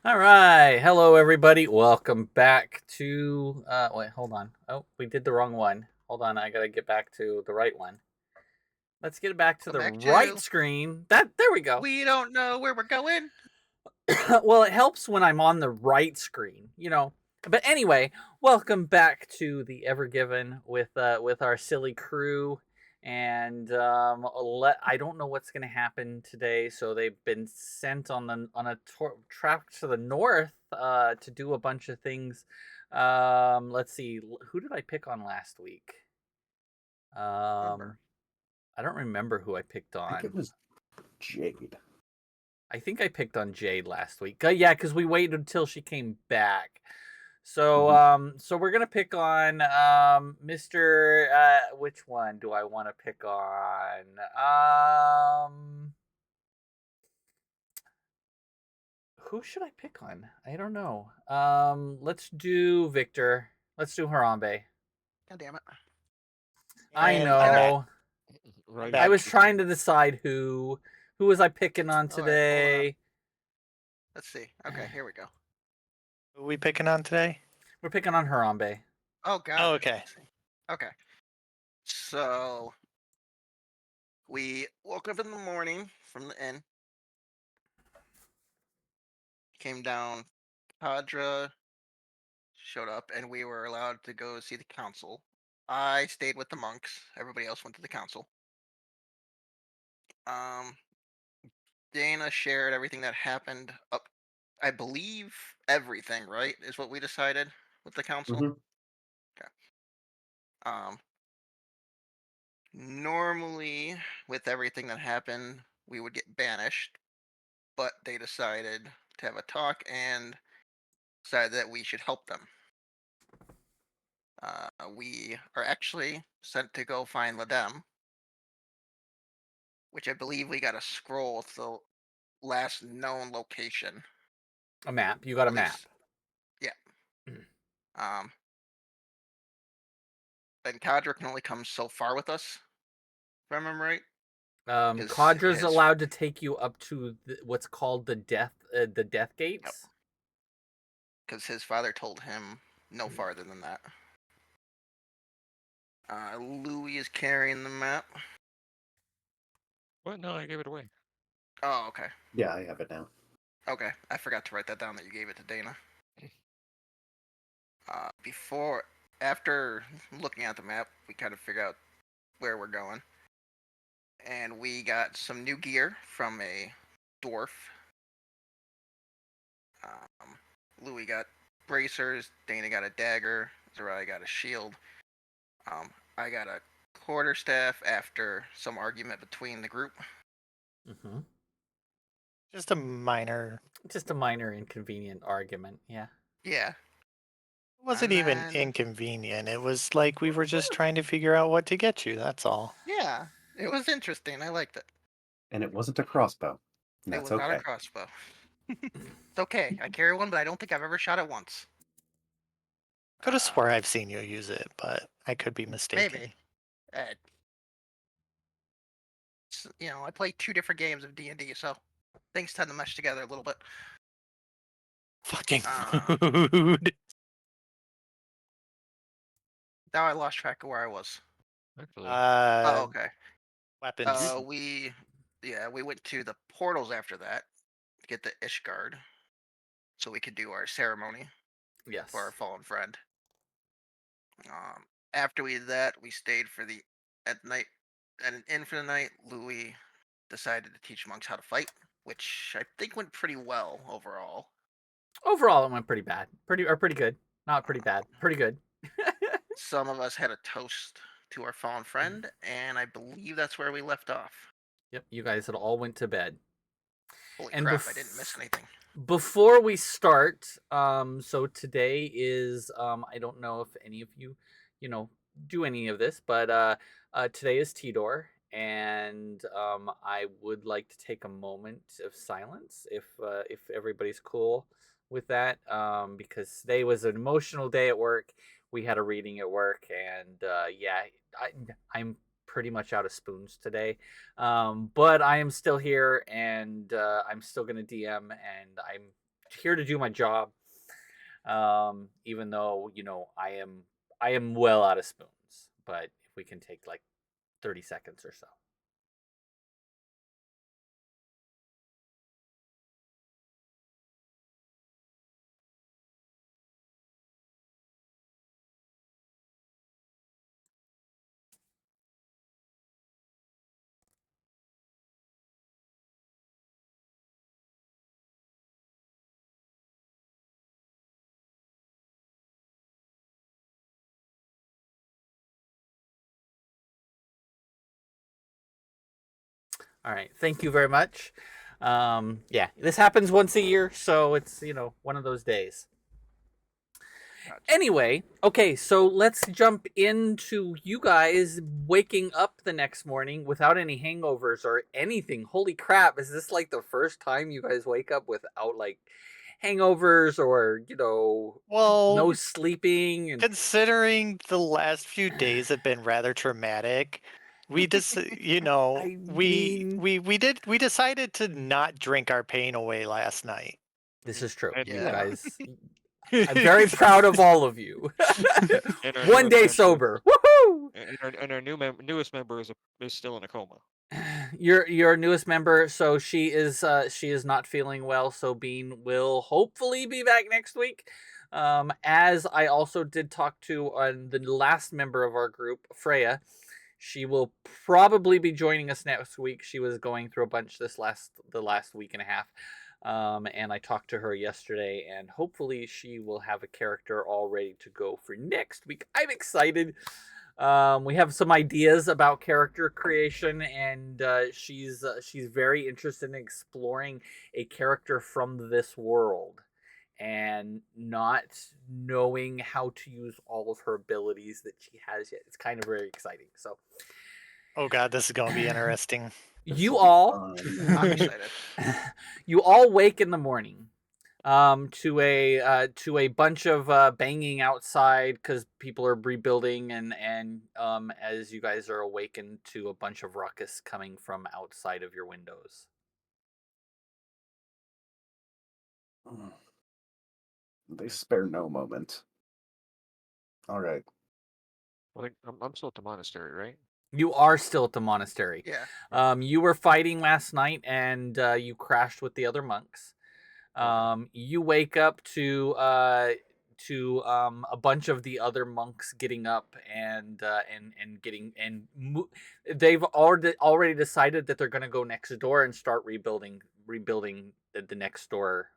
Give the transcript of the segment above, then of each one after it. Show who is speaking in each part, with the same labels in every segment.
Speaker 1: All right. Hello, everybody. Welcome back to. Wait, hold on. Oh, we did the wrong one. Hold on. I got to get back to the right one. Let's get it back to
Speaker 2: Come
Speaker 1: the
Speaker 2: back
Speaker 1: right
Speaker 2: to
Speaker 1: screen. There we go.
Speaker 2: we don't know where we're going.
Speaker 1: Well, it helps when I'm on the right screen. But anyway, welcome back to the Evergiven with our silly crew. And I don't know what's going to happen today. So they've been sent on a track to the north to do a bunch of things. Let's see, who did I pick on last week? Um,
Speaker 2: Remember.
Speaker 1: I don't remember who I picked
Speaker 3: I think it
Speaker 1: on.
Speaker 3: was Jade.
Speaker 1: I think I picked on Jade last week. Yeah, because we waited until she came back. So we're gonna pick on Mr. Which one do I want to pick on? Who should I pick on? I don't know. Let's do Victor. Let's do Harambe.
Speaker 2: God damn it.
Speaker 1: I
Speaker 4: And I'm back.
Speaker 1: know.
Speaker 4: I'm
Speaker 1: I
Speaker 4: back.
Speaker 1: was trying to decide who was I picking on
Speaker 2: All right, hold on.
Speaker 1: today.
Speaker 2: Let's see. Okay, here we go.
Speaker 4: Who are we picking on today?
Speaker 1: We're picking on Harambe.
Speaker 2: Oh god.
Speaker 4: Oh, okay.
Speaker 2: Let's see. Okay. So we woke up in the morning from the inn. Came down. Kadra showed up, and we were allowed to go see the council. I stayed with the monks. Everybody else went to the council. Um, Dana shared everything that happened up. I believe everything, right? Is what we decided with the council.
Speaker 3: Mhm.
Speaker 2: Okay. Um, Normally, with everything that happened, we would get banished, but they decided to have a talk and decided that we should help them. We are actually sent to go find Ladem, which I believe we got a scroll with the last known location.
Speaker 1: A map. You got a
Speaker 2: At
Speaker 1: map.
Speaker 2: least, yeah. Um, and Kadra can only come so far with us, if I remember right.
Speaker 1: Cadra's
Speaker 2: His
Speaker 1: allowed to take you up to what's called the death
Speaker 2: Yep,
Speaker 1: gates.
Speaker 2: because his father told him no farther than that. Louis is carrying the map.
Speaker 5: What? No, I gave it away.
Speaker 2: Oh, okay.
Speaker 3: Yeah, I have it now.
Speaker 2: Okay, I forgot to write that down that you gave it to Dana. After looking at the map, we kind of figure out where we're going. And we got some new gear from a dwarf. Louis got bracers, Dana got a dagger, Zerai got a shield. I got a quarterstaff after some argument between the group.
Speaker 1: Mm-hmm.
Speaker 4: Just a minor.
Speaker 1: Just a minor inconvenient argument. Yeah.
Speaker 2: Yeah.
Speaker 4: It wasn't
Speaker 2: And
Speaker 4: even
Speaker 2: then,
Speaker 4: inconvenient. It was like we were just trying to figure out what to get you. That's all.
Speaker 2: yeah, it was interesting. I liked it.
Speaker 3: And it wasn't a crossbow. And
Speaker 2: It
Speaker 3: that's
Speaker 2: was not a
Speaker 3: okay.
Speaker 2: crossbow. It's okay. I carry one, but I don't think I've ever shot it once.
Speaker 4: Could have swore I've seen you use it, but I could be mistaken.
Speaker 2: Maybe. Uh, I play 2 different games of D&D, so things tend to mesh together a little bit.
Speaker 4: Fucking
Speaker 2: Uh,
Speaker 4: food.
Speaker 2: Now I lost track of where I was.
Speaker 5: Actually,
Speaker 2: Oh, okay.
Speaker 4: Weapons.
Speaker 2: We went to the portals after that to get the Ishgard, so we could do our ceremony
Speaker 1: Yes.
Speaker 2: for our fallen friend. After we did that, we stayed at night at an inn for the night. Louis decided to teach monks how to fight, which I think went pretty well overall.
Speaker 1: Overall, it went pretty bad. Pretty good. Not pretty bad. Pretty good.
Speaker 2: Some of us had a toast to our fallen friend, and I believe that's where we left off.
Speaker 1: Yep. You guys had all went to bed.
Speaker 2: Holy
Speaker 1: And
Speaker 2: crap, I didn't miss anything.
Speaker 1: Before we start, so today is I don't know if any of you, do any of this, but today is Tidor, and I would like to take a moment of silence if everybody's cool with that, because today was an emotional day at work. We had a reading at work, and yeah, I'm pretty much out of spoons today. But I am still here, and I'm still gonna DM, and here to do my job. Even though I am well out of spoons, but if we can take like 30 seconds or so. All right. Thank you very much. Yeah, this happens once a year, so it's, one of those days.
Speaker 2: Gotcha.
Speaker 1: Anyway, okay, so let's jump into you guys waking up the next morning without any hangovers or anything. Holy crap, is this like the first time you guys wake up without like hangovers or,
Speaker 4: Well,
Speaker 1: no sleeping and
Speaker 4: considering the last few days have been rather traumatic, we just,
Speaker 1: I mean,
Speaker 4: we decided to not drink our pain away last night.
Speaker 1: this is true.
Speaker 5: And,
Speaker 1: You
Speaker 2: Yeah.
Speaker 1: guys, I'm very proud of all of you.
Speaker 5: and our
Speaker 1: One
Speaker 5: newest
Speaker 1: day
Speaker 5: member,
Speaker 1: sober. Woohoo!
Speaker 5: and our newest member is still in a coma.
Speaker 1: Your newest member, so she is not feeling well, so Bean will hopefully be back next week. As I also did talk to on the last member of our group, Freya, she will probably be joining us next week. She was going through a bunch the last week and a half. And I talked to her yesterday, and hopefully she will have a character all ready to go for next week. I'm excited. We have some ideas about character creation, and she's very interested in exploring a character from this world and not knowing how to use all of her abilities that she has yet. It's kind of very exciting. So
Speaker 4: Oh God, this is gonna be interesting.
Speaker 1: you
Speaker 3: This'll be
Speaker 1: all
Speaker 3: fun.
Speaker 2: I'm excited.
Speaker 1: you all wake in the morning to a bunch of banging outside because people are rebuilding, and as you guys are awakened to a bunch of ruckus coming from outside of your windows.
Speaker 3: They spare no moment. All right.
Speaker 5: I think I'm still at the monastery, right?
Speaker 1: You are still at the monastery.
Speaker 2: Yeah.
Speaker 1: You were fighting last night, and you crashed with the other monks. You wake up to a bunch of the other monks getting up and getting they've already decided that they're going to go next door and start rebuilding the next door,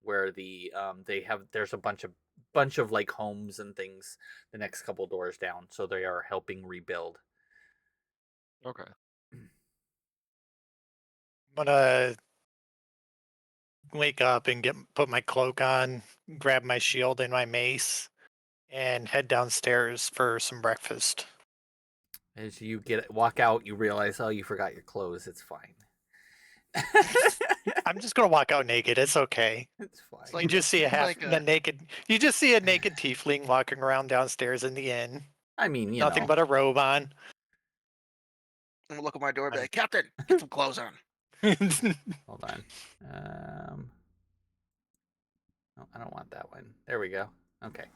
Speaker 1: where there's a bunch of like homes and things the next couple doors down, so they are helping rebuild.
Speaker 5: Okay.
Speaker 4: I'm gonna wake up and put my cloak on, grab my shield and my mace, and head downstairs for some breakfast.
Speaker 1: As you walk out, you realize, oh, you forgot your clothes. It's fine.
Speaker 4: I'm just gonna walk out naked. It's okay.
Speaker 1: It's fine.
Speaker 2: It's like
Speaker 4: You just see
Speaker 2: like
Speaker 4: the naked. You just see a naked tiefling walking around downstairs in the inn.
Speaker 1: I mean,
Speaker 4: Nothing but a robe on.
Speaker 2: I'm gonna look at my door and be like, Captain, get some clothes on.
Speaker 1: Hold on. No, I don't want that one. There we go. Okay.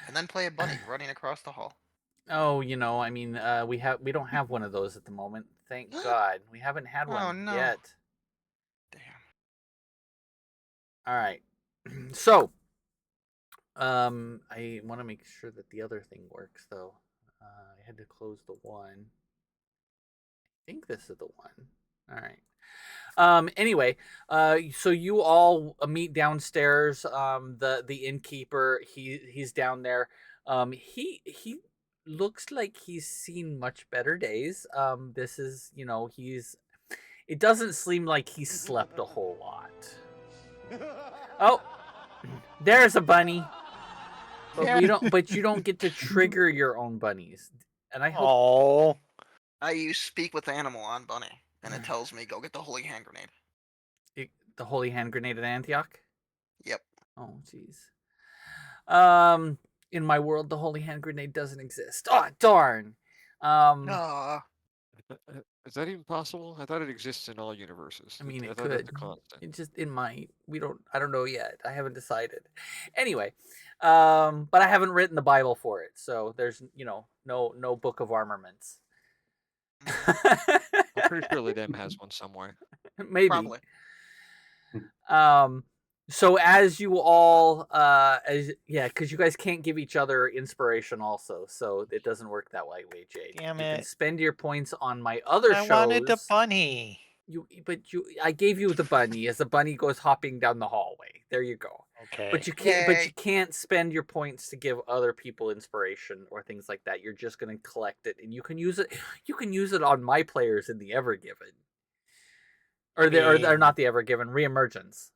Speaker 2: And then play a bunny running across the hall.
Speaker 1: Oh, I mean, we don't have one of those at the moment. Thank God, we haven't had
Speaker 2: Oh,
Speaker 1: one
Speaker 2: no.
Speaker 1: yet.
Speaker 2: Damn.
Speaker 1: All right. So, I want to make sure that the other thing works, though. I had to close the one. I think this is the one. All right. Anyway, so you all meet downstairs. The innkeeper, he's down there. He looks like he's seen much better days. This is, it doesn't seem like he slept a whole lot. Oh, there's a bunny. But you don't get to trigger your own bunnies. And I hope
Speaker 4: Oh,
Speaker 2: I use speak with animal on bunny, and it tells me go get the holy hand grenade.
Speaker 1: the holy hand grenade at Antioch.
Speaker 2: Yep.
Speaker 1: Oh, jeez. In my world, the holy hand grenade doesn't exist. Oh, darn.
Speaker 2: Ah.
Speaker 5: Is that even possible? I thought it exists in all universes.
Speaker 1: I mean,
Speaker 5: I
Speaker 1: it
Speaker 5: thought that's
Speaker 1: could.
Speaker 5: a constant.
Speaker 1: It might. I don't know yet. I haven't decided. Anyway, but I haven't written the Bible for it, so there's no book of armaments.
Speaker 5: I'm pretty sure Lidem has one somewhere.
Speaker 1: Maybe.
Speaker 2: Probably.
Speaker 1: So as you all because you guys can't give each other inspiration also, so it doesn't work that way, Jade.
Speaker 4: Damn
Speaker 1: You can
Speaker 4: it.
Speaker 1: spend your points on my other
Speaker 4: I wanted the
Speaker 1: shows.
Speaker 4: bunny.
Speaker 1: I gave you the bunny as the bunny goes hopping down the hallway. There you go.
Speaker 4: Okay.
Speaker 1: But you
Speaker 2: Yay.
Speaker 1: can't spend your points to give other people inspiration or things like that. You're just going to collect it, and you can use it on my players in the Evergiven. Or they're not the Evergiven, Reemergence.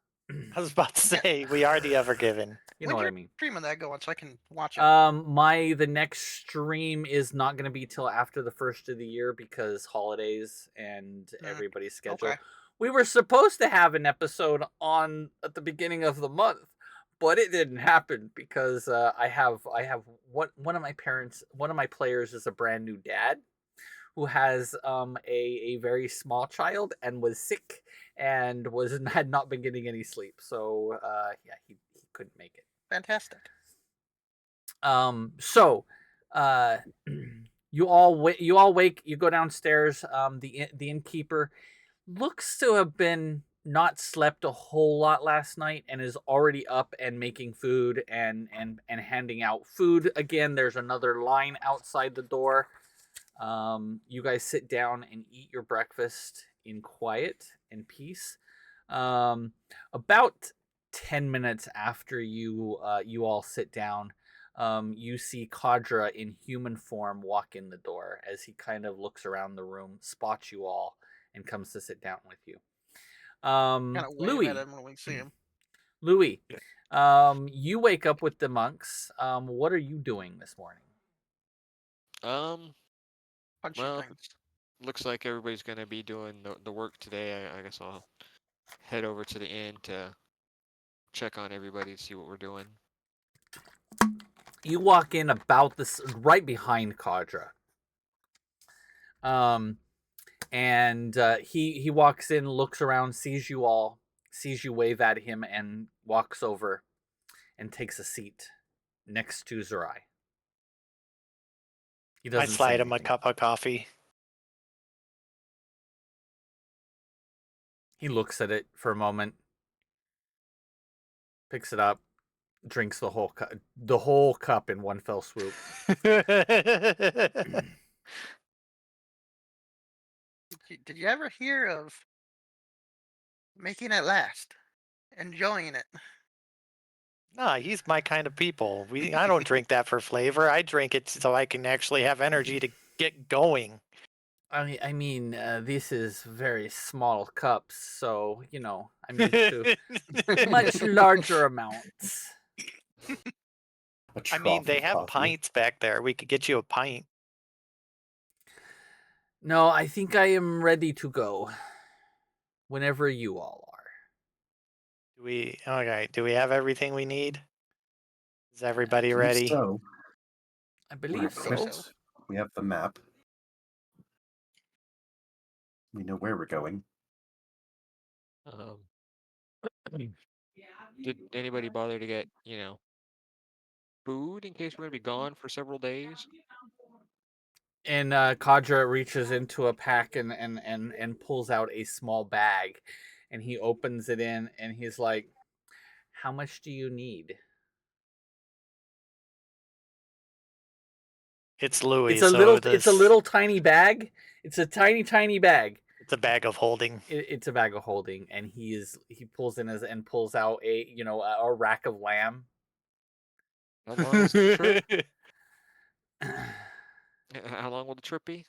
Speaker 4: I was about to say, we are the Evergiven.
Speaker 1: You know what I mean.
Speaker 2: Stream of that going so I can watch it.
Speaker 1: The next stream is not going to be till after the first of the year because holidays and everybody's schedule.
Speaker 2: Okay.
Speaker 1: We were supposed to have an episode on at the beginning of the month, but it didn't happen because I have one of my players is a brand new dad who has a very small child and was sick and had not been getting any sleep. So yeah, he couldn't make it.
Speaker 2: Fantastic.
Speaker 1: So you all wake, you go downstairs. The innkeeper looks to have been not slept a whole lot last night and is already up and making food and handing out food again. There's another line outside the door. You guys sit down and eat your breakfast in quiet and peace. About 10 minutes after you all sit down, you see Kadra in human form walk in the door as he kind of looks around the room, spots you all, and comes to sit down with you.
Speaker 2: Kind of wave
Speaker 1: Louis,
Speaker 2: at him when we see him.
Speaker 1: Louis, you wake up with the monks. What are you doing this morning?
Speaker 2: Punching
Speaker 5: Well,
Speaker 2: things.
Speaker 5: looks like everybody's gonna be doing the work today. I guess I'll head over to the inn to check on everybody to see what we're doing.
Speaker 1: You walk in about this right behind Kadra. And he walks in, looks around, sees you all, sees you wave at him, and walks over and takes a seat next to Zerai. He
Speaker 4: I
Speaker 1: doesn't say
Speaker 4: slide him a
Speaker 1: anything.
Speaker 4: cup of coffee.
Speaker 1: He looks at it for a moment, picks it up, drinks the whole cup in one fell swoop.
Speaker 2: Did you ever hear of making it last? Enjoying it?
Speaker 4: Nah, he's my kind of people. I don't drink that for flavor. I drink it so I can actually have energy to get going.
Speaker 1: I mean, this is very small cups, so I'm used to much larger amounts.
Speaker 4: I mean, they
Speaker 3: of
Speaker 4: have
Speaker 3: coffee.
Speaker 4: pints back there. We could get you a pint.
Speaker 1: No, I think I am ready to go. Whenever you all are.
Speaker 4: Do we have everything we need? Is everybody
Speaker 3: Believe
Speaker 4: ready?
Speaker 3: So
Speaker 1: I
Speaker 3: we're
Speaker 1: believe so.
Speaker 3: equipped. We have the map. We know where we're going.
Speaker 5: Did anybody bother to get food in case we're gonna be gone for several days?
Speaker 1: And Kadra reaches into a pack and pulls out a small bag, and he opens it in, and he's like, "How much do you need?"
Speaker 4: It's Louis.
Speaker 1: It's a little tiny bag. It's a tiny bag.
Speaker 4: It's a bag of holding.
Speaker 1: It's a bag of holding, and he pulls out a rack of lamb.
Speaker 5: How long is the trip? How long will the trip be?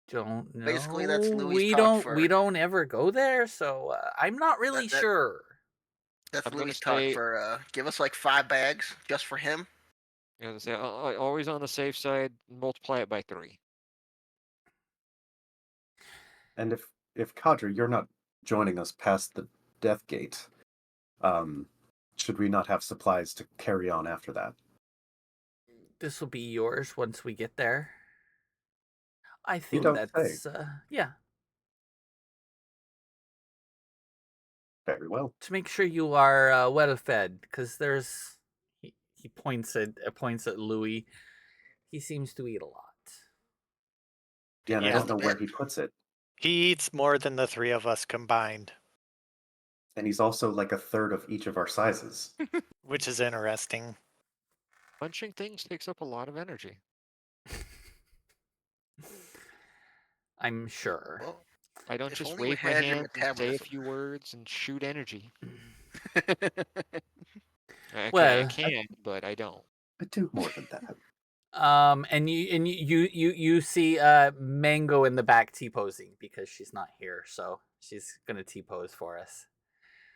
Speaker 1: Don't know.
Speaker 2: Basically, that's Louis' talk for.
Speaker 1: We don't ever go there, so I'm not really sure.
Speaker 2: That's
Speaker 5: I'm gonna
Speaker 2: Louis' talk
Speaker 5: say-
Speaker 2: for. Give us like 5 bags just for him.
Speaker 5: As I say, always on the safe side. Multiply it by 3.
Speaker 3: And if Kadra, you're not joining us past the death gate, should we not have supplies to carry on after that?
Speaker 1: This will be yours once we get there. I
Speaker 3: You
Speaker 1: think
Speaker 3: don't say.
Speaker 1: that's yeah,
Speaker 3: Very well.
Speaker 1: to make sure you are well fed, because there's he points at Louis. He seems to eat a lot.
Speaker 3: Yeah, and I
Speaker 4: Yeah.
Speaker 3: don't know where he puts it.
Speaker 4: He eats more than the three of us combined,
Speaker 3: And he's also like a third of each of our sizes.
Speaker 4: which is interesting.
Speaker 5: Punching things takes up a lot of energy.
Speaker 1: I'm sure.
Speaker 2: Well,
Speaker 5: I don't
Speaker 2: if
Speaker 5: just
Speaker 2: only we
Speaker 5: wave my
Speaker 2: had your
Speaker 5: hands and say a
Speaker 2: metabolism.
Speaker 5: few words and shoot energy. I
Speaker 1: Well,
Speaker 5: can, but I don't.
Speaker 3: I do more than that.
Speaker 1: and you see Mango in the back T-posing because she's not here, so she's gonna T-pose for us.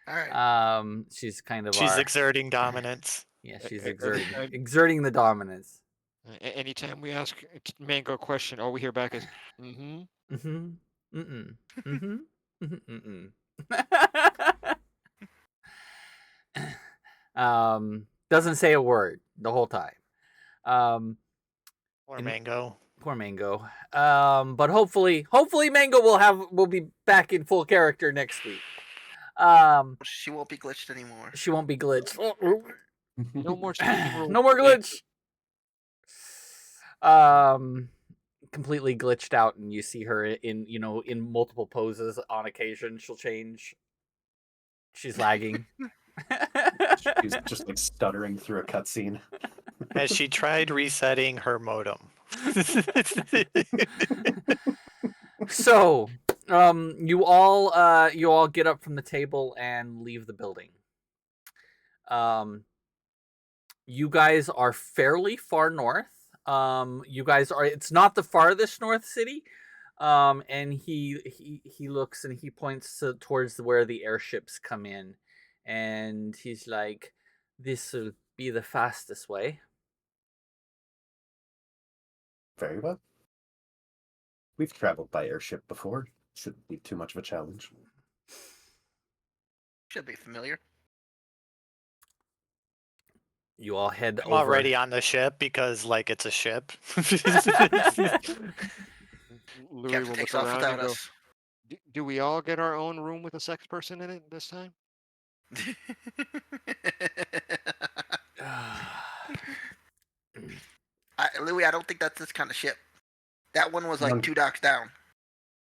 Speaker 2: All right.
Speaker 1: She's kind of
Speaker 4: She's
Speaker 1: our
Speaker 4: exerting dominance.
Speaker 1: yeah, she's
Speaker 5: Every
Speaker 1: exerting
Speaker 5: time,
Speaker 1: exerting the dominance.
Speaker 5: anytime we ask Mango a question, all we hear back is, mm-hmm.
Speaker 1: Mm-hmm. Mm-mm. Mm-hmm. Mm-mm. Doesn't say a word the whole time.
Speaker 4: Or
Speaker 1: in-
Speaker 4: Mango.
Speaker 1: Poor Mango. But hopefully Mango will be back in full character next week.
Speaker 2: She won't be glitched anymore.
Speaker 1: She won't be glitched.
Speaker 5: No more speaking rules.
Speaker 1: No more
Speaker 5: for Mango.
Speaker 1: glitch. Um, completely glitched out, and you see her in in multiple poses. On occasion, she'll change. She's lagging.
Speaker 3: She's just like stuttering through a cutscene.
Speaker 4: Has she tried resetting her modem?
Speaker 1: So, you all get up from the table and leave the building. You guys are fairly far north. You guys are. It's not the farthest north city. And he looks and he points towards where the airships come in, and he's like, "This will be the fastest way."
Speaker 3: Very well. We've traveled by airship before. Shouldn't be too much of a challenge.
Speaker 2: Should be familiar.
Speaker 1: You all head
Speaker 4: I'm
Speaker 1: over.
Speaker 4: already on the ship because, like, it's a ship.
Speaker 5: Louis
Speaker 2: Captain
Speaker 5: will
Speaker 2: takes
Speaker 5: look
Speaker 2: off
Speaker 5: around
Speaker 2: without
Speaker 5: and go,
Speaker 2: us.
Speaker 5: Do we all get our own room with a sex person in it this time?
Speaker 2: Louis, I don't think that's this kind of ship. That one was like
Speaker 3: Young,
Speaker 2: 2 docks down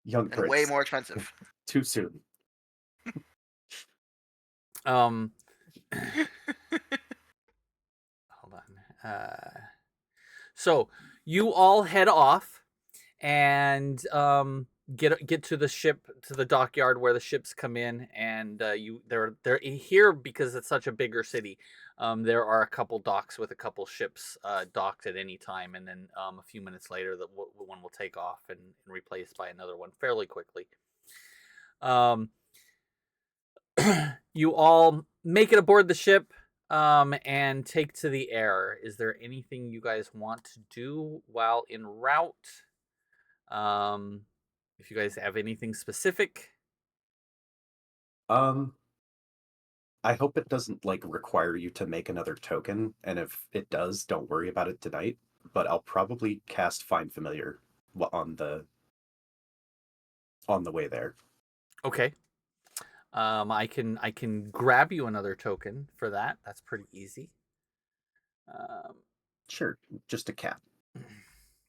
Speaker 3: young
Speaker 2: and way
Speaker 3: Brits.
Speaker 2: more expensive.
Speaker 3: Too soon.
Speaker 1: Hold on. So you all head off and get to the ship, to the dockyard where the ships come in, and they're here because it's such a bigger city. There are a couple docks with a couple ships docked at any time, and then a few minutes later, the one will take off and replaced by another one fairly quickly. You all make it aboard the ship and take to the air. Is there anything you guys want to do while en route? If you guys have anything specific.
Speaker 3: Um, I hope it doesn't like require you to make another token, and if it does, don't worry about it tonight. But I'll probably cast Find Familiar on the way there.
Speaker 1: Okay. I can grab you another token for that. That's pretty easy.
Speaker 3: Sure, just a cat.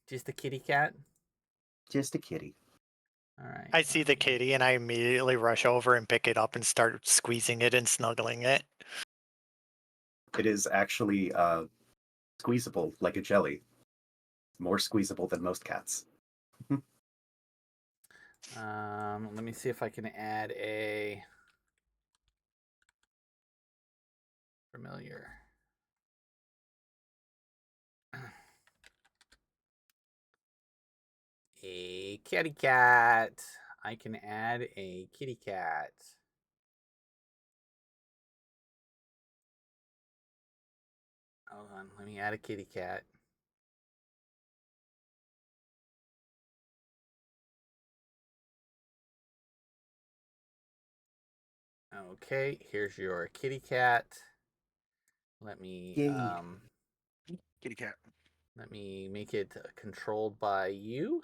Speaker 1: Just a kitty cat.
Speaker 3: Just a kitty.
Speaker 1: All right.
Speaker 4: I see the kitty and I immediately rush over and pick it up and start squeezing it and snuggling it.
Speaker 3: It is actually squeezable like a jelly. More squeezable than most cats.
Speaker 1: Let me see if I can add a familiar. A kitty cat. I can add a kitty cat. Hold on, let me add a kitty cat. Okay, here's your kitty cat. Let me
Speaker 3: Yay.
Speaker 2: Kitty cat.
Speaker 1: let me make it controlled by you.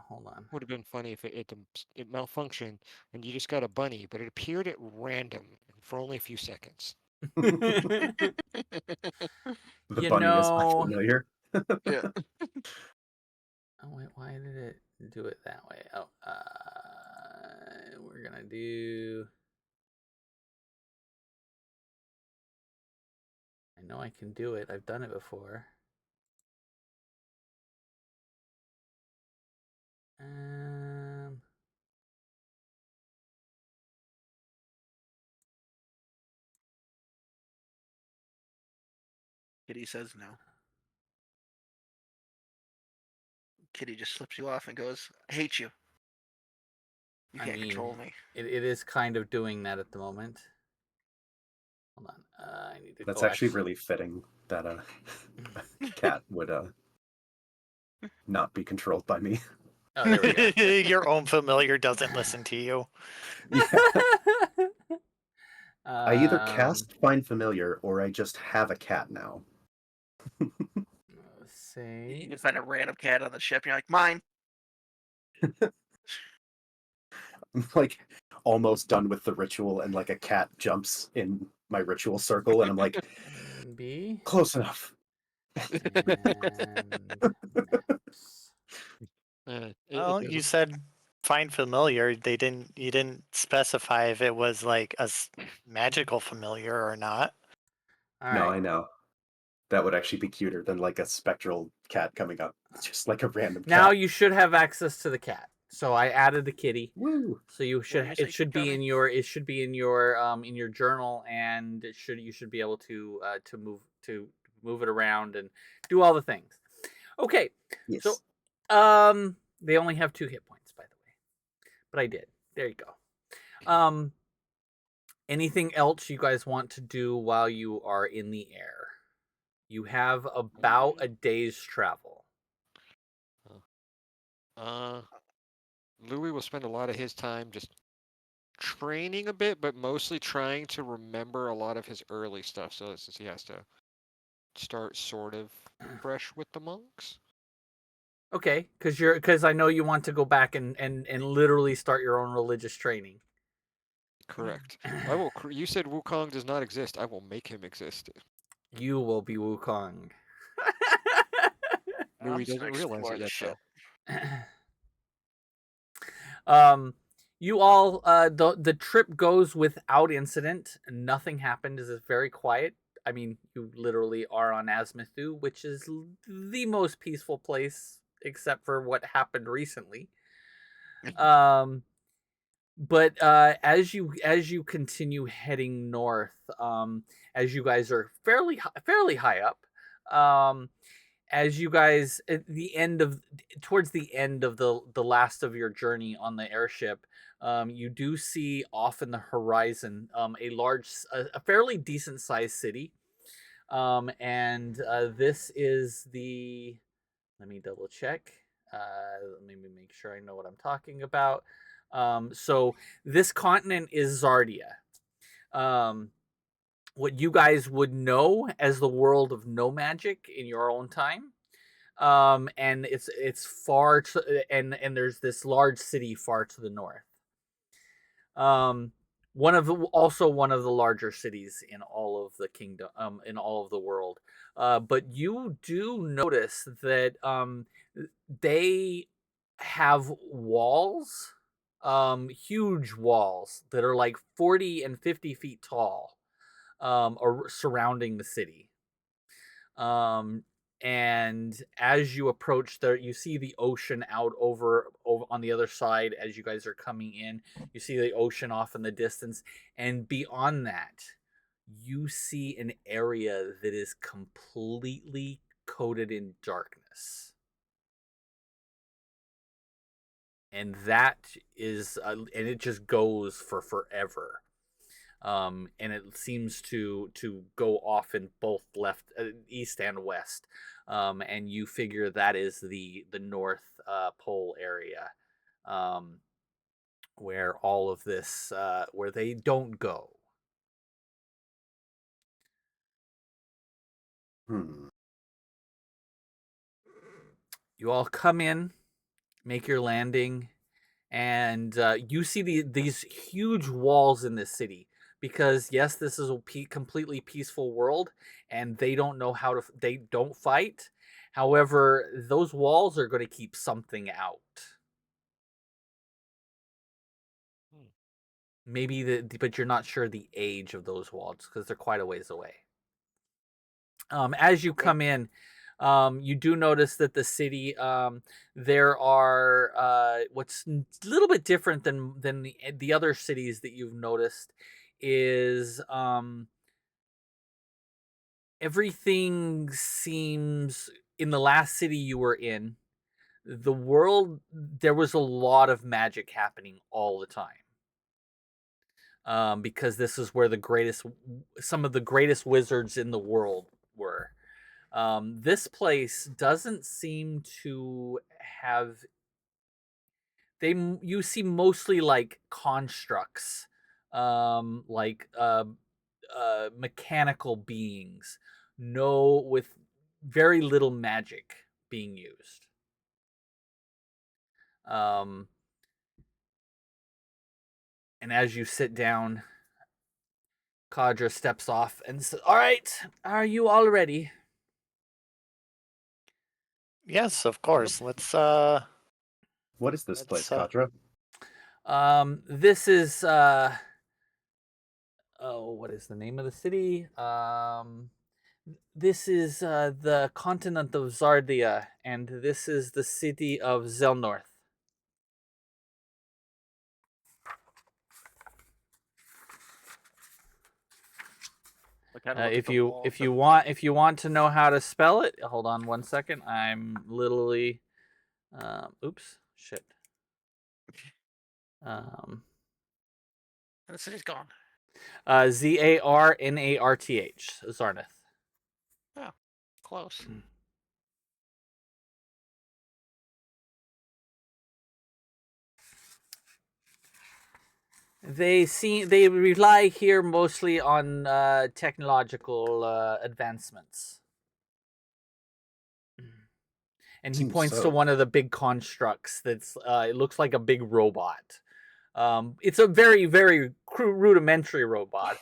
Speaker 1: Hold on.
Speaker 5: Would have been funny if it malfunctioned and you just got a bunny, but it appeared at random for only a few seconds.
Speaker 3: The
Speaker 1: You
Speaker 3: bunny is
Speaker 1: know.
Speaker 3: unfamiliar.
Speaker 2: Yeah.
Speaker 1: Oh wait, why did it do it that way? Oh, we're gonna do. I know I can do it. I've done it before. Um,
Speaker 2: Kitty says no. Kitty just slips you off and goes, "I hate you. You
Speaker 1: I
Speaker 2: can't
Speaker 1: mean,
Speaker 2: control me."
Speaker 1: it is kind of doing that at the moment. Hold on. I need to.
Speaker 3: That's
Speaker 1: Oh,
Speaker 3: actually
Speaker 1: actually.
Speaker 3: really fitting that a cat would not be controlled by me.
Speaker 1: Oh, there we go.
Speaker 4: Your own familiar doesn't listen to you.
Speaker 3: Yeah. I either
Speaker 1: um,
Speaker 3: cast Find Familiar or I just have a cat now.
Speaker 1: let's see.
Speaker 2: You find a random cat on the ship, and you're like, "Mine."
Speaker 3: I'm like almost done with the ritual, and like a cat jumps in my ritual circle, and I'm like,
Speaker 1: B
Speaker 3: close enough.
Speaker 1: and maps.
Speaker 4: Well, you said find familiar. You didn't specify if it was like a magical familiar or not.
Speaker 1: All
Speaker 3: No,
Speaker 1: right.
Speaker 3: I know. That would actually be cuter than like a spectral cat coming up. It's just like a random
Speaker 1: Now
Speaker 3: cat.
Speaker 1: you should have access to the cat. So I added the kitty.
Speaker 3: Woo!
Speaker 1: So you
Speaker 2: What
Speaker 1: should.
Speaker 2: do you
Speaker 1: It
Speaker 2: say,
Speaker 1: should be
Speaker 2: Johnny?
Speaker 1: in your. It should be in your journal, and it should. You should be able to move it around and do all the things. Okay. So,
Speaker 3: Yes.
Speaker 1: they only have 2 hit points, by the way, but I did. There you go. Anything else you guys want to do while you are in the air? You have about a day's travel.
Speaker 5: Louis will spend a lot of his time just training a bit, but mostly trying to remember a lot of his early stuff. So since he has to start sort of fresh with the monks.
Speaker 1: Okay, because I know you want to go back and literally start your own religious training.
Speaker 5: Correct. I will. You said Wukong does not exist. I will make him exist.
Speaker 1: You will be Wukong.
Speaker 5: Louis
Speaker 2: I'm just
Speaker 5: doesn't
Speaker 2: gonna
Speaker 5: realize
Speaker 2: explore
Speaker 5: it
Speaker 2: the
Speaker 5: yet,
Speaker 2: ship.
Speaker 5: though.
Speaker 1: You all the trip goes without incident. Nothing happened. It's very quiet. I mean, you literally are on Azmithu, which is the most peaceful place except for what happened recently. Um, but as you continue heading north, as you guys are fairly high up, as you guys at the end of towards the end of the last of your journey on the airship, you do see off in the horizon a fairly decent sized city, and this is the. Let me double check. Let me make sure I know what I'm talking about. So this continent is Zardia. Um, what you guys would know as the world of no magic in your own time. And it's far to, and there's this large city far to the north. Um, one of the larger cities in all of the kingdom, in all of the world. But you do notice that they have walls, huge walls that are like 40 and 50 feet tall, surrounding the city. Um, and as you approach there, you see the ocean out over on the other side. As you guys are coming in, you see the ocean off in the distance, and beyond that, you see an area that is completely coated in darkness. And and it just goes for forever. And it seems to go off in both east and west. And you figure that is the North Pole area, um, where all of this where they don't go.
Speaker 3: Hmm.
Speaker 1: You all come in, make your landing, and you see these huge walls in this city. Because yes, this is a completely peaceful world, and they don't fight. However, those walls are going to keep something out. Maybe but you're not sure the age of those walls because they're quite a ways away. As you come in, you do notice that the city, there are what's a little bit different than the other cities that you've noticed is everything seems in the last city you were in, the world, there was a lot of magic happening all the time. Because this is where some of the greatest wizards in the world were. This place doesn't seem to have. You see mostly like constructs, like mechanical beings, no, with very little magic being used. And as you sit down, Kadra steps off and says, "All right, are you all ready?"
Speaker 4: Yes, of course. Let's
Speaker 3: What is this place,
Speaker 4: let's
Speaker 3: Kadra?
Speaker 1: This is what is the name of the city? This is the continent of Zardia, and this is the city of Zelnorth. If you want to know how to spell it, hold on one second. I'm literally, oops, shit.
Speaker 6: And the city's gone.
Speaker 1: Zarnarth, Zarnath.
Speaker 6: Oh, close.
Speaker 1: They rely here mostly on technological advancements. And he
Speaker 3: Seems
Speaker 1: points to
Speaker 3: so.
Speaker 1: one of the big constructs that's it looks like a big robot. It's a very, very rudimentary robot,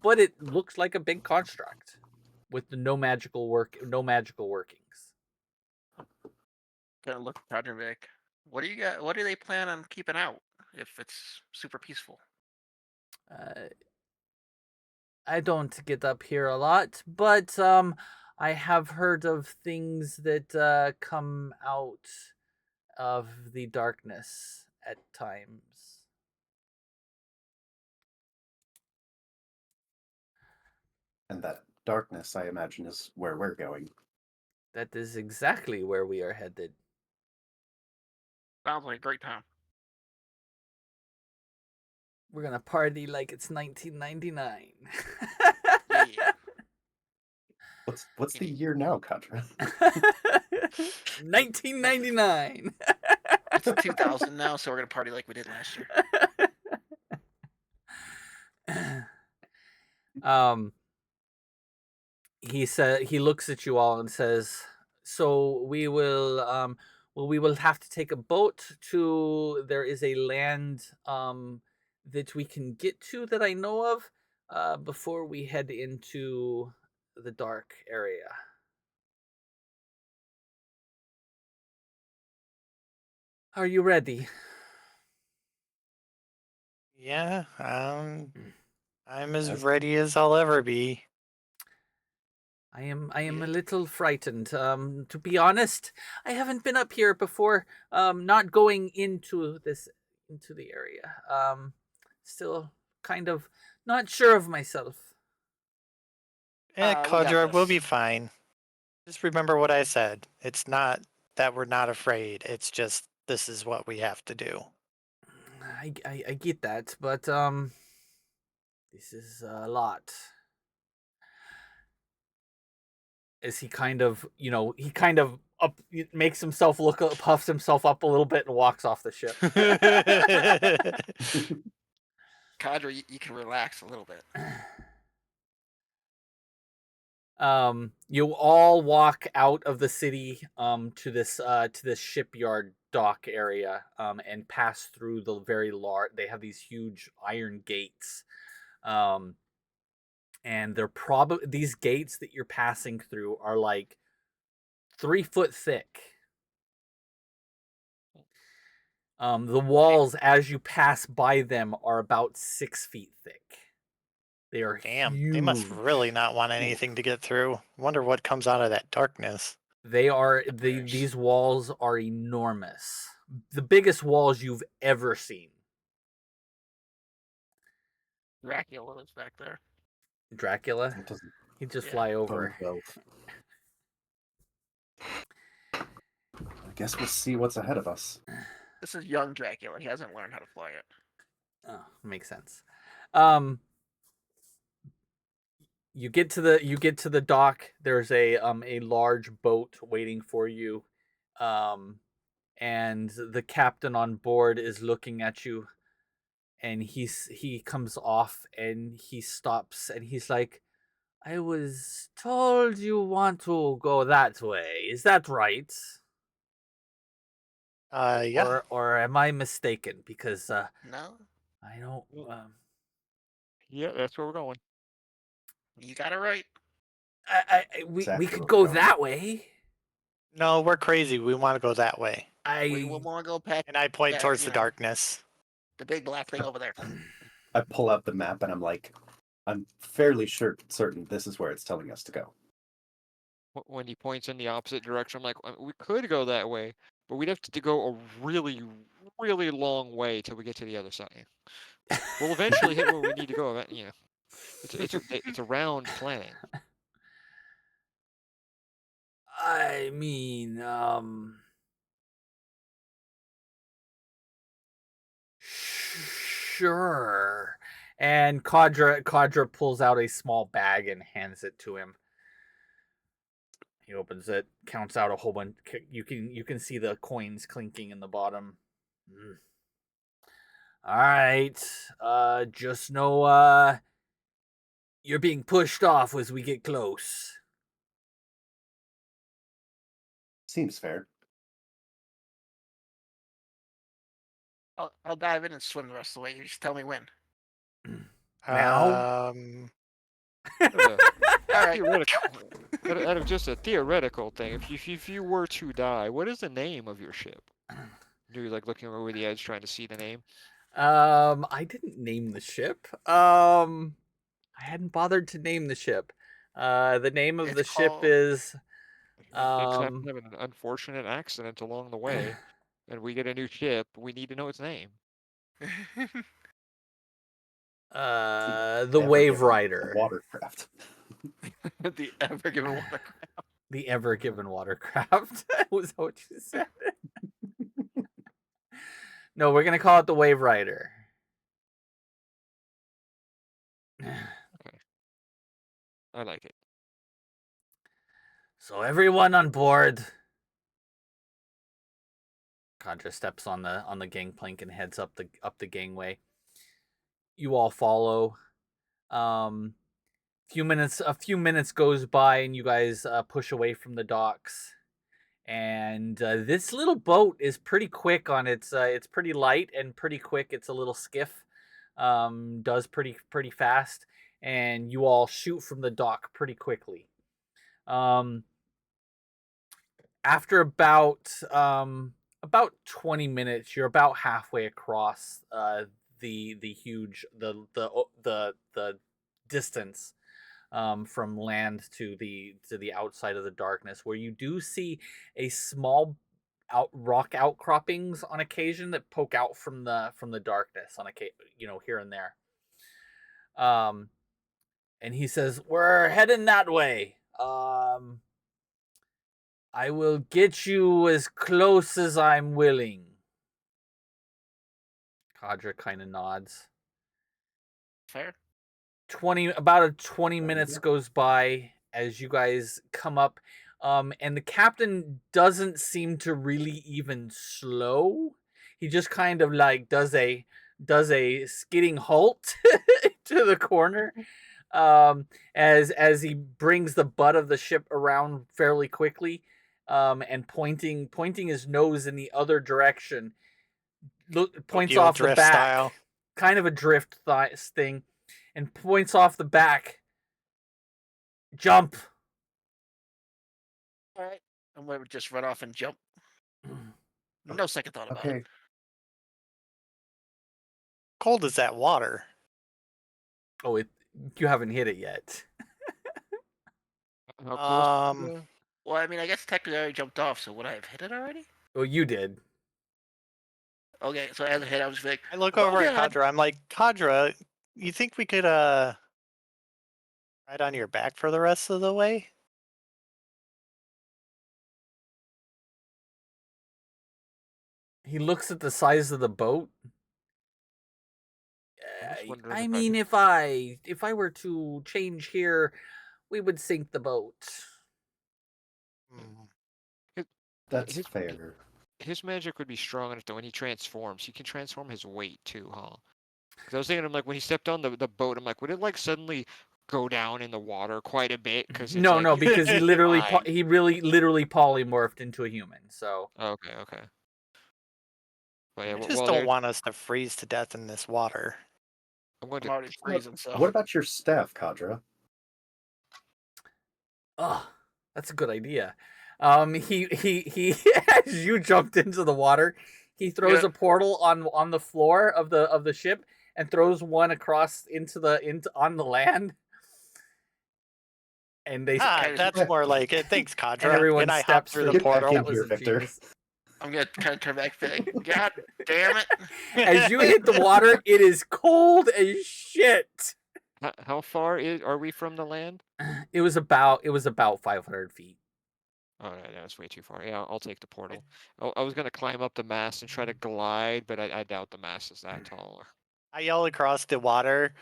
Speaker 1: but it looks like a big construct with no magical workings.
Speaker 2: Gonna look at Roger Vic. What do you got? What do they plan on keeping out if it's super peaceful?
Speaker 1: I don't get up here a lot, but I have heard of things that come out of the darkness at times.
Speaker 3: And that darkness, I imagine, is where we're going.
Speaker 1: That is exactly where we are headed.
Speaker 6: Sounds like a great time.
Speaker 1: We're gonna party like it's 1999.
Speaker 6: Yeah.
Speaker 3: What's the year now, Kadra?
Speaker 1: 1999.
Speaker 2: It's 2000 now, so we're gonna party like we did last year.
Speaker 1: He looks at you all and says, "So we will we will have to take a boat to there is a land that we can get to that I know of before we head into the dark area." Are you ready?
Speaker 4: yeah, I'm as ready as I'll ever be.
Speaker 1: I am a little frightened. To be honest, I haven't been up here before. Not going into the area. Still kind of not sure of myself.
Speaker 2: We got
Speaker 4: Kadra, we'll
Speaker 2: this.
Speaker 4: be fine. Just remember what I said. It's not that we're not afraid. It's just this is what we have to do.
Speaker 1: I get that, but this is a lot. As he kind of up makes himself look up, puffs himself up a little bit and walks off the ship.
Speaker 2: Kadra, you can relax a little bit.
Speaker 1: You all walk out of the city to this shipyard dock area and pass through the very large. They have these huge iron gates, and they're probably these gates that you're passing through are like 3 foot thick. The walls, as you pass by them, are about 6 feet thick. They are
Speaker 4: Damn, they must
Speaker 1: huge.
Speaker 4: really not want anything to get through. Wonder what comes out of that darkness.
Speaker 1: These walls are enormous. The biggest walls you've ever seen.
Speaker 6: Dracula lives back there.
Speaker 1: Dracula?
Speaker 3: It doesn't
Speaker 1: He'd just
Speaker 6: Yeah.
Speaker 1: fly
Speaker 3: bode
Speaker 1: over.
Speaker 3: well. I guess we'll see what's ahead of us.
Speaker 6: This is young Dracula. He hasn't learned how to fly yet.
Speaker 1: Oh, makes sense. You get to the dock. There's a large boat waiting for you. And the captain on board is looking at you, and he comes off and he stops and he's like, I was told you want to go that way. Is that right?
Speaker 4: Yeah.
Speaker 1: Or am I mistaken? Because
Speaker 6: No,
Speaker 1: I don't.
Speaker 5: Yeah, that's where we're going.
Speaker 6: you got it right.
Speaker 1: We
Speaker 3: Exactly
Speaker 1: could
Speaker 3: where
Speaker 1: go
Speaker 3: we're going.
Speaker 1: that way.
Speaker 4: No, we're crazy. We want to go that way.
Speaker 6: We will want to go past
Speaker 4: And I point
Speaker 6: that,
Speaker 4: towards
Speaker 6: you
Speaker 4: the
Speaker 6: know,
Speaker 4: darkness.
Speaker 6: the big black thing over there.
Speaker 3: I pull out the map and I'm like, I'm fairly certain this is where it's telling us to go.
Speaker 5: When he points in the opposite direction, I'm like, we could go that way, but we'd have to go a really, really long way till we get to the other side. We'll eventually hit where we need to go. You know, it's a round plan.
Speaker 1: I mean, sure. And Kadra pulls out a small bag and hands it to him. He opens it, counts out a whole bunch. You can see the coins clinking in the bottom. All right. Just know you're being pushed off as we get close.
Speaker 3: Seems fair.
Speaker 6: I'll dive in and swim the rest of the way. You just tell me when.
Speaker 1: Now?
Speaker 5: Out of a
Speaker 6: All right.
Speaker 5: theoretical, out of just a theoretical thing, if you were to die, what is the name of your ship? You're like looking over the edge, trying to see the name.
Speaker 1: I didn't name the ship. I hadn't bothered to name the ship. The name of
Speaker 6: It's
Speaker 1: the ship
Speaker 6: called-
Speaker 1: is
Speaker 5: Things happen to have an unfortunate accident along the way, and we get a new ship. We need to know its name.
Speaker 1: the Wave Rider.
Speaker 3: Watercraft.
Speaker 6: the Evergiven Watercraft.
Speaker 1: The Evergiven Watercraft. Was that what you said? No, we're gonna call it the Wave Rider.
Speaker 5: Okay, I like it.
Speaker 1: So everyone on board. Contra steps on the gangplank and heads up the gangway. You all follow. A few minutes goes by, and you guys push away from the docks. And this little boat is pretty quick on it's pretty light and pretty quick. It's a little skiff. Does pretty fast, and you all shoot from the dock pretty quickly. After about 20 minutes, you're about halfway across the huge the distance from land to the outside of the darkness, where you do see a small rock outcroppings on occasion that poke out from the darkness on here and there. And he says, "We're heading that way. I will get you as close as I'm willing." Kadra kind of nods.
Speaker 6: Fair.
Speaker 1: 20 minutes goes by as you guys come up, and the captain doesn't seem to really even slow. He just kind of like does a skidding halt to the corner, as he brings the butt of the ship around fairly quickly, and pointing his nose in the other direction. Points
Speaker 4: Tokyo
Speaker 1: off the
Speaker 4: Drift
Speaker 1: back,
Speaker 4: style.
Speaker 1: kind of a drift thing, and points off the back. Jump.
Speaker 6: All right. I'm going to just run off and jump. No second thought about it.
Speaker 3: Okay.
Speaker 4: Cold is that water?
Speaker 1: Oh, you haven't hit it yet.
Speaker 5: How close?
Speaker 6: Well, I mean, I guess technically I already jumped off, so would I have hit it already?
Speaker 1: Well, you did.
Speaker 6: Okay, so as I hit, I was like,
Speaker 4: I look
Speaker 6: "Oh,
Speaker 4: over at
Speaker 6: God."
Speaker 4: Kadra. I'm like, Kadra, you think we could ride on your back for the rest of the way?
Speaker 1: He looks at the size of the boat.
Speaker 5: I'm just wondering
Speaker 1: I
Speaker 5: if
Speaker 1: mean, if I were to change here, we would sink the boat.
Speaker 3: That's
Speaker 5: his
Speaker 3: fair.
Speaker 5: his magic would be strong enough that when he transforms, he can transform his weight too, huh? Because I was thinking, I'm like, when he stepped on the boat, I'm like, would it like suddenly go down in the water quite a bit? Because it's like,
Speaker 1: No, because he literally
Speaker 5: fine.
Speaker 1: he really literally polymorphed into a human. So
Speaker 5: Okay. But yeah,
Speaker 4: I
Speaker 5: well,
Speaker 4: just don't want us to freeze to death in this water.
Speaker 5: I'm going
Speaker 6: I'm
Speaker 5: to.
Speaker 6: already freezing, so.
Speaker 3: What about your staff, Kadra?
Speaker 1: oh, that's a good idea. He as you jumped into the water, he throws
Speaker 6: Yeah.
Speaker 1: a portal on the floor of the ship and throws one across into on the land. And they
Speaker 4: That's more like it. Thanks,
Speaker 1: and
Speaker 4: Kadra.
Speaker 1: everyone
Speaker 4: And I hop
Speaker 1: steps
Speaker 4: through
Speaker 1: to
Speaker 4: the
Speaker 3: Get back
Speaker 4: portal.
Speaker 3: in
Speaker 1: That was
Speaker 3: here, Victor.
Speaker 1: ingenious.
Speaker 6: I'm going to kind of turn back and be like, God damn it.
Speaker 1: As you hit the water, it is cold as shit.
Speaker 5: How far are we from the land?
Speaker 1: It was about 500 feet.
Speaker 5: Oh, no, that's way too far. Yeah, I'll take the portal. I was gonna climb up the mast and try to glide, but I doubt the mast is that tall.
Speaker 4: I yell across the water.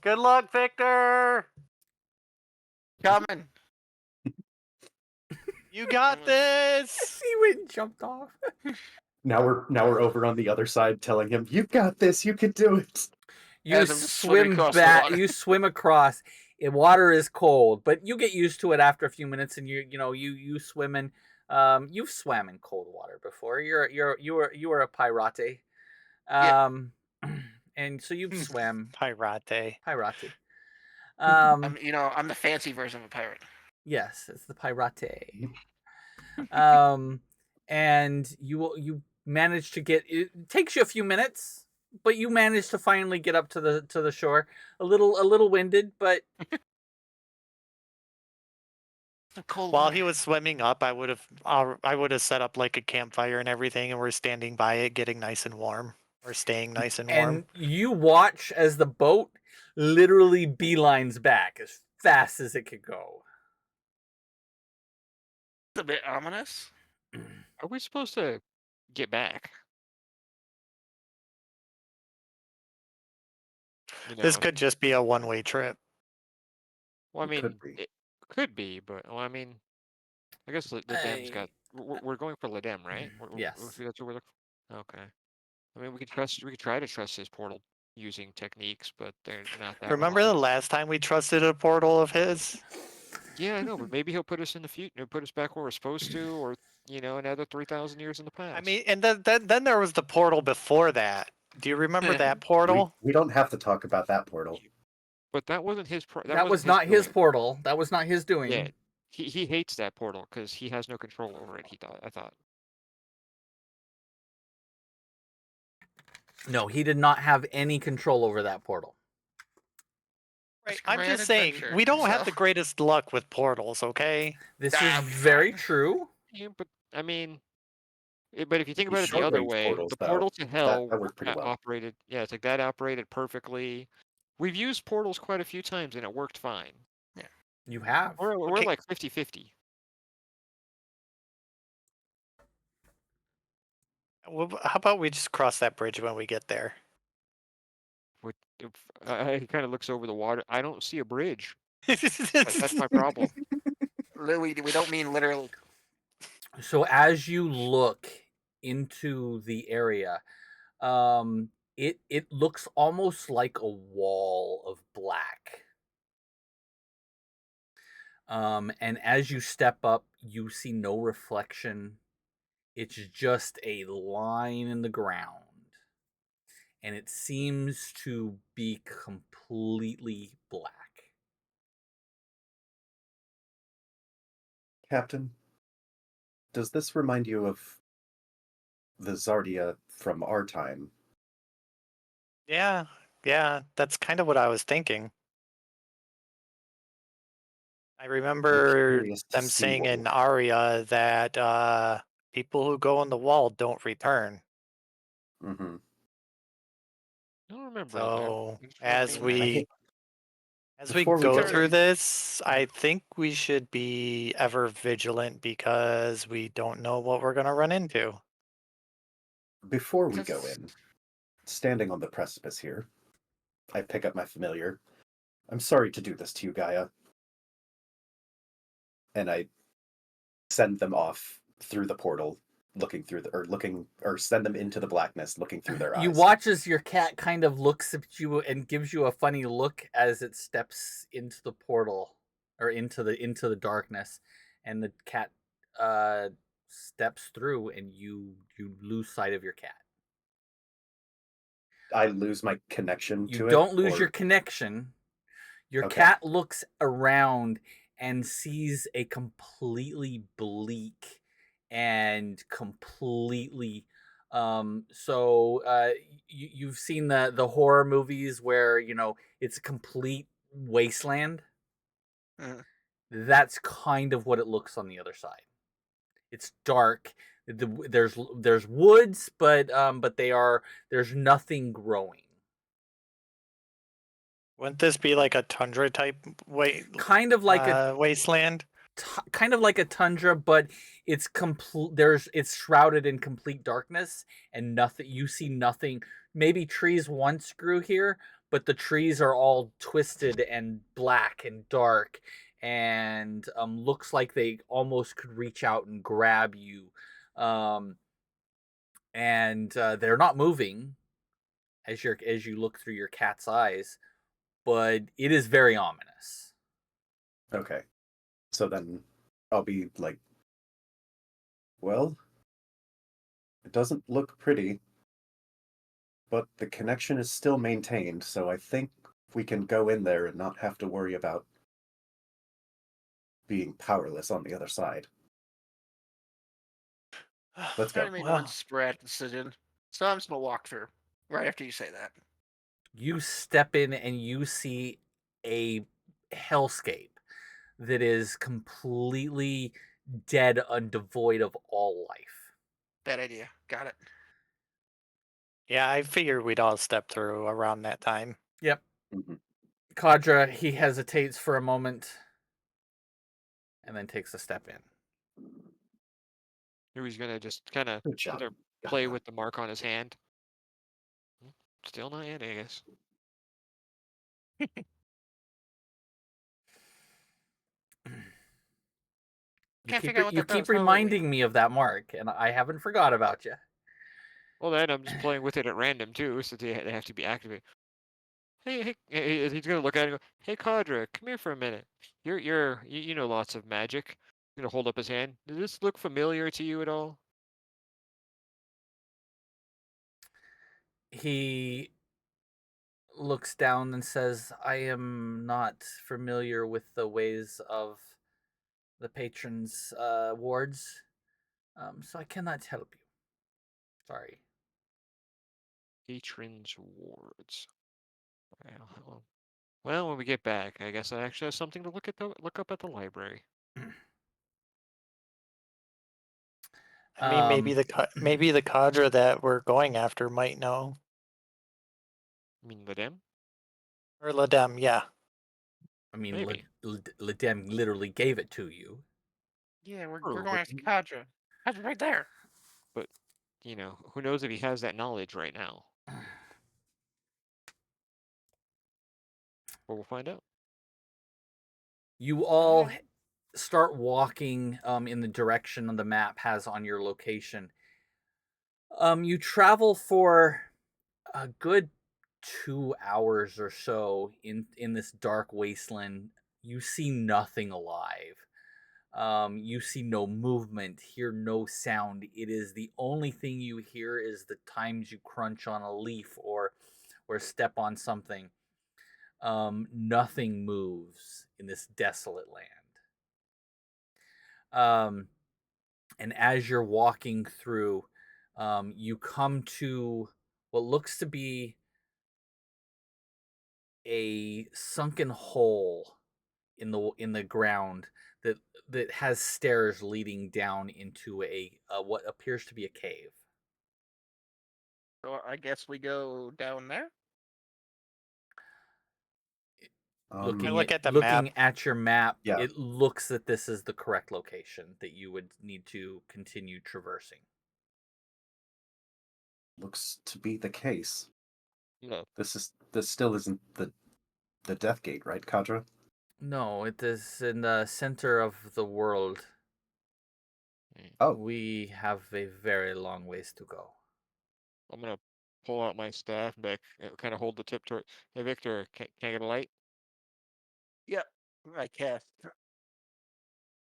Speaker 4: Good luck, Victor.
Speaker 6: Coming.
Speaker 4: You got this.
Speaker 1: He went and jumped off.
Speaker 3: Now we're over on the other side, telling him, "You got this. You can do it."
Speaker 1: You
Speaker 6: As I'm just swimming
Speaker 1: swim
Speaker 6: across the
Speaker 1: back.
Speaker 6: water.
Speaker 1: You swim across. Water is cold, but you get used to it after a few minutes, and you swimming. You've swam in cold water before. You were a pirate. And so you've swam
Speaker 4: Pirate.
Speaker 1: pirate.
Speaker 6: I'm the fancy version of a pirate.
Speaker 1: Yes, it's the pirate. And you manage to get. It takes you a few minutes, but you manage to finally get up to the shore. A little winded, but
Speaker 6: Cold
Speaker 4: While
Speaker 6: water.
Speaker 4: he was swimming up, I would have set up like a campfire and everything, and we're standing by it, getting nice and warm, or staying nice and warm.
Speaker 1: and you watch as the boat literally beelines back as fast as it could go.
Speaker 6: It's a bit ominous.
Speaker 5: Are we supposed to get back?
Speaker 4: This could just be a one-way trip.
Speaker 5: Well, I
Speaker 3: It
Speaker 5: mean,
Speaker 3: could be.
Speaker 5: it could be, but well, I mean, I guess Ledem's got. We're going for Ledem, right?
Speaker 1: Yes.
Speaker 5: That's what we're looking for. Okay. I mean, we could try to trust his portal using techniques, but they're not that.
Speaker 4: Remember the
Speaker 5: reliable.
Speaker 4: last time we trusted a portal of his?
Speaker 5: Yeah, I know, but maybe he'll put us in the future, put us back where we're supposed to, or another 3,000 years in the past.
Speaker 4: I mean, and then there was the portal before that. Do you remember that portal?
Speaker 3: We don't have to talk about that portal.
Speaker 5: But that wasn't his.
Speaker 1: That was not his
Speaker 5: doing.
Speaker 1: portal. That was not his doing.
Speaker 5: Yeah, he hates that portal because he has no control over it. I thought.
Speaker 1: No, he did not have any control over that portal.
Speaker 4: Right.
Speaker 6: It's a
Speaker 4: I'm
Speaker 6: grand
Speaker 4: just saying,
Speaker 6: adventure,
Speaker 4: we don't have
Speaker 6: so.
Speaker 4: the greatest luck with portals, okay?
Speaker 1: This
Speaker 6: Nah,
Speaker 1: is
Speaker 6: I'll be
Speaker 1: very
Speaker 6: fine.
Speaker 1: true.
Speaker 5: Yeah, but I mean, but if you think about it the
Speaker 3: Short
Speaker 5: other
Speaker 3: range
Speaker 5: way,
Speaker 3: portals,
Speaker 5: the
Speaker 3: though,
Speaker 5: portal to hell
Speaker 3: that worked pretty well.
Speaker 5: operated. Yeah, it's like that operated perfectly. We've used portals quite a few times and it worked fine.
Speaker 1: You have.
Speaker 5: We're
Speaker 4: Okay.
Speaker 5: like 50-50.
Speaker 4: Well, how about we just cross that bridge when we get there?
Speaker 5: He kind of looks over the water. I don't see a bridge. That's my problem.
Speaker 6: Louis, we don't mean literally.
Speaker 1: So as you look into the area, it looks almost like a wall of black. And as you step up, you see no reflection. It's just a line in the ground. And it seems to be completely black.
Speaker 3: Captain, does this remind you of the Zardia from our time?
Speaker 4: Yeah, yeah, that's kind of what I was thinking. I
Speaker 3: I'm
Speaker 4: remember
Speaker 3: curious to
Speaker 4: them
Speaker 3: see
Speaker 4: saying
Speaker 3: what
Speaker 4: in Aria that people who go on the wall don't return.
Speaker 3: Mm-hmm.
Speaker 5: I don't remember that.
Speaker 4: So
Speaker 5: Thanks for
Speaker 4: as
Speaker 5: updating that.
Speaker 3: I
Speaker 4: we
Speaker 3: hate
Speaker 4: as we
Speaker 3: before we
Speaker 4: go
Speaker 3: go
Speaker 4: through
Speaker 3: in.
Speaker 4: this, I think we should be ever vigilant because we don't know what we're gonna run into.
Speaker 3: Before we go
Speaker 2: Because
Speaker 3: in, standing on the precipice here, I pick up my familiar. I'm sorry to do this to you, Gaia, and I send them off through the portal, looking through the, or looking, or send them into the blackness, looking through their
Speaker 1: You
Speaker 3: eyes.
Speaker 1: watch as your cat kind of looks at you and gives you a funny look as it steps into the portal or into the darkness, and the cat steps through, and you lose sight of your cat.
Speaker 3: I lose my connection
Speaker 1: You
Speaker 3: to it,
Speaker 1: don't lose your
Speaker 3: or
Speaker 1: connection. Your
Speaker 3: okay.
Speaker 1: cat looks around and sees a completely bleak and completely you've seen the horror movies where it's a complete wasteland.
Speaker 2: uh,
Speaker 1: That's kind of what it looks on the other side. It's dark. There's woods, but there's nothing growing.
Speaker 4: Wouldn't this be like a tundra type
Speaker 1: Kind of like a
Speaker 4: wasteland?
Speaker 1: kind of like a tundra, but it's complete. It's shrouded in complete darkness, and nothing. You see nothing. Maybe trees once grew here, but the trees are all twisted and black and dark, and looks like they almost could reach out and grab you. Um, and they're not moving as you look through your cat's eyes, but it is very ominous.
Speaker 3: Okay. So then I'll be like, well, it doesn't look pretty, but the connection is still maintained, so I think we can go in there and not have to worry about being powerless on the other side. Let's
Speaker 2: I
Speaker 3: go.
Speaker 2: made one
Speaker 4: Well,
Speaker 2: sporadic decision, so I'm just gonna walk through right after you say that.
Speaker 1: You step in and you see a hellscape that is completely dead and devoid of all life.
Speaker 2: Bad idea. Got it.
Speaker 4: yeah, I figured we'd all step through around that time.
Speaker 1: Yep.
Speaker 3: Mhm.
Speaker 1: Kadra, he hesitates for a moment and then takes a step in.
Speaker 5: He's gonna just kind of
Speaker 3: Good
Speaker 5: sit
Speaker 3: job,
Speaker 5: there, play
Speaker 3: Gaia.
Speaker 5: with the mark on his hand. Still not in, I guess.
Speaker 2: Can't figure out what
Speaker 1: You
Speaker 2: that
Speaker 1: keep
Speaker 2: does. No, Louis.
Speaker 1: reminding me of that mark, and I haven't forgot about you.
Speaker 5: Well, then I'm just playing with it at random too, so they have to be activated. He's gonna look at it and go, "Hey, Kadra, come here for a minute. You know lots of magic." He's gonna hold up his hand. Does this look familiar to you at all?
Speaker 1: He looks down and says, "I am not familiar with the ways of the patron's wards, so I cannot help you. Sorry."
Speaker 5: Patron's wards. Well, when we get back, I guess I actually have something to look up at the library.
Speaker 4: I mean,
Speaker 1: Um,
Speaker 4: maybe the cadre that we're going after might know,
Speaker 5: I mean, the dem?
Speaker 4: or Ladem. Yeah,
Speaker 1: I mean,
Speaker 5: Maybe.
Speaker 1: Ledem literally gave it to you.
Speaker 2: Yeah, we're
Speaker 5: True,
Speaker 2: going after Kadra. Kadra right there.
Speaker 5: but who knows if he has that knowledge right now? But we'll find out.
Speaker 1: You all
Speaker 2: Okay.
Speaker 1: start walking in the direction the map has on your location. You travel for a good 2 hours or so in this dark wasteland You see nothing alive. You see no movement, hear no sound. It is the only thing you hear is the times you crunch on a leaf or step on something. Nothing moves in this desolate land. Um, and as you're walking through, you come to what looks to be a sunken hole in the ground that has stairs leading down into a what appears to be a cave.
Speaker 6: So I guess we go down there.
Speaker 4: I
Speaker 3: Um,
Speaker 4: look at the map.
Speaker 1: Looking at your map,
Speaker 3: Yeah.
Speaker 1: it looks that this is the correct location that you would need to continue traversing.
Speaker 3: looks to be the case.
Speaker 5: No.
Speaker 3: This still isn't the Death Gate, right, Kadra?
Speaker 1: No, it is in the center of the world.
Speaker 3: Oh,
Speaker 1: We have a very long ways to go.
Speaker 5: I'm gonna pull out my staff and kind of hold the tip toward. Hey, Victor, can I get a light?
Speaker 6: Yep. I cast.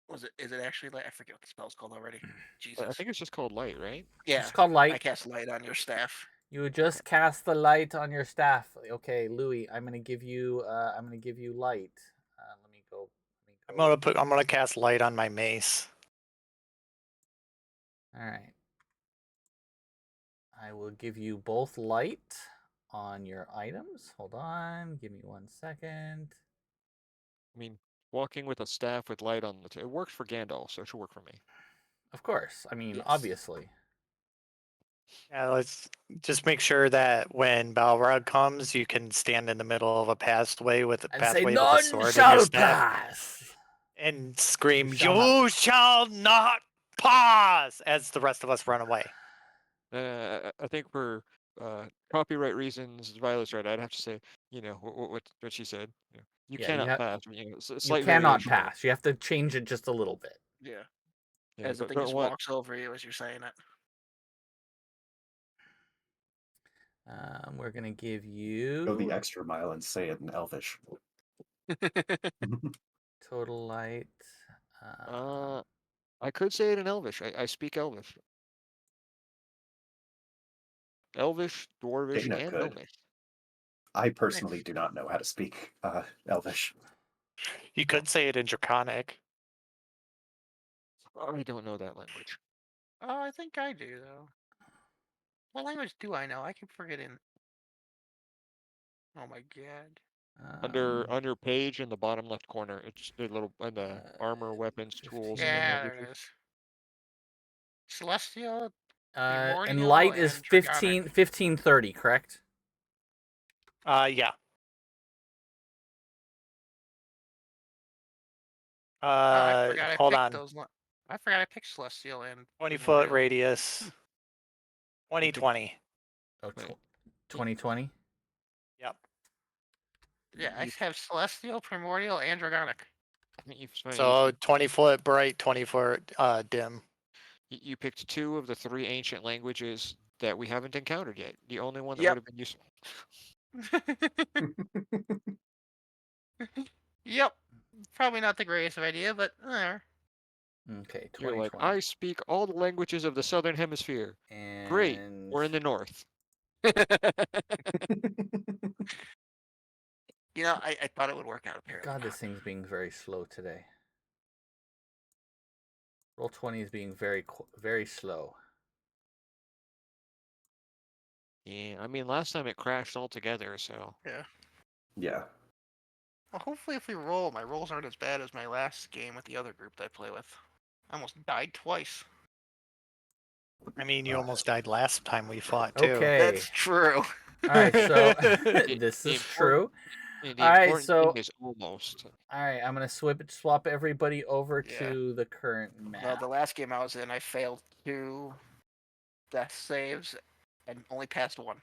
Speaker 6: Was it? Is it actually light? I forget what the spell's called already.
Speaker 5: I
Speaker 6: Jesus.
Speaker 5: think it's just called light, right?
Speaker 6: Yeah.
Speaker 1: It's called
Speaker 6: I
Speaker 1: light.
Speaker 6: cast light on your staff.
Speaker 1: You just cast the light on your staff. Okay, Louis, I'm gonna give you. I'm gonna give you light. Let me go.
Speaker 4: I'm gonna cast light on my mace.
Speaker 1: All right. I will give you both light on your items. Hold on. Give me 1 second.
Speaker 5: I mean, walking with a staff with light on it works for Gandalf, so it should work for me.
Speaker 1: Of course. I mean,
Speaker 6: Yes.
Speaker 1: obviously.
Speaker 4: Yeah, let's just make sure that when Balrog comes, you can stand in the middle of a pathway with
Speaker 1: And say,
Speaker 4: a
Speaker 1: none
Speaker 4: sword in your
Speaker 1: shall
Speaker 4: staff
Speaker 1: pass.
Speaker 4: and scream,
Speaker 1: shall not-
Speaker 4: "You shall not pass!" as the rest of us run away.
Speaker 5: I think for copyright reasons, Violet's right. I'd have to say, what she said. You
Speaker 1: Yeah, you
Speaker 5: cannot
Speaker 1: have.
Speaker 5: pass.
Speaker 1: You
Speaker 5: Slight
Speaker 1: cannot
Speaker 5: variation.
Speaker 1: pass. You have to change it just a little bit.
Speaker 6: Yeah.
Speaker 5: Yeah,
Speaker 6: As the
Speaker 5: but
Speaker 6: thing
Speaker 5: don't
Speaker 6: just
Speaker 5: want.
Speaker 6: walks over you as you're saying
Speaker 1: We're gonna give
Speaker 3: go the
Speaker 1: you
Speaker 3: extra mile and say it in Elvish.
Speaker 6: it.
Speaker 1: total light.
Speaker 5: I could say it in Elvish. I speak Elvish. Elvish, Dwarvish,
Speaker 3: Dana
Speaker 5: and
Speaker 3: could.
Speaker 5: Gnomish.
Speaker 3: I personally
Speaker 6: Nice.
Speaker 3: do not know how to speak Elvish.
Speaker 4: You could say it in Draconic.
Speaker 5: I don't know that language.
Speaker 6: Oh, I think I do though. What language do I know? I keep forgetting. Oh my god.
Speaker 5: Under page in the bottom left corner, it's the little the armor, weapons, tools, and then
Speaker 1: 15.
Speaker 6: Yeah, there it
Speaker 5: languages.
Speaker 6: is. Celestial,
Speaker 1: And
Speaker 6: Primordial,
Speaker 1: light is
Speaker 6: and Draconic.
Speaker 1: 1530, correct?
Speaker 4: Yeah.
Speaker 6: I forgot I
Speaker 4: Hold
Speaker 6: picked
Speaker 4: on.
Speaker 6: those. I forgot I picked Celestial and
Speaker 4: 20-foot
Speaker 6: Primordial.
Speaker 4: radius. 2020.
Speaker 1: Oh,
Speaker 5: Right.
Speaker 1: 2020.
Speaker 4: Yep.
Speaker 6: Yeah, I
Speaker 5: You,
Speaker 6: have Celestial, Primordial, and Draconic.
Speaker 5: I think you,
Speaker 4: So 20-foot bright, 20-foot dim.
Speaker 5: you picked two of the three ancient languages that we haven't encountered yet. The only one that
Speaker 6: Yep.
Speaker 5: would have been useful.
Speaker 6: Yep. Probably not the greatest of idea, but
Speaker 1: Okay,
Speaker 5: You're like,
Speaker 1: 2020.
Speaker 5: I speak all the languages of the southern hemisphere. Great.
Speaker 1: And
Speaker 5: We're in the north.
Speaker 6: I thought it would work out. Apparently
Speaker 1: God,
Speaker 6: not.
Speaker 1: this thing's being very slow today. Roll 20 is being very slow.
Speaker 5: Yeah, I mean, last time it crashed altogether, so.
Speaker 6: Yeah.
Speaker 3: Yeah.
Speaker 6: Well, hopefully, if we roll, my rolls aren't as bad as my last game with the other group that I play with. I almost died twice.
Speaker 4: I mean, you almost died last time we fought too.
Speaker 1: Okay.
Speaker 6: That's true.
Speaker 1: All right, so
Speaker 5: The
Speaker 1: this is
Speaker 5: important-
Speaker 1: true.
Speaker 5: The
Speaker 1: All right,
Speaker 5: important
Speaker 1: so
Speaker 5: thing is almost.
Speaker 1: all right, I'm gonna swap everybody over
Speaker 6: Yeah.
Speaker 1: to the current map.
Speaker 6: No, the last game I was in, I failed 2 death saves and only passed 1.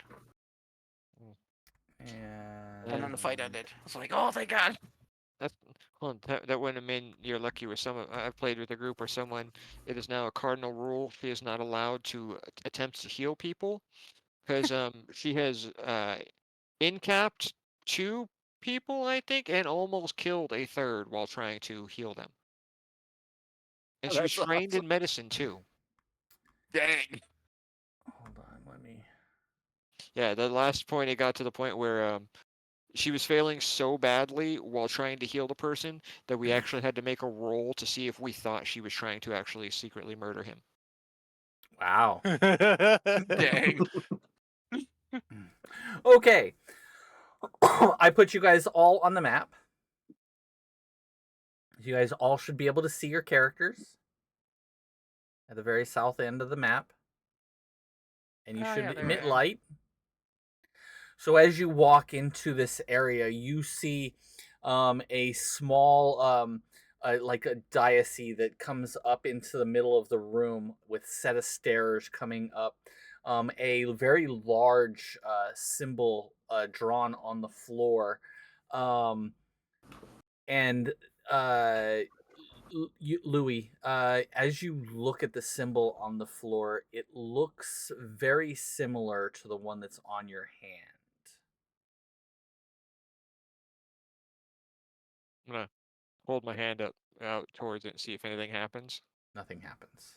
Speaker 6: And then the fight ended. I was like, oh, thank God.
Speaker 5: That's hold on, that wouldn't have mean you're lucky with someone. I've played with a group where someone. It is now a cardinal rule. She is not allowed to attempt to heal people because she has incapped 2 people, I think, and almost killed a third while trying to heal them. And
Speaker 6: Oh,
Speaker 5: she was
Speaker 6: that's
Speaker 5: trained
Speaker 6: awesome.
Speaker 5: in medicine too.
Speaker 2: Dang.
Speaker 1: Hold on, let me.
Speaker 5: Yeah, the last point it got to the point where she was failing so badly while trying to heal the person that we actually had to make a roll to see if we thought she was trying to actually secretly murder him.
Speaker 1: Wow.
Speaker 2: Dang.
Speaker 1: Okay. I put you guys all on the map. You guys all should be able to see your characters at the very south end of the map. And you
Speaker 6: Oh,
Speaker 1: should
Speaker 6: yeah, there
Speaker 1: emit
Speaker 6: I am.
Speaker 1: light. So as you walk into this area, you see a small, like a diocese that comes up into the middle of the room with a set of stairs coming up. A very large symbol drawn on the floor. Um, and Louis, as you look at the symbol on the floor, it looks very similar to the one that's on your hand.
Speaker 5: I'm gonna hold my hand up out towards it and see if anything happens.
Speaker 1: Nothing happens.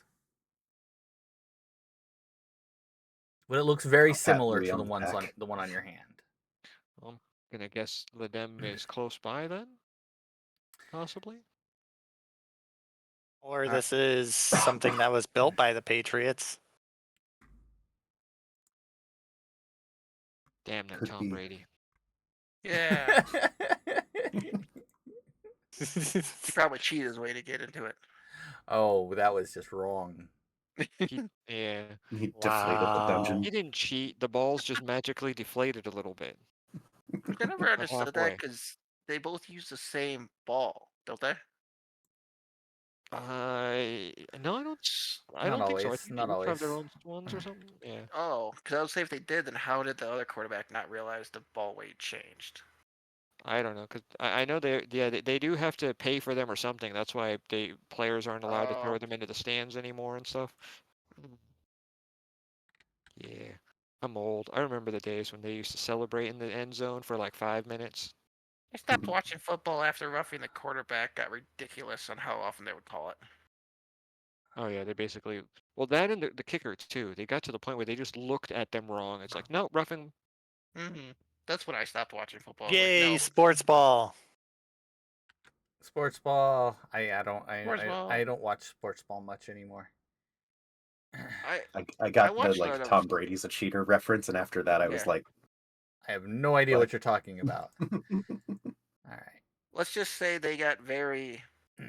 Speaker 1: But it looks very
Speaker 3: I'll pat
Speaker 1: similar
Speaker 3: Louis
Speaker 1: to
Speaker 3: on the back.
Speaker 1: the one on your hand.
Speaker 5: I'm gonna guess Ledem is close by then, possibly.
Speaker 4: Or
Speaker 1: All right.
Speaker 4: this is something that was built by the Patriots.
Speaker 5: Damn that
Speaker 3: Could
Speaker 5: Tom
Speaker 3: be.
Speaker 5: Brady.
Speaker 6: Yeah. He probably cheated his way to get into it.
Speaker 1: Oh, that was just wrong.
Speaker 5: Yeah,
Speaker 3: He deflated the
Speaker 4: Wow.
Speaker 5: he
Speaker 3: dungeon.
Speaker 5: didn't cheat. The balls just magically deflated a little bit,
Speaker 6: I never
Speaker 5: like
Speaker 6: understood that
Speaker 5: halfway.
Speaker 6: because they both use the same ball, don't they?
Speaker 5: I no, I
Speaker 1: Not
Speaker 5: don't think so. I
Speaker 1: always.
Speaker 5: think they
Speaker 1: Not
Speaker 5: each have their
Speaker 1: always.
Speaker 5: own ones or something. Yeah.
Speaker 6: Oh, because I would say if they did, then how did the other quarterback not realize the ball weight changed?
Speaker 5: I don't know, cause I know they do have to pay for them or something. That's why players aren't allowed to throw
Speaker 6: Oh,
Speaker 5: them into the stands anymore and stuff. Yeah, I'm old. I remember the days when they used to celebrate in the end zone for like 5 minutes.
Speaker 6: I stopped watching football after roughing the quarterback got ridiculous on how often they would call it.
Speaker 5: Oh yeah, they basically well that and the kicker too. They got to the point where they just looked at them wrong. It's like no roughing.
Speaker 6: Mm-hmm. That's when I stopped watching football. I was like,
Speaker 4: Yay,
Speaker 6: no,
Speaker 4: sports ball.
Speaker 1: Sports ball.
Speaker 6: sports
Speaker 1: I
Speaker 6: ball.
Speaker 1: don't watch sports ball much anymore.
Speaker 6: I
Speaker 3: I
Speaker 6: I
Speaker 3: got the
Speaker 6: watched
Speaker 3: like
Speaker 6: that.
Speaker 3: Tom Brady's a cheater reference, and after that I was
Speaker 6: Yeah.
Speaker 3: like,
Speaker 1: I have no idea
Speaker 3: what?
Speaker 1: what you're talking about. All
Speaker 6: Let's just say they got very
Speaker 1: right.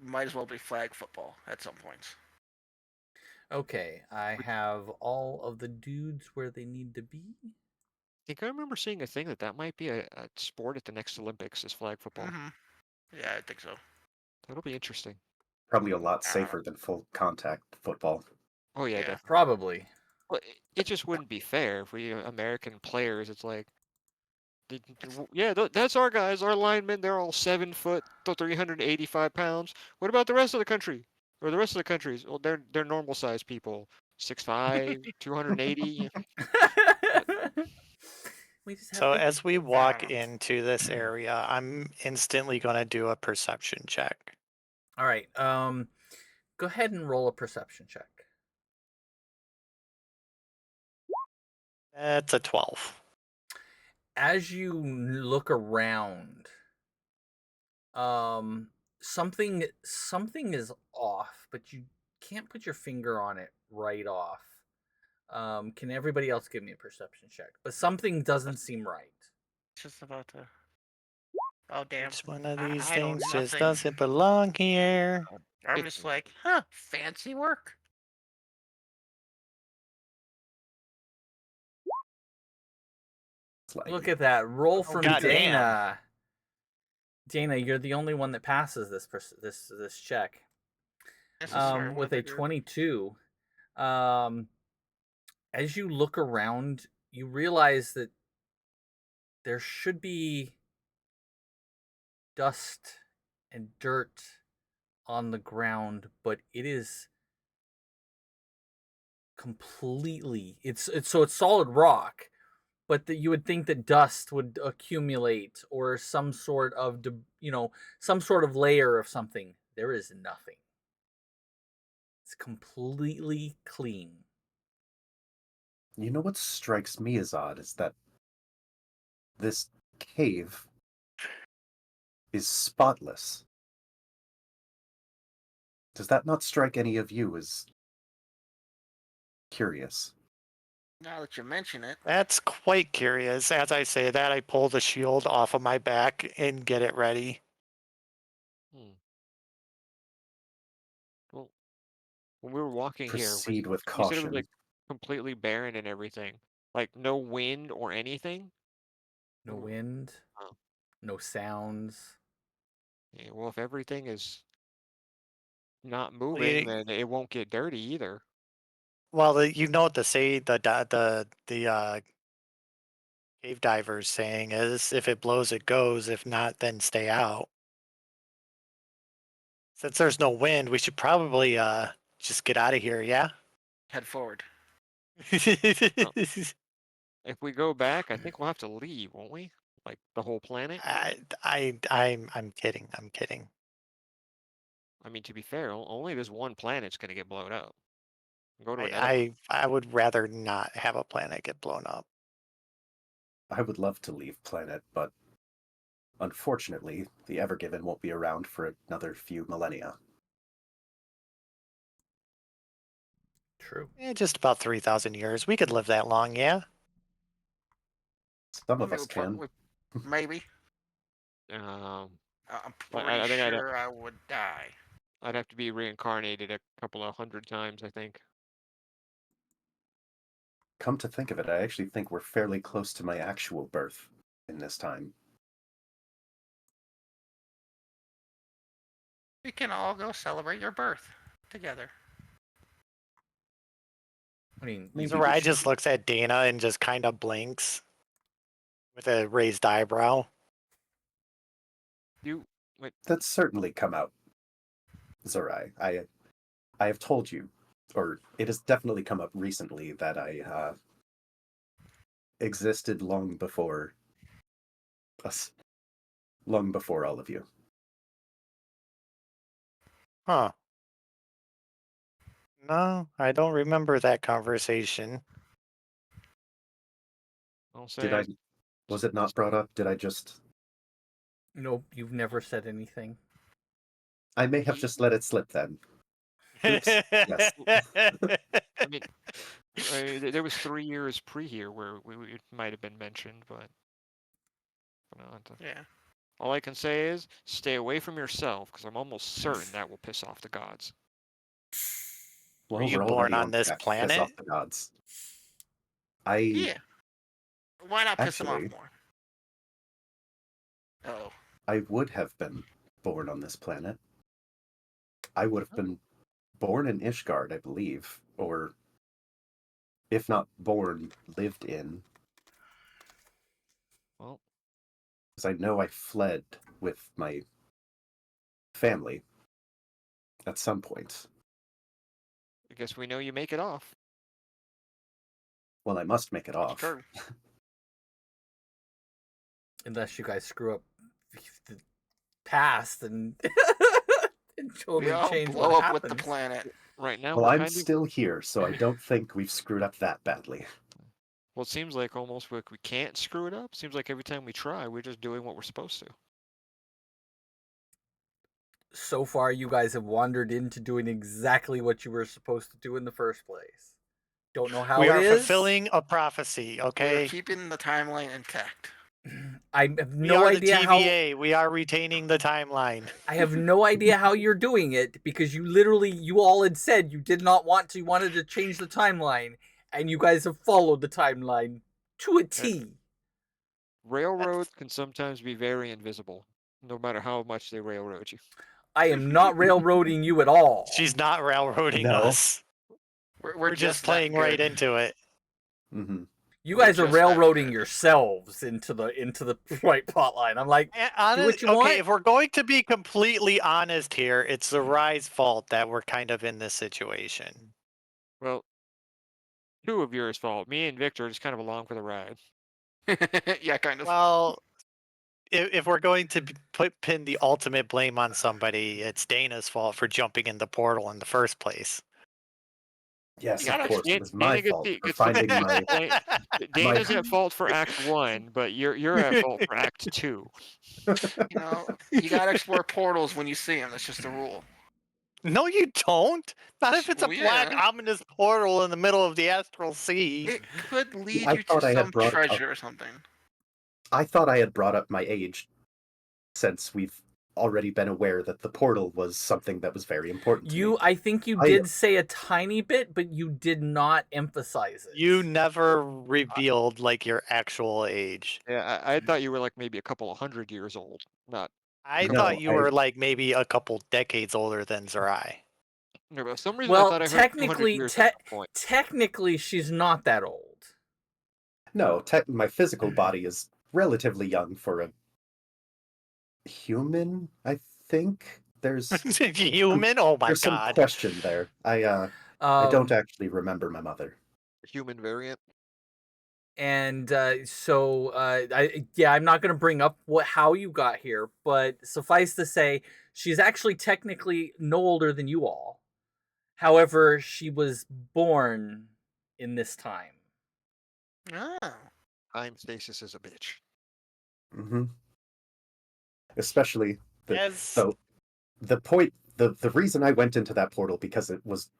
Speaker 6: might as well be flag football at some points.
Speaker 1: Okay, I have all of the dudes where they need to be.
Speaker 5: I think I remember seeing a thing that might be a sport at the next Olympics is flag football.
Speaker 6: Mm-hmm. Yeah, I think so.
Speaker 5: That'll be interesting.
Speaker 3: Probably a lot
Speaker 6: I don't know.
Speaker 3: safer than full contact football.
Speaker 5: Oh yeah,
Speaker 6: Yeah.
Speaker 5: definitely.
Speaker 1: Probably.
Speaker 5: Well, it just wouldn't be fair if we American players. It's like, yeah, that's our guys, our linemen. They're all 7 foot, 385 pounds. What about the rest of the country? Or the rest of the countries? Well, they're normal sized people, 6'5", 280. But
Speaker 1: We just have
Speaker 4: So
Speaker 1: big.
Speaker 4: as we
Speaker 6: I
Speaker 4: walk
Speaker 6: don't know.
Speaker 4: into this area, I'm instantly going to do a perception check.
Speaker 1: All right. Go ahead and roll a perception check.
Speaker 4: That's a 12.
Speaker 1: As you look around, um, something is off, but you can't put your finger on it right off. Can everybody else give me a perception check? But something doesn't seem right.
Speaker 6: Just about to. Oh damn!
Speaker 4: Which one of these
Speaker 6: I know
Speaker 4: things just
Speaker 6: nothing.
Speaker 4: doesn't belong here?
Speaker 6: I'm
Speaker 5: it's
Speaker 6: just like, huh? Fancy work.
Speaker 1: Look
Speaker 3: Slaggy.
Speaker 1: at that roll
Speaker 4: Oh,
Speaker 1: from
Speaker 4: goddamn.
Speaker 1: Dana. Dana, you're the only one that passes this check.
Speaker 6: This is sorry. What
Speaker 1: With
Speaker 6: did
Speaker 1: a
Speaker 6: I do?
Speaker 1: 22. Um, as you look around, you realize that there should be dust and dirt on the ground, but it is completely it's solid rock, but that you would think that dust would accumulate or some sort of some sort of layer of something. There is nothing. It's completely clean.
Speaker 3: You know what strikes me as odd is that this cave is spotless. Does that not strike any of you as curious?
Speaker 6: Now that you mention it,
Speaker 4: That's quite curious. As I say that, I pull the shield off of my back and get it ready.
Speaker 5: Hmm. Well, when we were walking here,
Speaker 3: Proceed with
Speaker 5: you said it was
Speaker 3: caution.
Speaker 5: like completely barren and everything, like no wind or anything.
Speaker 1: No
Speaker 5: Ooh,
Speaker 1: wind,
Speaker 5: oh,
Speaker 1: no sounds.
Speaker 5: yeah, well, if everything is not
Speaker 4: Well,
Speaker 5: moving, then it won't get dirty either.
Speaker 4: you know what the cave divers saying is, if it blows, it goes. If not, then stay out. Since there's no wind, we should probably just get out of here. Yeah.
Speaker 6: head forward.
Speaker 5: Well, if we go back, I think we'll have to leave, won't we? Like the whole planet.
Speaker 4: I'm kidding. I'm kidding.
Speaker 5: I mean, to be fair, only this one planet's gonna get blown up. Go to another one.
Speaker 4: I would rather not have a planet get blown up.
Speaker 3: I would love to leave planet, but unfortunately, the Evergiven won't be around for another few millennia.
Speaker 1: True.
Speaker 4: Just about 3,000 years. We could live that long, yeah.
Speaker 3: Some
Speaker 6: I
Speaker 3: of
Speaker 6: mean,
Speaker 3: us can.
Speaker 6: maybe.
Speaker 5: Um,
Speaker 6: I'm
Speaker 5: I,
Speaker 6: pretty
Speaker 5: I think
Speaker 6: sure I would die.
Speaker 5: I'd have to be reincarnated a couple of hundred times, I think.
Speaker 3: Come to think of it, I actually think we're fairly close to my actual birth in this time.
Speaker 6: We can all go celebrate your birth together.
Speaker 1: I mean,
Speaker 3: Maybe we
Speaker 4: Sarai
Speaker 3: should.
Speaker 4: just looks at Dana and just kind of blinks with a raised eyebrow.
Speaker 5: You wait.
Speaker 3: That's certainly come out, Zerai. I have told you, or it has definitely come up recently that I existed long before us, long before all of you.
Speaker 4: Huh. No, I don't remember that conversation.
Speaker 5: I'll
Speaker 3: Did
Speaker 5: say
Speaker 3: I? Was it not brought up? Did I just?
Speaker 1: nope, you've never said anything.
Speaker 3: I may have just let it slip then. Oops. Yes.
Speaker 5: I mean, there was 3 years pre here where it might have been mentioned, but
Speaker 6: Yeah.
Speaker 5: all I can say is stay away from yourself, because I'm almost certain that will piss off the gods.
Speaker 4: Were
Speaker 3: Well,
Speaker 4: you
Speaker 3: we're
Speaker 4: born
Speaker 3: already
Speaker 4: on
Speaker 3: on
Speaker 4: this
Speaker 3: track to piss
Speaker 4: planet?
Speaker 3: off the gods. I
Speaker 6: Yeah. Why not piss them off
Speaker 3: actually,
Speaker 6: more? Oh.
Speaker 3: I would have been born on this planet. I would have been born in Ishgard, I believe, or if not born, lived in,
Speaker 5: Well,
Speaker 3: because I know I fled with my family at some point.
Speaker 5: I guess we know you make it off.
Speaker 3: Well, I must make it
Speaker 6: That's
Speaker 3: off.
Speaker 6: true.
Speaker 1: Unless you guys screw up the past and, and
Speaker 6: We
Speaker 1: totally
Speaker 6: all
Speaker 1: change what
Speaker 6: blow up with the
Speaker 1: happens.
Speaker 6: planet.
Speaker 5: Right now,
Speaker 3: Well,
Speaker 5: we're
Speaker 3: I'm
Speaker 5: kind of.
Speaker 3: still here, so I don't think we've screwed up that badly.
Speaker 5: Well, it seems like almost like we can't screw it up. Seems like every time we try, we're just doing what we're supposed to.
Speaker 1: So far, you guys have wandered into doing exactly what you were supposed to do in the first place. Don't know how
Speaker 4: We
Speaker 1: it
Speaker 4: are
Speaker 1: is.
Speaker 4: fulfilling a prophecy,
Speaker 6: We're
Speaker 4: okay?
Speaker 6: keeping the timeline intact.
Speaker 1: I have
Speaker 4: We
Speaker 1: no
Speaker 4: are the
Speaker 1: idea how.
Speaker 4: TVA. We are retaining the timeline.
Speaker 1: I have no idea how you're doing it because you all had said you did not want to. You wanted to change the timeline, and you guys have followed the timeline to a T.
Speaker 5: Railroads can sometimes be very invisible, no matter how much they railroad you.
Speaker 1: I am not railroading you at all.
Speaker 4: She's not railroading
Speaker 3: No.
Speaker 4: us.
Speaker 6: We're
Speaker 4: We're just playing
Speaker 6: that
Speaker 4: right
Speaker 6: good.
Speaker 4: into it.
Speaker 3: Mm-hmm.
Speaker 1: You
Speaker 6: We're
Speaker 1: guys are
Speaker 6: just that
Speaker 1: railroading
Speaker 6: good.
Speaker 1: yourselves into the right plot line. I'm like, do what you
Speaker 4: Okay,
Speaker 1: want.
Speaker 4: if we're going to be completely honest here, it's Zarai's fault that we're kind of in this situation.
Speaker 5: Well, two of yours fault. Me and Victor are just kind of along for the ride.
Speaker 6: Yeah, kind of.
Speaker 4: Well, if we're going to pin the ultimate blame on somebody, it's Dana's fault for jumping in the portal in the first place.
Speaker 3: Yes,
Speaker 6: You
Speaker 3: of
Speaker 6: gotta
Speaker 3: course. It
Speaker 5: Dan-
Speaker 3: was my
Speaker 5: Dana
Speaker 3: fault for
Speaker 5: gets the
Speaker 3: finding my
Speaker 5: Dan-
Speaker 3: my.
Speaker 5: Dana's at fault for Act 1, but you're at fault for Act 2.
Speaker 6: you gotta explore portals when you see them. That's just the rule.
Speaker 4: No, you don't. Not if it's a
Speaker 6: Well,
Speaker 4: black,
Speaker 6: yeah.
Speaker 4: ominous portal in the middle of the astral sea.
Speaker 6: It could lead
Speaker 3: I
Speaker 6: you to
Speaker 3: thought I had
Speaker 6: some
Speaker 3: brought up.
Speaker 6: treasure or something.
Speaker 3: I thought I had brought up my age, since we've already been aware that the portal was something that was very important to me.
Speaker 1: I think you
Speaker 3: I-
Speaker 1: did say a tiny bit, but you did not emphasize it.
Speaker 4: You never revealed like your actual age.
Speaker 5: Yeah, I thought you were like maybe a couple of 100 years old, not.
Speaker 4: I
Speaker 3: No,
Speaker 4: thought you
Speaker 3: I-
Speaker 4: were like maybe a couple decades older than Zerai.
Speaker 5: No, but for some reason I
Speaker 1: Well,
Speaker 5: thought I heard 200
Speaker 1: technically,
Speaker 5: years at some point.
Speaker 1: technically, she's not that old.
Speaker 3: No, my physical body is relatively young for a human, I think. There's
Speaker 4: Human? Oh my
Speaker 3: there's some
Speaker 4: god.
Speaker 3: question there. I don't
Speaker 1: Um,
Speaker 3: actually remember my mother.
Speaker 5: Human variant.
Speaker 1: and I'm not going to bring up how you got here, but suffice to say, she's actually technically no older than you all. However, she was born in this time.
Speaker 6: Oh.
Speaker 5: Time stasis is a bitch.
Speaker 3: Hmm. Especially
Speaker 4: As
Speaker 3: so the point the reason I went into that portal, because it was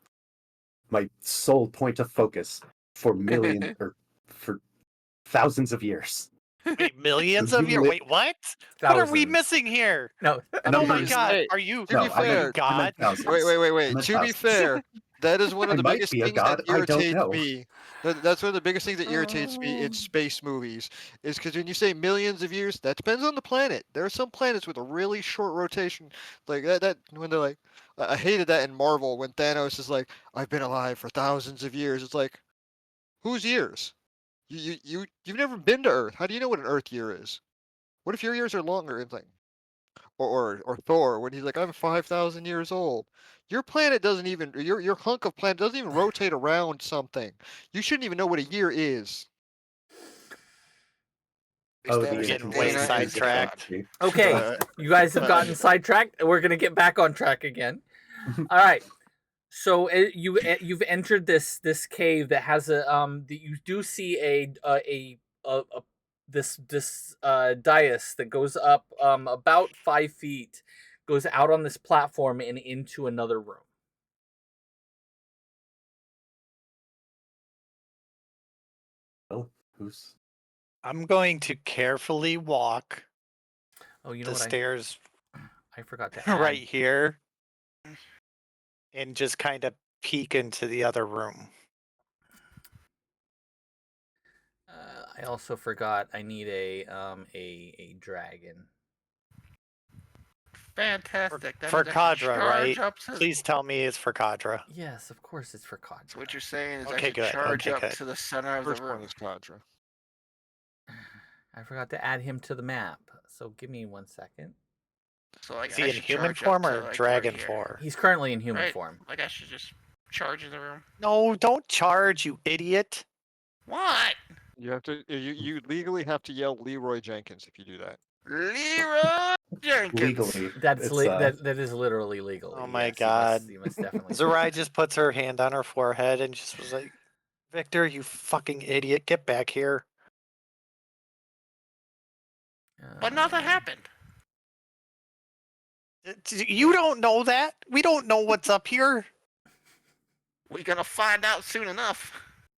Speaker 3: my sole point of focus for millions or for thousands of years.
Speaker 4: wait, millions of
Speaker 3: You
Speaker 4: years.
Speaker 3: li-
Speaker 4: Wait, what? What are we
Speaker 1: Thousands.
Speaker 4: missing here?
Speaker 1: No,
Speaker 5: I
Speaker 4: Oh
Speaker 5: mean,
Speaker 4: my
Speaker 3: Numbers-
Speaker 4: god,
Speaker 5: hey,
Speaker 4: are you
Speaker 5: to be
Speaker 3: No, I
Speaker 5: fair,
Speaker 3: meant
Speaker 4: God?
Speaker 3: thousands.
Speaker 5: wait.
Speaker 3: I meant
Speaker 5: To be
Speaker 3: thousands.
Speaker 5: fair, that is one of
Speaker 3: I
Speaker 5: the
Speaker 3: might
Speaker 5: biggest
Speaker 3: be a
Speaker 5: things that
Speaker 3: god, I don't
Speaker 5: irritates
Speaker 3: know.
Speaker 5: me. That's one of the biggest things that irritates me in space movies. Is because when you say millions of years, that depends on the planet. There are some planets with a really short rotation, like that. When they're like, I hated that in Marvel when Thanos is like, "I've been alive for thousands of years." It's like, whose years? You've never been to Earth. How do you know what an Earth year is? What if your years are longer? It's like, or Thor when he's like, I'm 5,000 years old. Your planet doesn't even your hunk of planet doesn't even rotate around something. You shouldn't even know what a year is.
Speaker 2: They
Speaker 3: Oh, the
Speaker 2: established that
Speaker 4: getting way
Speaker 2: Dana is the god.
Speaker 4: sidetracked.
Speaker 1: okay,
Speaker 5: Uh,
Speaker 1: you guys have gotten sidetracked. We're gonna get back on track again. All right. So you've entered this cave that has you do see a this dais that goes up about 5 feet, goes out on this platform and into another room.
Speaker 3: Well, who's
Speaker 4: I'm going to carefully walk
Speaker 1: Oh, you know
Speaker 4: the
Speaker 1: what?
Speaker 4: stairs
Speaker 1: I forgot to add.
Speaker 4: right here and just kind of peek into the other room.
Speaker 1: I also forgot I need a dragon.
Speaker 6: Fantastic. That
Speaker 4: For
Speaker 6: means I can
Speaker 4: Kadra, right?
Speaker 6: charge up to.
Speaker 4: Please tell me it's for Kadra.
Speaker 1: Yes, of course it's for Kadra.
Speaker 2: So what you're saying is I
Speaker 4: Okay,
Speaker 2: should
Speaker 4: good.
Speaker 2: charge
Speaker 4: Okay,
Speaker 2: up
Speaker 4: good.
Speaker 2: to the center of the
Speaker 5: first one
Speaker 2: room.
Speaker 5: is Kadra.
Speaker 1: I forgot to add him to the map. So give me 1 second.
Speaker 6: So like
Speaker 4: Is
Speaker 6: I
Speaker 4: he in
Speaker 6: should
Speaker 4: human
Speaker 6: charge
Speaker 4: form
Speaker 6: up to
Speaker 4: or
Speaker 6: like
Speaker 4: dragon
Speaker 6: right here.
Speaker 4: form?
Speaker 1: He's currently in human
Speaker 6: Right?
Speaker 1: form.
Speaker 6: Like I should just charge in the room.
Speaker 4: No, don't charge, you idiot.
Speaker 6: What?
Speaker 5: You have to you legally have to yell Leroy Jenkins if you do that.
Speaker 6: Leroy Jenkins.
Speaker 3: legally?
Speaker 1: That's
Speaker 3: It's
Speaker 1: that is literally legal.
Speaker 4: Oh my
Speaker 1: Yes,
Speaker 4: god.
Speaker 1: You must definitely.
Speaker 4: Zerai just puts her hand on her forehead and just was like, Victor, you fucking idiot, get back here.
Speaker 6: But nothing happened.
Speaker 4: You don't know that? We don't know what's up here.
Speaker 6: We're gonna find out soon enough.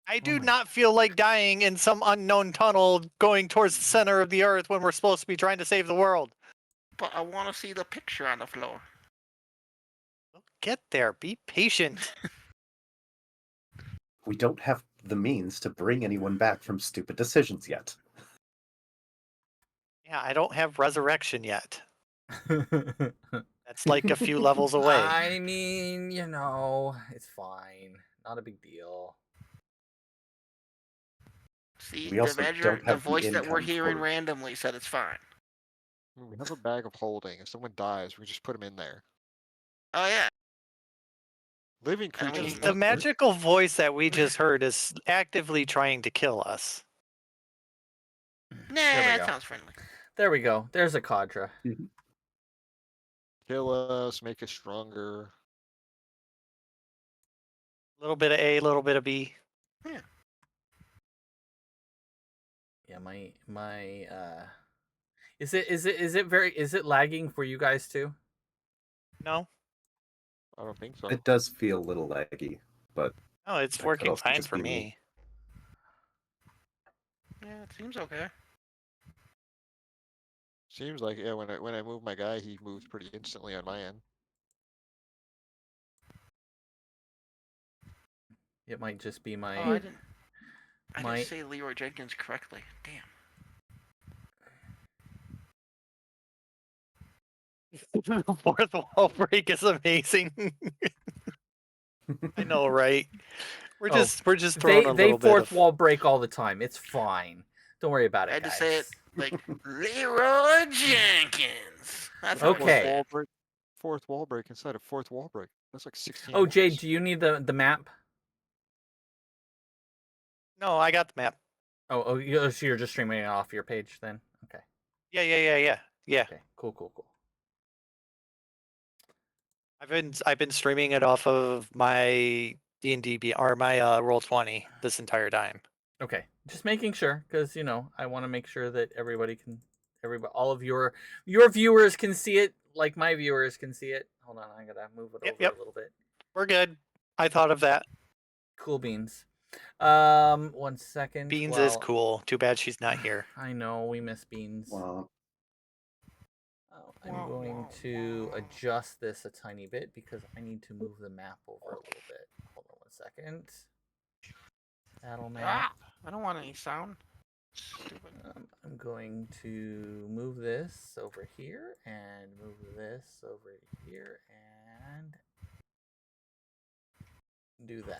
Speaker 4: I do
Speaker 1: my-
Speaker 4: not feel like dying in some unknown tunnel going towards the center of the earth when we're supposed to be trying to save the world.
Speaker 6: But I want to see the picture on the floor.
Speaker 4: Get there. Be patient.
Speaker 3: We don't have the means to bring anyone back from stupid decisions yet.
Speaker 4: Yeah, I don't have resurrection yet. That's like a few levels away.
Speaker 1: I mean, it's fine. Not a big deal.
Speaker 6: See,
Speaker 3: We also don't
Speaker 6: the
Speaker 3: have the
Speaker 6: voice that we're
Speaker 3: income
Speaker 6: hearing
Speaker 3: for-
Speaker 6: randomly said it's fine.
Speaker 5: We have a bag of holding. If someone dies, we just put them in there.
Speaker 6: Oh yeah.
Speaker 5: Living
Speaker 6: I mean,
Speaker 5: creatures.
Speaker 4: The magical voice that we just heard is actively trying to kill us.
Speaker 6: Nah,
Speaker 1: There we
Speaker 6: that
Speaker 1: go.
Speaker 6: sounds friendly.
Speaker 1: There we go. There's a Cadra.
Speaker 5: Kill us, make us stronger.
Speaker 4: A little bit of A, a little bit of B.
Speaker 6: Yeah.
Speaker 1: Yeah, my is it lagging for you guys too?
Speaker 4: No,
Speaker 5: I don't think so.
Speaker 3: It does feel a little laggy, but
Speaker 4: no, it's
Speaker 3: that could
Speaker 4: working
Speaker 3: also
Speaker 4: fine
Speaker 3: just
Speaker 4: for
Speaker 3: be
Speaker 4: me.
Speaker 6: Yeah, it seems okay.
Speaker 5: Seems like yeah. When I move my guy, he moves pretty instantly on my end.
Speaker 1: It might just be
Speaker 6: Oh,
Speaker 1: my
Speaker 6: I didn't
Speaker 1: my
Speaker 6: say Leroy Jenkins correctly. Damn.
Speaker 4: Fourth wall break is amazing. I know, right? We're
Speaker 1: Oh,
Speaker 4: just throwing a
Speaker 1: they
Speaker 4: little bit
Speaker 1: fourth
Speaker 4: of
Speaker 1: wall break all the time. It's fine. Don't worry about
Speaker 6: I
Speaker 1: it,
Speaker 6: had to say it
Speaker 1: guys.
Speaker 6: like Leroy Jenkins. That's how
Speaker 5: Fourth
Speaker 1: Okay.
Speaker 5: wall break. Fourth wall break inside of fourth wall break. That's like 16
Speaker 1: Oh, Jade,
Speaker 5: walls.
Speaker 1: do you need the map?
Speaker 4: No, I got the map.
Speaker 1: So you're just streaming it off your page then? Okay.
Speaker 4: Yeah.
Speaker 1: Okay. Cool.
Speaker 4: I've been streaming it off of my D&D or my Roll20 this entire time.
Speaker 1: Okay. Just making sure, because I want to make sure that all of your viewers can see it, like my viewers can see it. Hold on, I gotta move it over
Speaker 4: Yep.
Speaker 1: a little bit.
Speaker 4: We're good. I thought of that.
Speaker 1: Cool beans. 1 second.
Speaker 4: Beans is
Speaker 1: Well,
Speaker 4: cool. Too bad she's not here.
Speaker 1: I know we miss Beans.
Speaker 3: Wow.
Speaker 1: I'm going to adjust this a tiny bit because I need to move the map over a little bit. Hold on 1 second. Battle map.
Speaker 6: I don't want any sound. Stupid.
Speaker 1: I'm going to move this over here and move this over here and do that.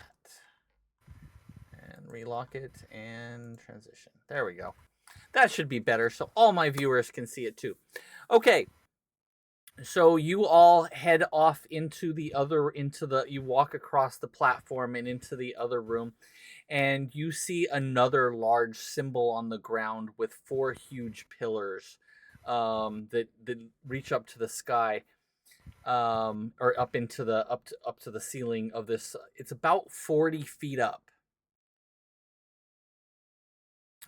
Speaker 1: And relock it and transition. There we go. That should be better so all my viewers can see it too. Okay. So you all head off you walk across the platform and into the other room, and you see another large symbol on the ground with 4 huge pillars that reach up to the sky, or up into the up to the ceiling of this. It's about 40 feet up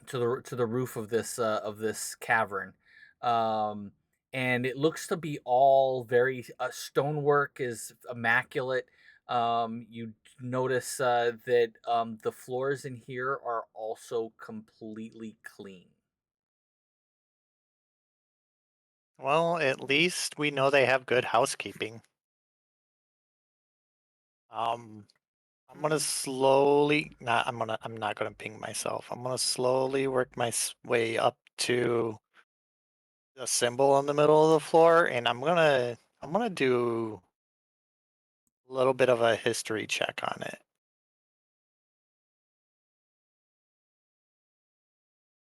Speaker 1: to the roof of this cavern. Um, and it looks to be all very stonework is immaculate. You notice that the floors in here are also completely clean.
Speaker 4: Well, at least we know they have good housekeeping. I'm gonna slowly not. I'm not gonna ping myself. I'm gonna slowly work my way up to the symbol in the middle of the floor, and I'm gonna do a little bit of a history check on it.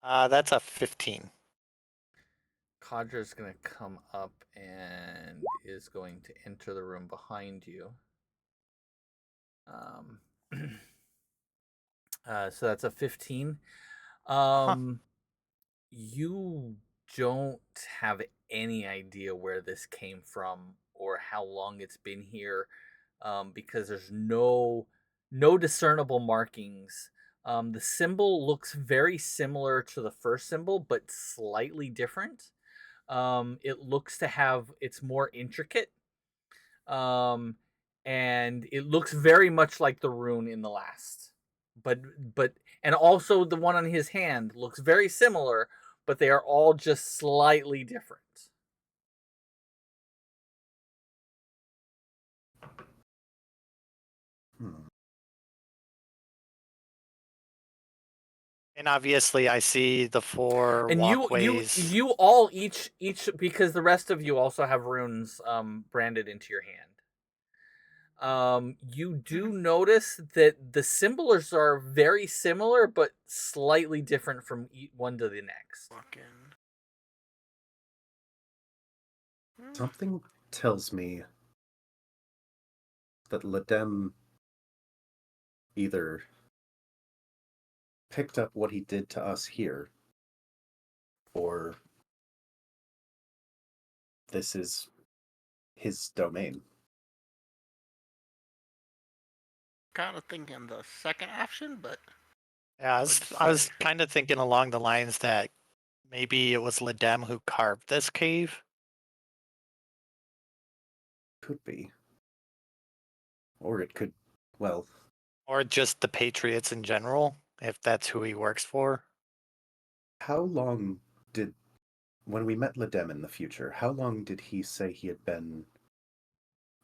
Speaker 4: That's a 15.
Speaker 1: Cadra's going to come up and is going to enter the room behind you. So that's a 15. You don't have any idea where this came from or how long it's been here, because there's no discernible markings. The symbol looks very similar to the first symbol, but slightly different. It looks to have it's more intricate, um, and it looks very much like the rune in the last. But and also the one on his hand looks very similar, but they are all just slightly different.
Speaker 3: Hmm.
Speaker 4: And obviously, I see the 4
Speaker 1: And
Speaker 4: walkways.
Speaker 1: you all each because the rest of you also have runes branded into your hand. You do notice that the symbols are very similar but slightly different from one to the next.
Speaker 6: Fucking.
Speaker 3: Something tells me that Ledem either picked up what he did to us here or this is his domain.
Speaker 6: Kind of thinking the second option, but
Speaker 4: Yeah,
Speaker 6: would
Speaker 4: I was
Speaker 6: say-
Speaker 4: kind of thinking along the lines that maybe it was Ledem who carved this cave.
Speaker 3: Could be. Or it could, well,
Speaker 4: Or just the Patriots in general, if that's who he works for.
Speaker 3: how long did, when we met Ledem in the future, how long did he say he had been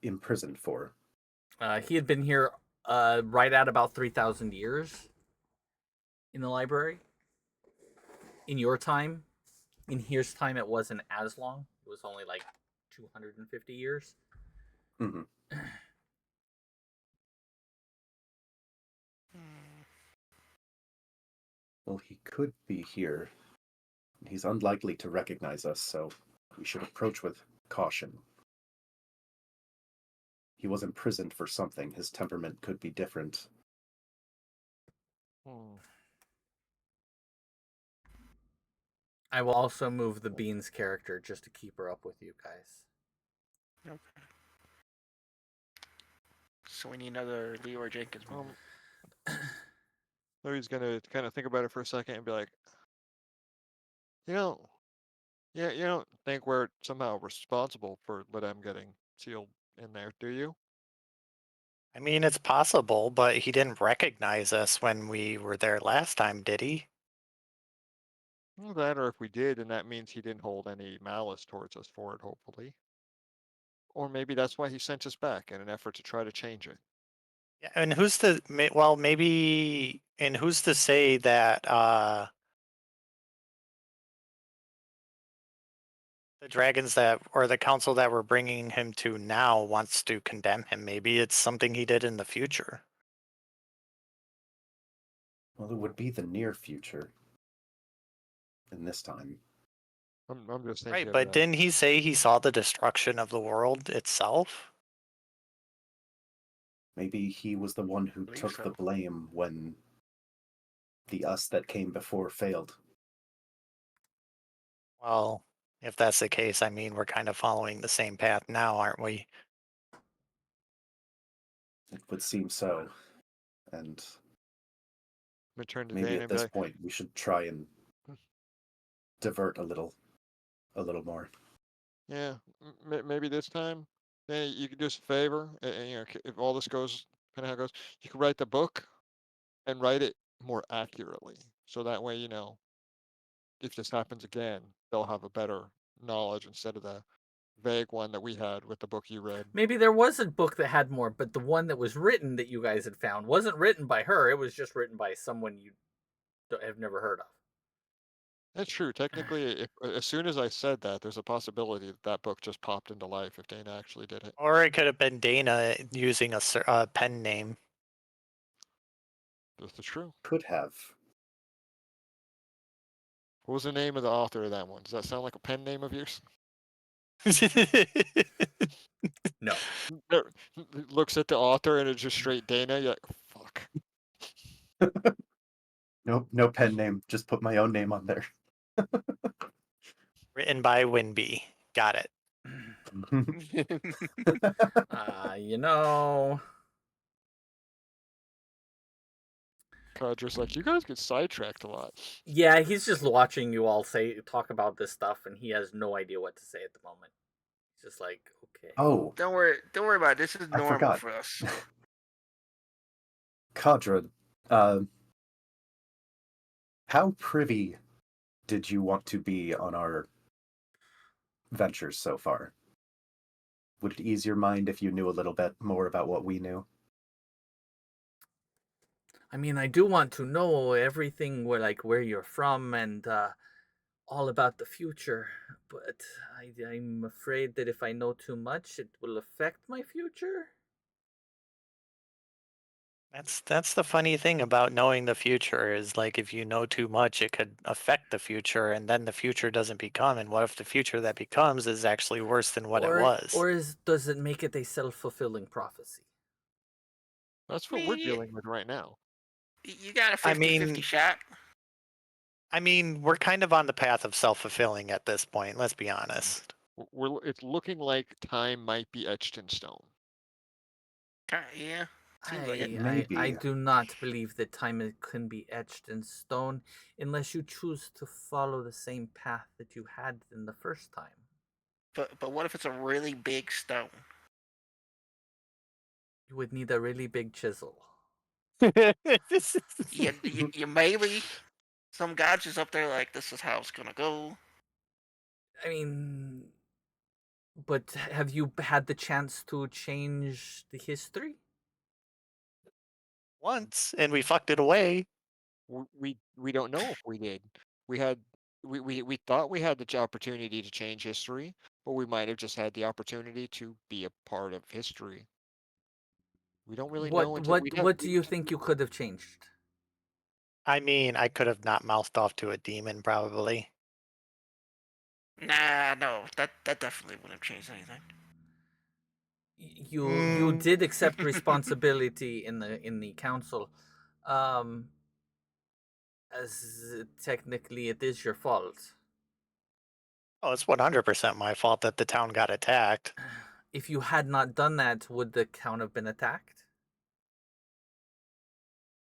Speaker 3: imprisoned for?
Speaker 1: He had been here right at about 3,000 years in the library. In your time, in his time, it wasn't as long. It was only like 250 years.
Speaker 3: Mm-hmm.
Speaker 6: Hmm.
Speaker 3: Well, he could be here. He's unlikely to recognize us, so we should approach with caution. He was imprisoned for something. His temperament could be different.
Speaker 5: Hmm.
Speaker 1: I will also move the Beans character just to keep her up with you guys.
Speaker 6: Okay. So we need another Leroy Jenkins moment.
Speaker 5: Louis gonna kind of think about it for a second and be like, you know, yeah, you don't think we're somehow responsible for Ledem getting sealed in there, do you?
Speaker 4: I mean, it's possible, but he didn't recognize us when we were there last time, did he?
Speaker 5: Well, that, or if we did, then that means he didn't hold any malice towards us for it, hopefully. Or maybe that's why he sent us back in an effort to try to change it.
Speaker 4: Yeah, and who's to well, maybe, and who's to say that the dragons that or the council that we're bringing him to now wants to condemn him? Maybe it's something he did in the future.
Speaker 3: Well, it would be the near future. In this time.
Speaker 5: I'm just
Speaker 4: Right,
Speaker 5: thinking of
Speaker 4: but
Speaker 5: that.
Speaker 4: didn't he say he saw the destruction of the world itself?
Speaker 3: Maybe he was the one who
Speaker 6: Believe
Speaker 3: took the
Speaker 6: so.
Speaker 3: blame when the us that came before failed.
Speaker 4: Well, if that's the case, I mean, we're kind of following the same path now, aren't we?
Speaker 3: It would seem so. And
Speaker 5: I'm gonna turn to
Speaker 3: maybe
Speaker 5: Dana
Speaker 3: at
Speaker 5: and be
Speaker 3: this
Speaker 5: like,
Speaker 3: point we should try and divert a little more.
Speaker 5: yeah, maybe this time, Dana, you could do us a favor, and, you know, if all this goes kind of how it goes, you could write the book and write it more accurately, so that way, you know, if this happens again, they'll have a better knowledge instead of the vague one that we had with the book you read.
Speaker 1: Maybe there was a book that had more, but the one that was written that you guys had found wasn't written by her. It was just written by someone you have never heard of.
Speaker 5: That's true. Technically, if as soon as I said that, there's a possibility that that book just popped into life if Dana actually did it.
Speaker 4: Or it could have been Dana using a pen name.
Speaker 5: This is true.
Speaker 3: Could have.
Speaker 5: What was the name of the author of that one? Does that sound like a pen name of yours?
Speaker 1: No.
Speaker 5: There- Looks at the author and it's just straight Dana. You're like, fuck.
Speaker 3: No pen name. Just put my own name on there.
Speaker 4: Written by Winby. Got it.
Speaker 1: You know.
Speaker 5: Conjur's like, you guys get sidetracked a lot.
Speaker 1: Yeah, he's just watching you all talk about this stuff, and he has no idea what to say at the moment. He's just like, okay.
Speaker 3: Oh,
Speaker 6: Don't worry about it. This is
Speaker 3: I
Speaker 6: normal
Speaker 3: forgot.
Speaker 6: for us.
Speaker 3: Kadra, how privy did you want to be on our ventures so far? Would it ease your mind if you knew a little bit more about what we knew?
Speaker 1: I mean, I do want to know everything where you're from and all about the future, but I'm afraid that if I know too much, it will affect my future.
Speaker 4: That's the funny thing about knowing the future is like if you know too much, it could affect the future, and then the future doesn't become. And what if the future that becomes is actually worse than what it was?
Speaker 1: Or does it make it a self-fulfilling prophecy?
Speaker 5: That's
Speaker 6: I
Speaker 5: what we're
Speaker 6: mean,
Speaker 5: dealing with right now.
Speaker 6: you got a
Speaker 4: I
Speaker 6: 50-50
Speaker 4: mean,
Speaker 6: shot.
Speaker 4: I mean, we're kind of on the path of self-fulfilling at this point, let's be honest.
Speaker 5: It's looking like time might be etched in stone.
Speaker 6: Yeah, seems like it.
Speaker 1: I
Speaker 3: Maybe.
Speaker 1: do not believe that can be etched in stone unless you choose to follow the same path that you had in the first time.
Speaker 6: But what if it's a really big stone?
Speaker 1: You would need a really big chisel.
Speaker 6: You maybe some gotcha's just up there like this is how it's gonna go.
Speaker 1: I mean, but have you had the chance to change the history?
Speaker 4: Once, and we fucked it away.
Speaker 5: We don't know if we did. We had we thought we had the opportunity to change history, but we might have just had the opportunity to be a part of history. We don't really know until
Speaker 1: What do you think you could have changed?
Speaker 4: I mean, I could have not mouthed off to a demon, probably.
Speaker 6: Nah, no, that definitely wouldn't change anything.
Speaker 1: You
Speaker 4: Mm.
Speaker 1: did accept responsibility in the council, um, as technically it is your fault.
Speaker 4: Oh, it's 100% my fault that the town got attacked.
Speaker 1: If you had not done that, would the town have been attacked?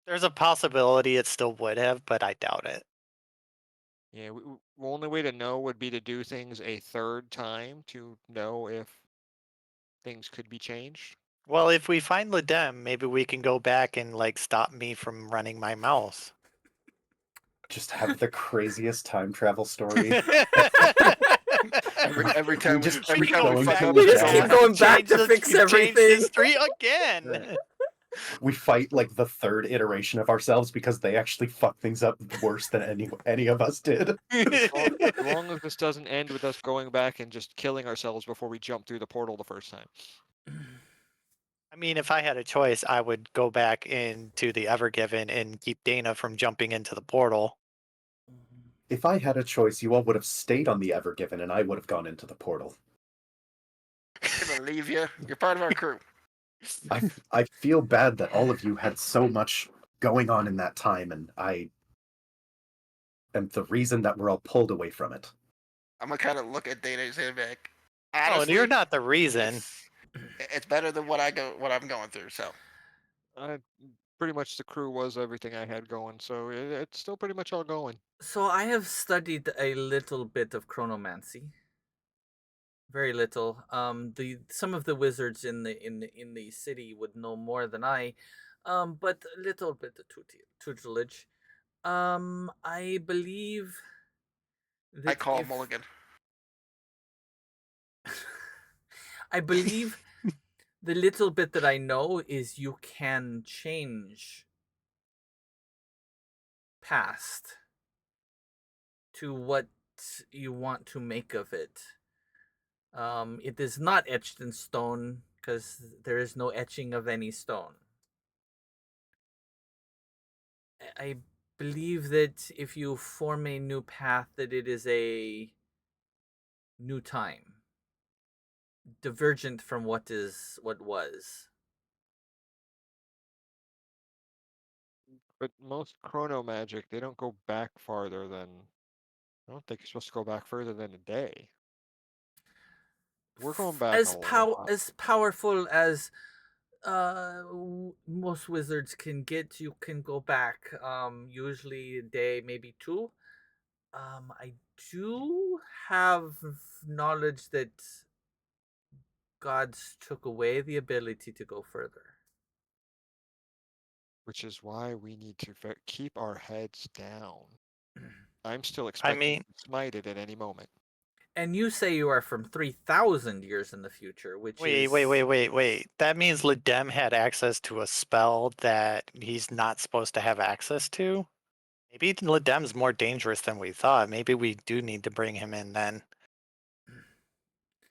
Speaker 4: There's a possibility it still would have, but I doubt it.
Speaker 5: Yeah, the only way to know would be to do things a third time to know if things could be changed.
Speaker 4: Well, if we find Ledem, maybe we can go back and like stop me from running my mouth.
Speaker 3: Just have the craziest time travel story.
Speaker 6: Every
Speaker 3: We
Speaker 6: time
Speaker 3: just
Speaker 6: every
Speaker 3: keep
Speaker 6: time we
Speaker 3: going
Speaker 6: fuck
Speaker 3: till
Speaker 6: up,
Speaker 3: we
Speaker 1: We
Speaker 6: we
Speaker 1: just
Speaker 6: go
Speaker 1: keep
Speaker 3: die.
Speaker 6: back.
Speaker 1: going back to fix
Speaker 4: Change
Speaker 1: everything.
Speaker 4: history again.
Speaker 3: Yeah. We fight like the third iteration of ourselves because they actually fuck things up worse than any of us did.
Speaker 5: As long as this doesn't end with us going back and just killing ourselves before we jump through the portal the first time.
Speaker 4: I mean, if I had a choice, I would go back into the Evergiven and keep Dana from jumping into the portal.
Speaker 3: If I had a choice, you all would have stayed on the Evergiven and I would have gone into the portal.
Speaker 6: I believe you. You're part of our crew.
Speaker 3: I feel bad that all of you had so much going on in that time, and I am the reason that we're all pulled away from it.
Speaker 6: I'm gonna kind of look at Data and say back.
Speaker 4: Oh, and you're
Speaker 6: Honestly,
Speaker 4: not the reason.
Speaker 6: it's better than what I'm going through. So
Speaker 5: I pretty much the crew was everything I had going, so it's still pretty much all going.
Speaker 1: So I have studied a little bit of chronomancy. Very little. The some of the wizards in the city would know more than I, but a little bit of tutelage. I believe
Speaker 6: I
Speaker 1: that
Speaker 6: call Mulligan.
Speaker 1: I believe the little bit that I know is you can change past to what you want to make of it. It is not etched in stone because there is no etching of any stone. I believe that if you form a new path, that it is a new time, divergent from what was.
Speaker 5: But most chrono magic, they don't go back farther than. I don't think you're supposed to go back further than a day. We're going back a lot.
Speaker 1: As powerful as most wizards can get, you can go back usually a day, maybe two. I do have knowledge that gods took away the ability to go further.
Speaker 5: Which is why we need to keep our heads down. I'm still
Speaker 4: I
Speaker 5: expecting
Speaker 4: mean,
Speaker 5: to be smited at any moment.
Speaker 1: And you say you are from 3,000 years in the future, which
Speaker 4: wait,
Speaker 1: is
Speaker 4: wait. That means Ledem had access to a spell that he's not supposed to have access to? Maybe Ledem's more dangerous than we thought. Maybe we do need to bring him in then.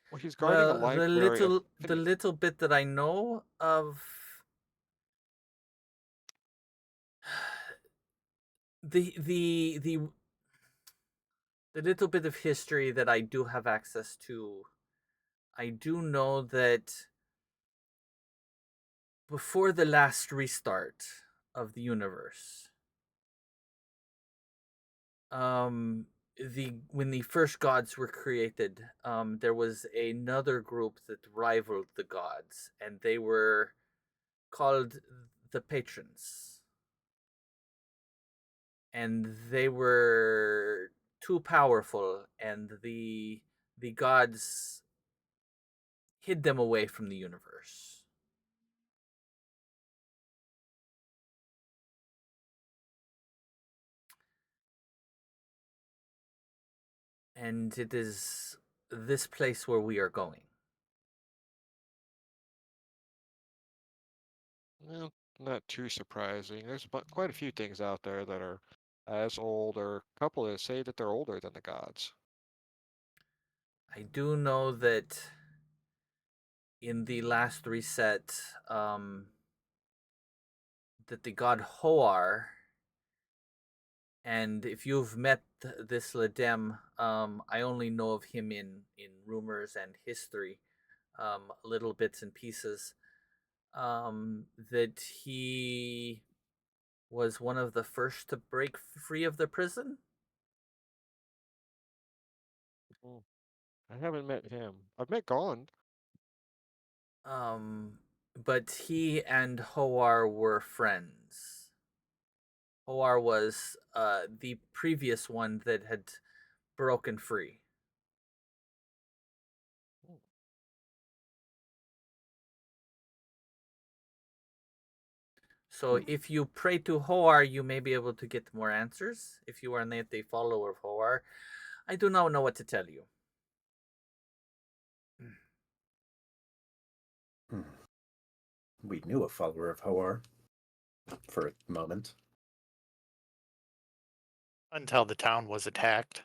Speaker 5: Well, he's guarding a
Speaker 1: well,
Speaker 5: library of
Speaker 1: the
Speaker 5: infinity.
Speaker 1: little bit that I know of the the little bit of history that I do have access to, I do know that before the last restart of the universe, um, when the first gods were created, there was another group that rivaled the gods, and they were called the patrons, and they were too powerful, and the gods hid them away from the universe. And it is this place where we are going.
Speaker 5: Well, not too surprising. There's quite a few things out there that are as old, or a couple that say that they're older than the gods.
Speaker 1: I do know that in the last reset, that the god Hoar, and if you've met this Ledem, I only know of him in rumors and history, little bits and pieces. That he was one of the first to break free of the prison.
Speaker 5: Hmm. I haven't met him. I've met Gond.
Speaker 1: Um, but he and Hoar were friends. Hoar was the previous one that had broken free.
Speaker 5: Hmm.
Speaker 1: So if you pray to Hoar, you may be able to get more answers. If you are not a follower of Hoar, I do not know what to tell you.
Speaker 3: Hmm. We knew a follower of Hoar for a moment.
Speaker 4: Until the town was attacked.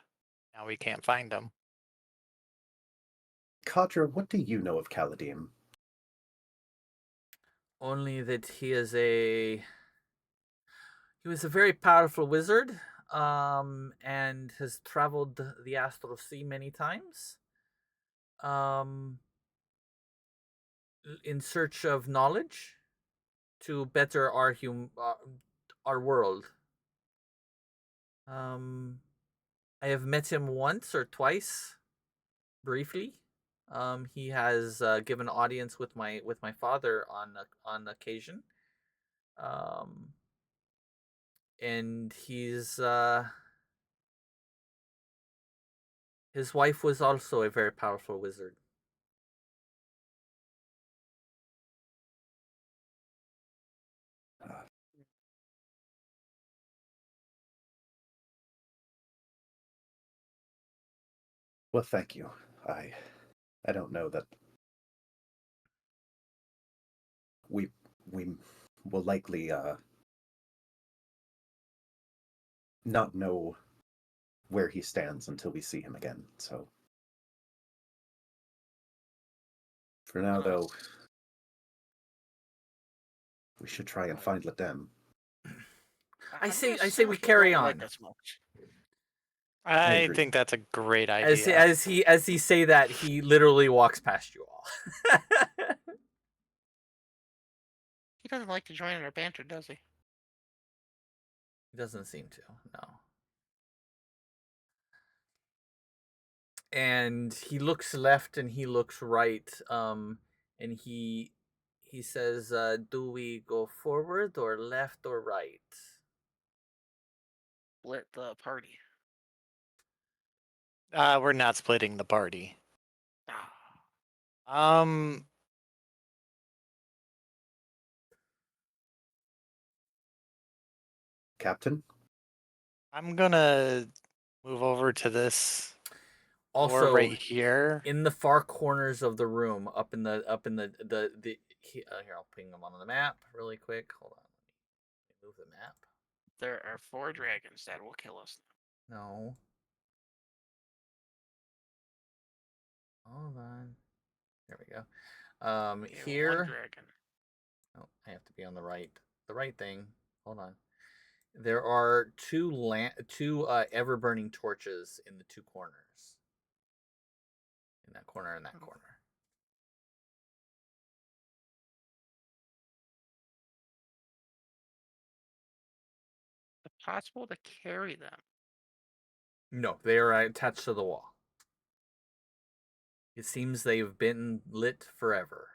Speaker 4: Now we can't find him.
Speaker 3: Kadra, what do you know of Kaladim?
Speaker 1: Only that he was a very powerful wizard, and has traveled the astral sea many times, um, in search of knowledge to better our world. Um, I have met him once or twice, briefly. He has given audience with my father on occasion. Um, and his wife was also a very powerful wizard.
Speaker 3: Uh, well, thank you. I don't know that we we will likely not know where he stands until we see him again. So for now, though, we should try and find Ledem.
Speaker 1: I
Speaker 6: I'm
Speaker 1: say
Speaker 6: gonna
Speaker 1: I say
Speaker 6: assume
Speaker 1: we
Speaker 6: he
Speaker 1: carry
Speaker 6: don't like
Speaker 1: on.
Speaker 6: us much.
Speaker 3: I
Speaker 4: I
Speaker 3: agree.
Speaker 4: think that's a great
Speaker 1: As
Speaker 4: idea.
Speaker 1: as he say that, he literally walks past you all.
Speaker 6: He doesn't like to join in our banter, does he?
Speaker 1: He doesn't seem to, no. And he looks left and he looks right, and he says, "Do we go forward or left or right?"
Speaker 6: Split the party.
Speaker 4: We're not splitting the party.
Speaker 6: Ah,
Speaker 4: Um,
Speaker 3: Captain?
Speaker 4: I'm gonna move over to this door
Speaker 1: Also,
Speaker 4: right here.
Speaker 1: in the far corners of the room, up in here, I'll ping them on the map really quick. Hold on, let me move the map.
Speaker 6: there are 4 dragons that will kill us.
Speaker 1: No, hold on. There we go.
Speaker 6: We have 1
Speaker 1: Here.
Speaker 6: dragon.
Speaker 1: Oh, I have to be on the right thing. Hold on. There are two ever burning torches in the two corners. In that corner and that
Speaker 6: Hmm.
Speaker 1: corner.
Speaker 6: Is it possible to carry them?
Speaker 1: No, they are attached to the wall. It seems they've been lit forever.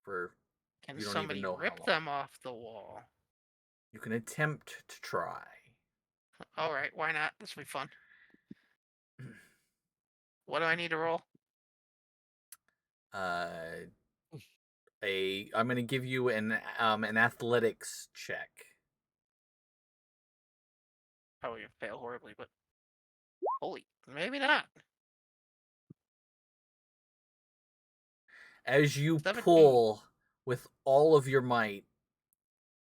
Speaker 1: For
Speaker 6: Can
Speaker 1: you don't even
Speaker 6: somebody
Speaker 1: know how
Speaker 6: rip
Speaker 1: long.
Speaker 6: them off the wall?
Speaker 1: You can attempt to try.
Speaker 6: All right, why not? This will be fun. What do I need to roll?
Speaker 1: I'm going to give you an athletics check.
Speaker 6: Probably gonna fail horribly, but holy, maybe not.
Speaker 1: As you
Speaker 6: 17.
Speaker 1: pull with all of your might,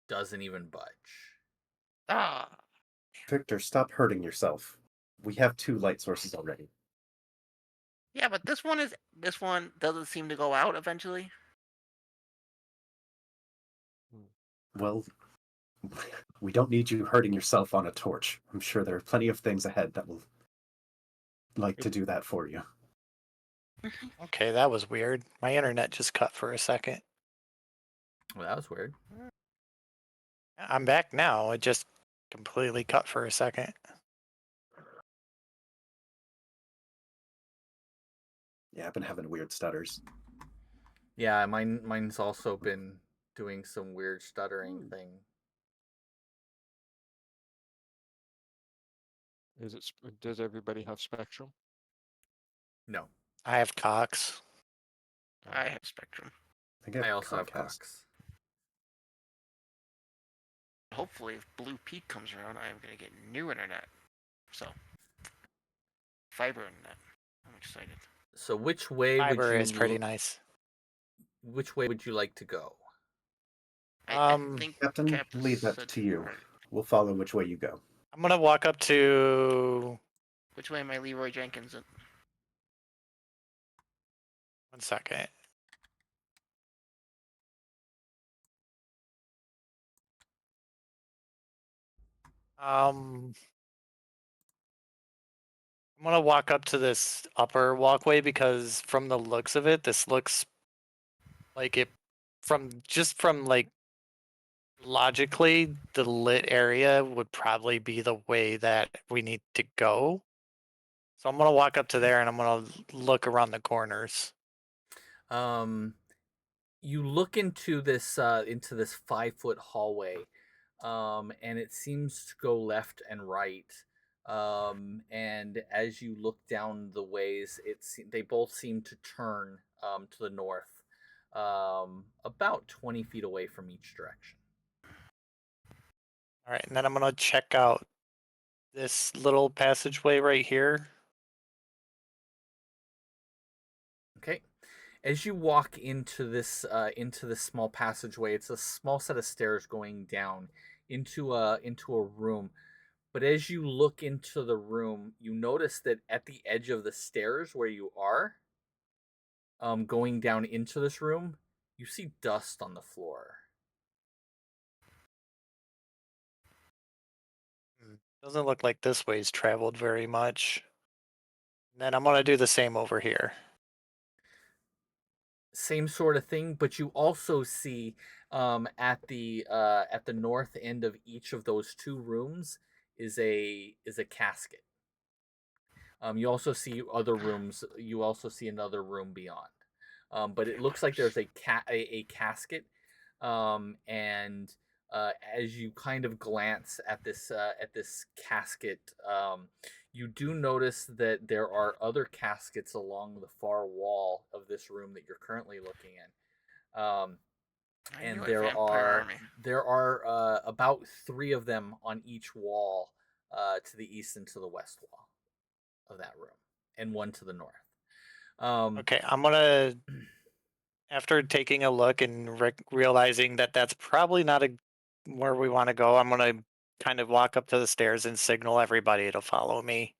Speaker 1: doesn't even budge.
Speaker 6: Ah,
Speaker 3: Victor, stop hurting yourself. We have 2 light sources already.
Speaker 6: yeah, but this one doesn't seem to go out eventually.
Speaker 3: Well, we don't need you hurting yourself on a torch. I'm sure there are plenty of things ahead that will like to do that for you.
Speaker 4: Okay, that was weird. My internet just cut for a second.
Speaker 1: Well, that was weird.
Speaker 4: I'm back now. It just completely cut for a second.
Speaker 3: Yeah, I've been having weird stutters.
Speaker 1: Yeah, mine's also been doing some weird stuttering thing.
Speaker 5: Does everybody have Spectrum?
Speaker 1: No,
Speaker 4: I have Cox.
Speaker 6: I have Spectrum.
Speaker 3: I think I
Speaker 1: I
Speaker 3: have
Speaker 1: also have
Speaker 3: Comcast.
Speaker 1: Cox.
Speaker 6: Hopefully, if Blue Peak comes around, I am gonna get new internet. So, fiber internet. I'm excited.
Speaker 1: So which way
Speaker 4: Fiber
Speaker 1: would
Speaker 4: is pretty
Speaker 1: you
Speaker 4: nice.
Speaker 1: which way would you like to go?
Speaker 6: I think
Speaker 3: Captain,
Speaker 6: Cap
Speaker 3: leave that
Speaker 6: said
Speaker 3: to you.
Speaker 6: right.
Speaker 3: We'll follow which way you go.
Speaker 4: I'm gonna walk up to.
Speaker 6: Which way am I Leroy Jenkins?
Speaker 4: 1 second. I'm gonna walk up to this upper walkway because from the looks of it, this looks like it from like logically, the lit area would probably be the way that we need to go. So I'm gonna walk up to there and I'm gonna look around the corners.
Speaker 1: Um, you look into this 5-foot hallway, and it seems to go left and right. And as you look down the ways, they both seem to turn to the north, about 20 feet away from each direction.
Speaker 4: All right, and then I'm gonna check out this little passageway right here.
Speaker 1: Okay. As you walk into this small passageway, it's a small set of stairs going down into a room. But as you look into the room, you notice that at the edge of the stairs where you are, going down into this room, you see dust on the floor.
Speaker 4: Doesn't look like this way's traveled very much. And then I'm gonna do the same over here.
Speaker 1: Same sort of thing, but you also see at the north end of each of those two rooms is a casket. You also see other rooms. You also see another room beyond. But it looks like there's a casket, and as you kind of glance at this casket, you do notice that there are other caskets along the far wall of this room that you're currently looking in.
Speaker 6: I knew
Speaker 1: And
Speaker 6: it, Vampire Army.
Speaker 1: there are about 3 of them on each wall, to the east and to the west wall of that room, and one to the north.
Speaker 4: Okay, I'm gonna, after taking a look and realizing that that's probably not where we want to go, I'm gonna kind of walk up to the stairs and signal everybody to follow me.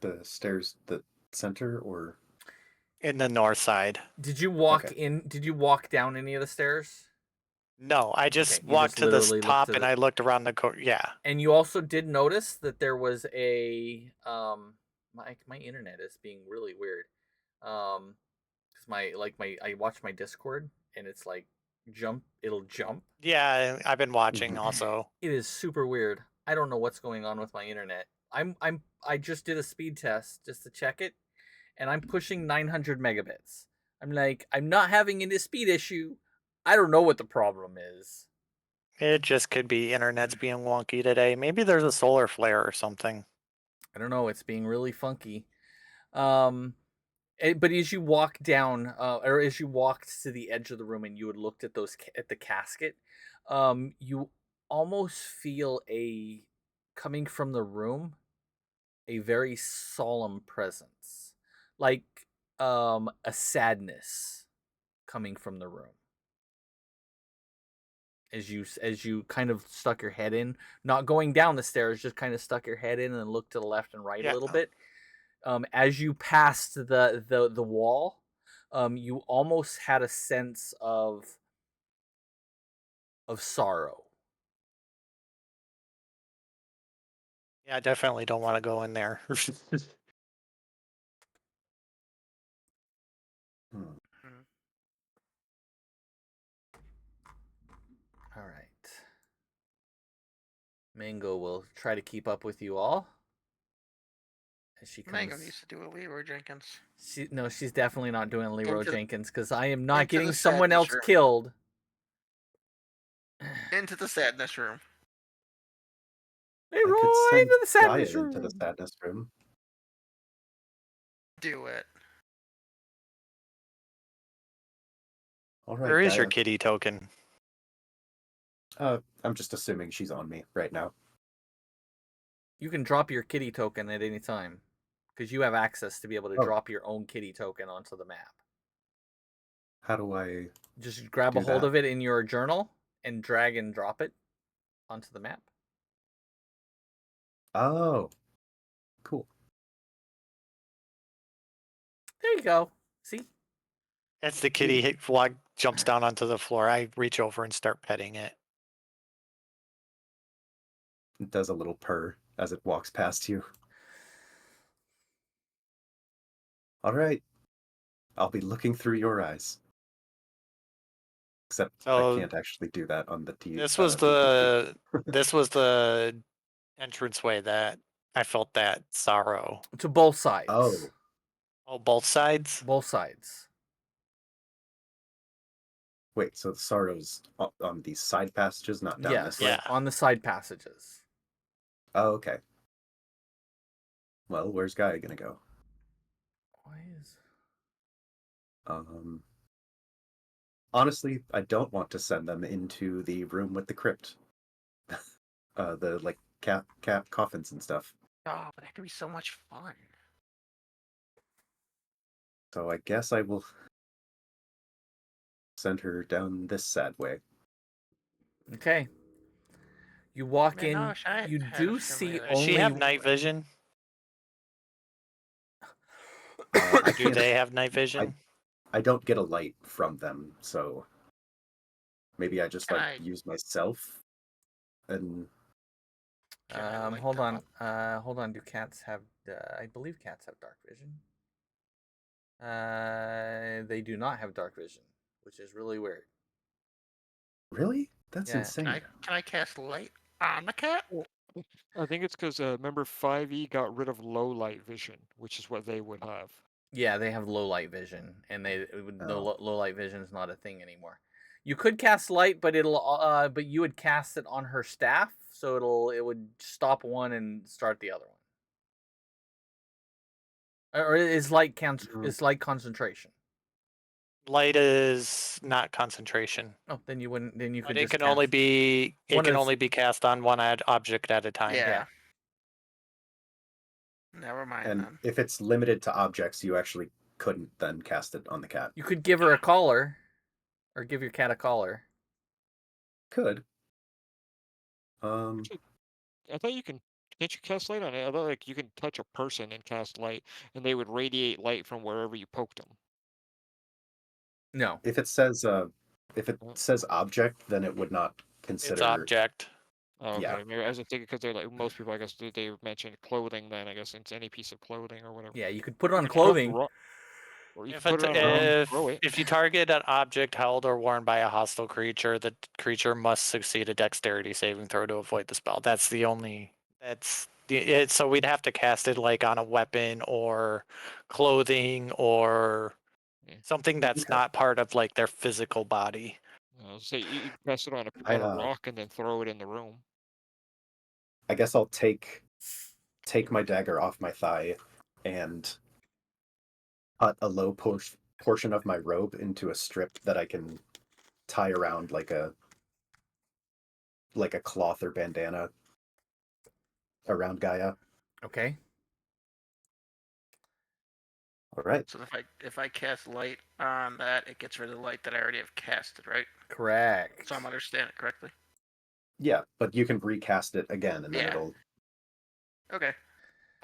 Speaker 3: The stairs, the center, or
Speaker 4: In the north side.
Speaker 1: Did you walk
Speaker 3: Okay.
Speaker 1: in? Did you walk down any of the stairs?
Speaker 4: No, I just
Speaker 1: Okay, you
Speaker 4: walked
Speaker 1: just
Speaker 4: to this
Speaker 1: literally looked
Speaker 4: top
Speaker 1: to
Speaker 4: and
Speaker 1: the.
Speaker 4: I looked around the yeah.
Speaker 1: And you also did notice that there was a my internet is being really weird. Cause my I watch my Discord and it's like it'll jump.
Speaker 4: Yeah, I've been watching
Speaker 3: Mhm.
Speaker 4: also.
Speaker 1: It is super weird. I don't know what's going on with my internet. I just did a speed test just to check it, and I'm pushing 900 megabits. I'm like, I'm not having a speed issue. I don't know what the problem is.
Speaker 4: It just could be internet's being wonky today. Maybe there's a solar flare or something.
Speaker 1: I don't know. It's being really funky. Um, but as you walk down, or as you walked to the edge of the room, and you had looked at at the casket, you almost feel a coming from the room a very solemn presence, like a sadness coming from the room. As you kind of stuck your head in, not going down the stairs, just kind of stuck your head in and looked to the left and right a
Speaker 4: Yeah.
Speaker 1: little bit. As you passed the wall, you almost had a sense of sorrow.
Speaker 4: Yeah, I definitely don't want to go in there.
Speaker 3: Hmm.
Speaker 1: All right. Mango will try to keep up with you all as she
Speaker 6: Mango
Speaker 1: comes.
Speaker 6: needs to do a Leroy Jenkins.
Speaker 1: She's definitely not doing Leroy
Speaker 2: Into-
Speaker 1: Jenkins because I am not
Speaker 2: into
Speaker 1: getting
Speaker 2: the
Speaker 1: someone
Speaker 2: sadness
Speaker 1: else
Speaker 2: room.
Speaker 1: killed.
Speaker 2: Into the sadness room.
Speaker 3: I could
Speaker 1: Leroy
Speaker 3: send
Speaker 1: into the
Speaker 3: Gaia
Speaker 1: sadness
Speaker 3: into the
Speaker 1: room.
Speaker 3: sadness room.
Speaker 2: Do it.
Speaker 3: All right,
Speaker 4: Where is your
Speaker 3: Gaia.
Speaker 4: kitty token?
Speaker 3: I'm just assuming she's on me right now.
Speaker 1: You can drop your kitty token at any time because you have access to be able to
Speaker 3: Oh.
Speaker 1: drop your own kitty token onto the map.
Speaker 3: How do I?
Speaker 1: Just grab a
Speaker 3: Do
Speaker 1: hold
Speaker 3: that?
Speaker 1: of it in your journal and drag and drop it onto the map.
Speaker 3: Oh, cool.
Speaker 1: There you go. See?
Speaker 4: That's the kitty vlog jumps down onto the floor. I reach over and start petting it.
Speaker 3: It does a little purr as it walks past you. All right. I'll be looking through your eyes. Except I
Speaker 4: So
Speaker 3: can't actually do that on the TV.
Speaker 4: this was the this was the entranceway that I felt that sorrow.
Speaker 1: To both sides.
Speaker 3: Oh,
Speaker 4: Oh, both sides?
Speaker 1: Both sides.
Speaker 3: wait. So the sorrow's on these side passages, not down this way.
Speaker 4: Yeah.
Speaker 1: On the side passages.
Speaker 3: Oh, okay. Well, where's Gaia gonna go?
Speaker 1: Why is...
Speaker 3: Honestly, I don't want to send them into the room with the crypt. The like cap coffins and stuff.
Speaker 6: Oh, but that could be so much fun.
Speaker 3: So I guess I will send her down this sad way.
Speaker 1: Okay. You walk
Speaker 6: Man,
Speaker 1: in.
Speaker 6: gosh, I
Speaker 1: You
Speaker 6: had a
Speaker 1: do
Speaker 6: feeling
Speaker 1: see
Speaker 6: that
Speaker 4: Does she
Speaker 1: only...
Speaker 4: have night vision?
Speaker 3: I
Speaker 4: Do
Speaker 3: can't.
Speaker 4: they have night vision?
Speaker 3: I don't get a light from them, so maybe I just
Speaker 6: Can
Speaker 3: like
Speaker 6: I-
Speaker 3: use myself and
Speaker 6: Can I light
Speaker 1: hold
Speaker 6: them
Speaker 1: on.
Speaker 6: up?
Speaker 1: Hold on. Do cats have... I believe cats have dark vision. They do not have dark vision, which is really weird.
Speaker 3: really? That's
Speaker 1: Yeah.
Speaker 3: insane.
Speaker 6: Can I cast light on the cat?
Speaker 5: I think it's because remember 5e got rid of low light vision, which is what they would have.
Speaker 1: Yeah, they have low light vision, and
Speaker 3: Oh.
Speaker 1: low light vision is not a thing anymore. You could cast light, but but you would cast it on her staff, so it would stop one and start the other one. Or is light is light concentration?
Speaker 4: Light is not concentration.
Speaker 1: Oh, then you wouldn't. Then you could
Speaker 4: But it
Speaker 1: just
Speaker 4: can
Speaker 1: cast.
Speaker 4: only be
Speaker 1: One of the-
Speaker 4: only be cast on one object at a time.
Speaker 6: Yeah.
Speaker 1: Yeah.
Speaker 6: Never mind
Speaker 3: And
Speaker 6: then.
Speaker 3: if it's limited to objects, you actually couldn't then cast it on the cat.
Speaker 1: You could give her a collar, or give your cat a collar.
Speaker 3: Could.
Speaker 5: I thought you can. Can't you cast light on it? I thought like you can touch a person and cast light, and they would radiate light from wherever you poked them.
Speaker 1: No.
Speaker 3: If it says object, then it would not consider.
Speaker 4: It's object.
Speaker 5: Oh, okay.
Speaker 3: Yeah.
Speaker 5: Maybe I was thinking because they're like most people. I guess they mentioned clothing. Then I guess it's any piece of clothing or whatever.
Speaker 1: Yeah, you could put it on
Speaker 5: You can put
Speaker 1: clothing.
Speaker 5: Or you
Speaker 4: If
Speaker 5: can put
Speaker 4: it's,
Speaker 5: it on the ground and throw it.
Speaker 4: if you target an object held or worn by a hostile creature, the creature must succeed a dexterity saving throw to avoid the spell. That's the only. So we'd have to cast it like on a weapon or clothing or
Speaker 5: Yeah.
Speaker 4: something that's
Speaker 3: Okay.
Speaker 4: not part of like their physical body.
Speaker 5: I'll say you can cast it
Speaker 3: I
Speaker 5: on a rock and then throw it in the room.
Speaker 3: I guess I'll take my dagger off my thigh and cut a low portion of my robe into a strip that I can tie around like a cloth or bandana around Gaia.
Speaker 1: Okay.
Speaker 3: All right.
Speaker 6: So if I cast light on that, it gets rid of the light that I already have casted, right?
Speaker 1: Correct.
Speaker 6: So I'm understanding it correctly.
Speaker 3: Yeah, but you can recast it again, and then
Speaker 6: Yeah.
Speaker 3: it'll.
Speaker 6: Okay.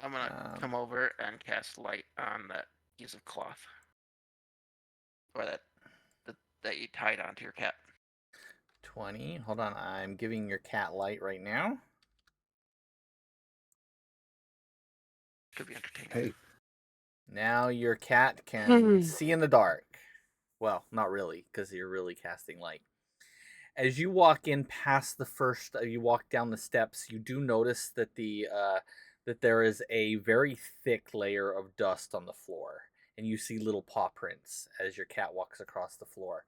Speaker 6: I'm gonna
Speaker 1: Um,
Speaker 6: come over and cast light on that piece of cloth, or that you tied onto your cat.
Speaker 1: 20. Hold on. I'm giving your cat light right now.
Speaker 6: Could be entertaining.
Speaker 3: Hey.
Speaker 1: Now your cat can see in the dark. Well, not really, because you're really casting light. As you walk in past the first, you walk down the steps. You do notice that that there is a very thick layer of dust on the floor, and you see little paw prints as your cat walks across the floor.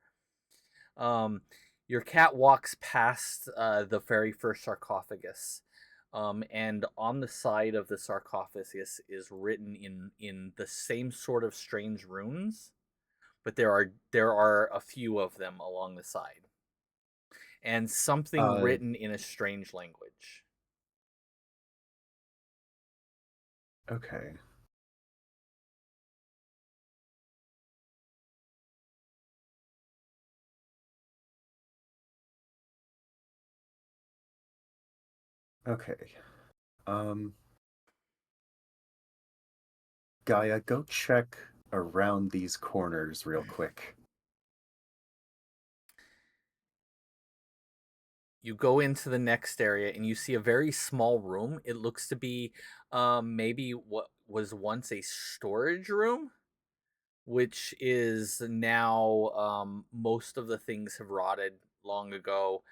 Speaker 1: Um, your cat walks past the very first sarcophagus, and on the side of the sarcophagus is written in the same sort of strange runes, but there are a few of them along the side, and something
Speaker 3: Uh,
Speaker 1: written in a strange language.
Speaker 3: okay. Okay. Um, Gaia, go check around these corners real quick.
Speaker 1: You go into the next area and you see a very small room. It looks to be maybe what was once a storage room, which is now most of the things have rotted long ago.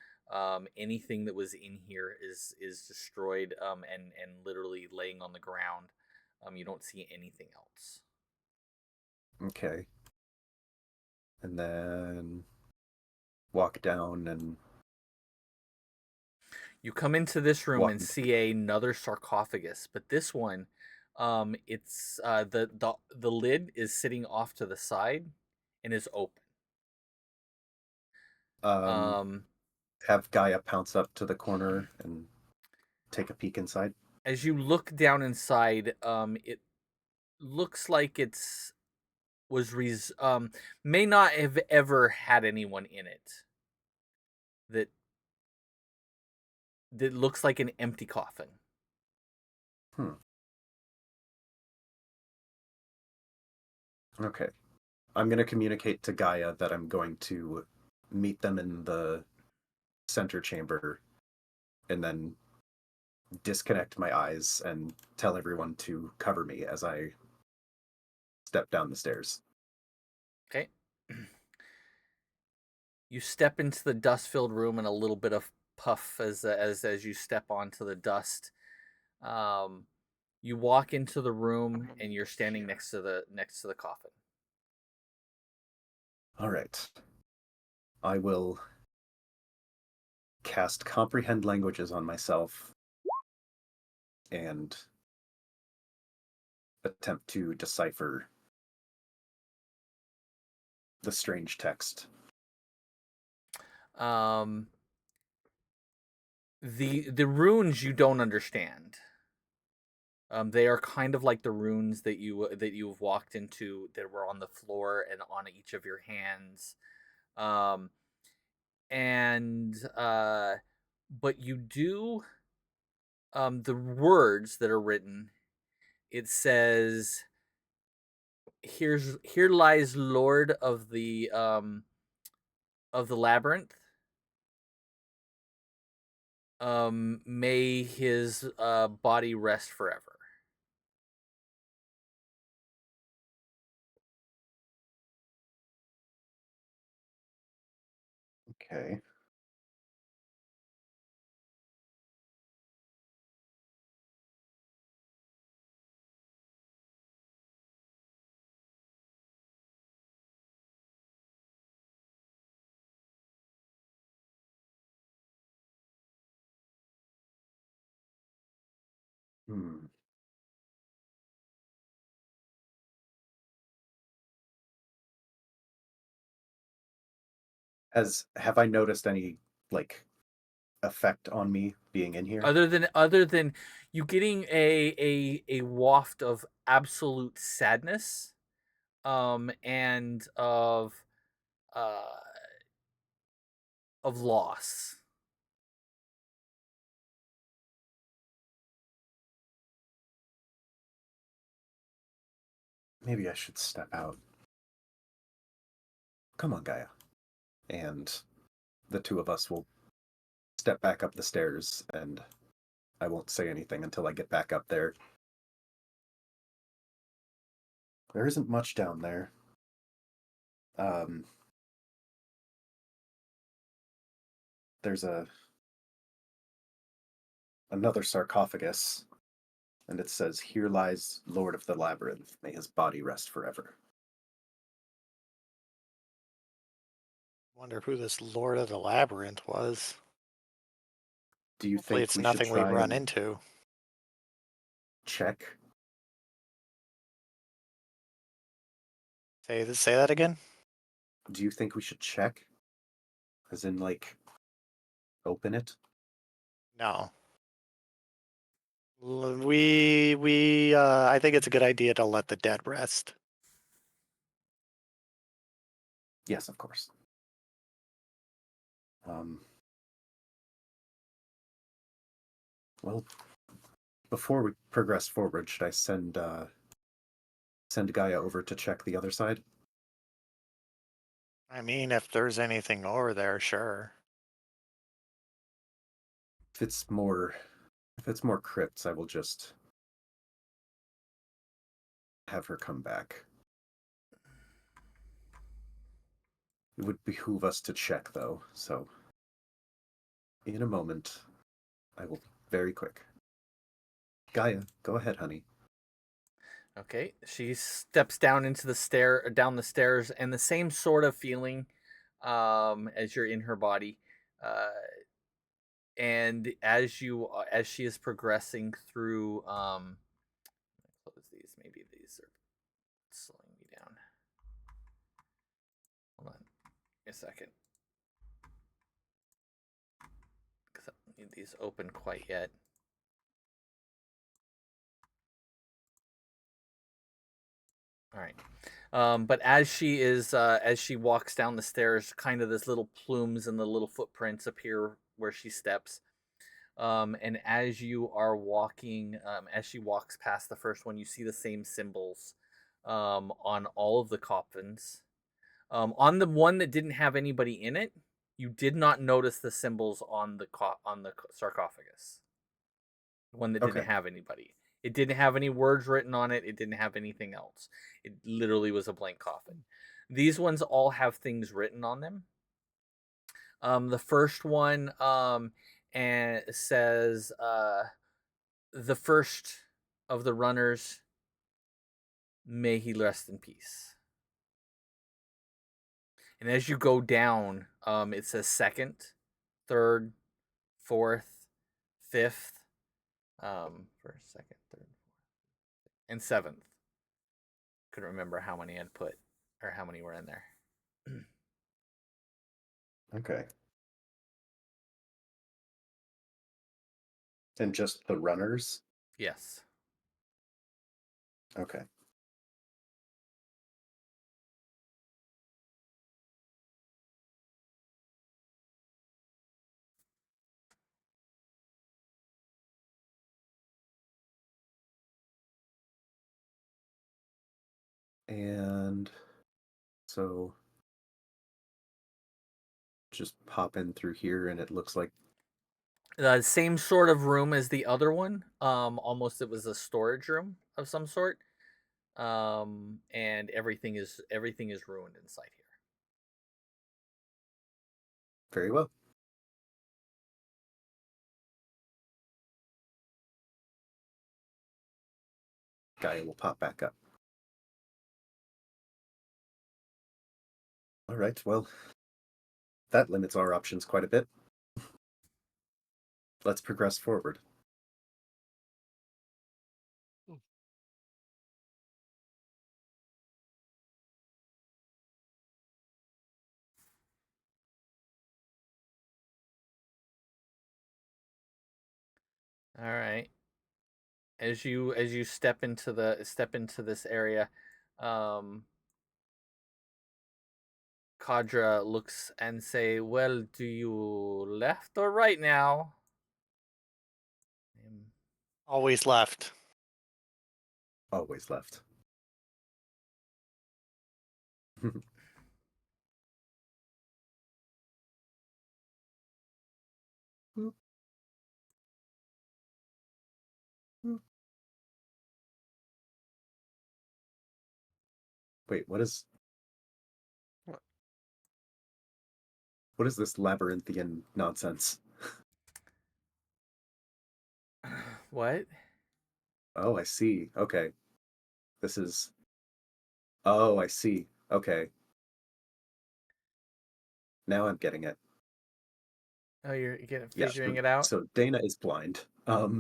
Speaker 1: Anything that was in here is destroyed and literally laying on the ground. You don't see anything else.
Speaker 3: Okay. And then walk down and
Speaker 1: You come into this room
Speaker 3: walk
Speaker 1: and
Speaker 3: into.
Speaker 1: see another sarcophagus, but this one, it's the lid is sitting off to the side and is open.
Speaker 3: Um,
Speaker 1: Um,
Speaker 3: have Gaia pounce up to the corner and take a peek inside.
Speaker 1: as you look down inside, it looks like may not have ever had anyone in it. That looks like an empty coffin.
Speaker 3: Hmm. Okay. I'm going to communicate to Gaia that I'm going to meet them in the center chamber and then disconnect my eyes and tell everyone to cover me as I step down the stairs.
Speaker 1: Okay. You step into the dust-filled room and a little bit of puff as you step onto the dust. Um, you walk into the room and you're standing next to the coffin.
Speaker 3: All right. I will cast comprehend languages on myself and attempt to decipher the strange text.
Speaker 1: Um, the runes you don't understand. They are kind of like the runes that you've walked into that were on the floor and on each of your hands. Um, and but you do the words that are written. It says, "Here lies Lord of the labyrinth. May his body rest forever."
Speaker 3: Okay. Hmm. Have I noticed any like effect on me being in here?
Speaker 1: Other than you getting a waft of absolute sadness, and uh of loss.
Speaker 3: Maybe I should step out. Come on, Gaia. And the two of us will step back up the stairs, and I won't say anything until I get back up there. There isn't much down there. Um, there's another sarcophagus, and it says, "Here lies Lord of the Labyrinth. May his body rest forever."
Speaker 4: Wonder who this Lord of the Labyrinth was.
Speaker 3: Do you
Speaker 4: Hopefully
Speaker 3: think
Speaker 4: it's
Speaker 3: we should
Speaker 4: nothing we
Speaker 3: try
Speaker 4: run
Speaker 3: and
Speaker 4: into.
Speaker 3: check?
Speaker 4: Say that again?
Speaker 3: Do you think we should check? As in, like, open it?
Speaker 4: No. I think it's a good idea to let the dead rest.
Speaker 3: Yes, of course. Um, well, before we progress forward, should I send Gaia over to check the other side?
Speaker 4: I mean, if there's anything over there, sure.
Speaker 3: If it's more crypts, I will just have her come back. It would behoove us to check, though, so in a moment, I will be very quick. Gaia, go ahead, honey.
Speaker 1: Okay, she steps down down the stairs, and the same sort of feeling, as you're in her body, uh, and as she is progressing through, close these. Maybe these are slowing me down. Hold on, a second, because I don't need these open quite yet. All right. But as she walks down the stairs, kind of this little plumes and the little footprints appear where she steps. And as you are walking, as she walks past the first one, you see the same symbols on all of the coffins. On the one that didn't have anybody in it, you did not notice the symbols on the sarcophagus. The one that didn't
Speaker 3: Okay.
Speaker 1: have anybody. It didn't have any words written on it. It didn't have anything else. It literally was a blank coffin. These ones all have things written on them. The first one and says the first of the runners, may he rest in peace. And as you go down, it says second, third, fourth, fifth, first, second, third, and seventh. Couldn't remember how many I'd put or how many were in there.
Speaker 3: Okay. And just the runners?
Speaker 1: Yes.
Speaker 3: Okay. And so just pop in through here, and it looks like
Speaker 1: The same sort of room as the other one. Almost it was a storage room of some sort. And everything is ruined inside here.
Speaker 3: Very well. Gaia will pop back up. All right, well, that limits our options quite a bit. Let's progress forward.
Speaker 1: All right. As you step into this area, um, Kadra looks and say, "Well, do you left or right now?" Um,
Speaker 4: Always left.
Speaker 3: Always left. Wait, what is
Speaker 6: What?
Speaker 3: what is this labyrinthian nonsense?
Speaker 1: What?
Speaker 3: Oh, I see. Okay. This is Oh, I see. Okay. Now I'm getting it.
Speaker 1: Oh, you're getting
Speaker 3: Yes.
Speaker 1: figuring it out.
Speaker 3: So Dana is blind. I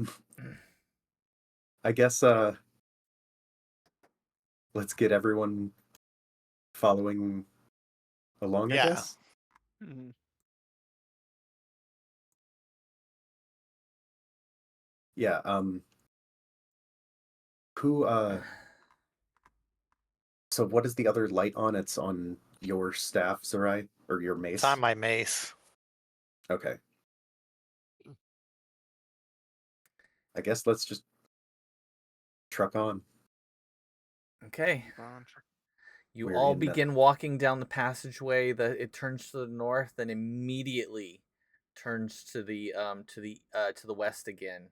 Speaker 3: guess let's get everyone following along, I
Speaker 4: Yeah.
Speaker 3: guess.
Speaker 6: Mhm.
Speaker 3: Yeah, who so what is the other light on? It's on your staff, Sarai, or your
Speaker 4: It's on
Speaker 3: mace?
Speaker 4: my mace.
Speaker 3: Okay. I guess let's just truck on.
Speaker 1: Okay.
Speaker 6: Keep on.
Speaker 1: You
Speaker 3: We're
Speaker 1: all
Speaker 3: in
Speaker 1: begin walking down the passageway. It turns to the north, and immediately turns to the west again,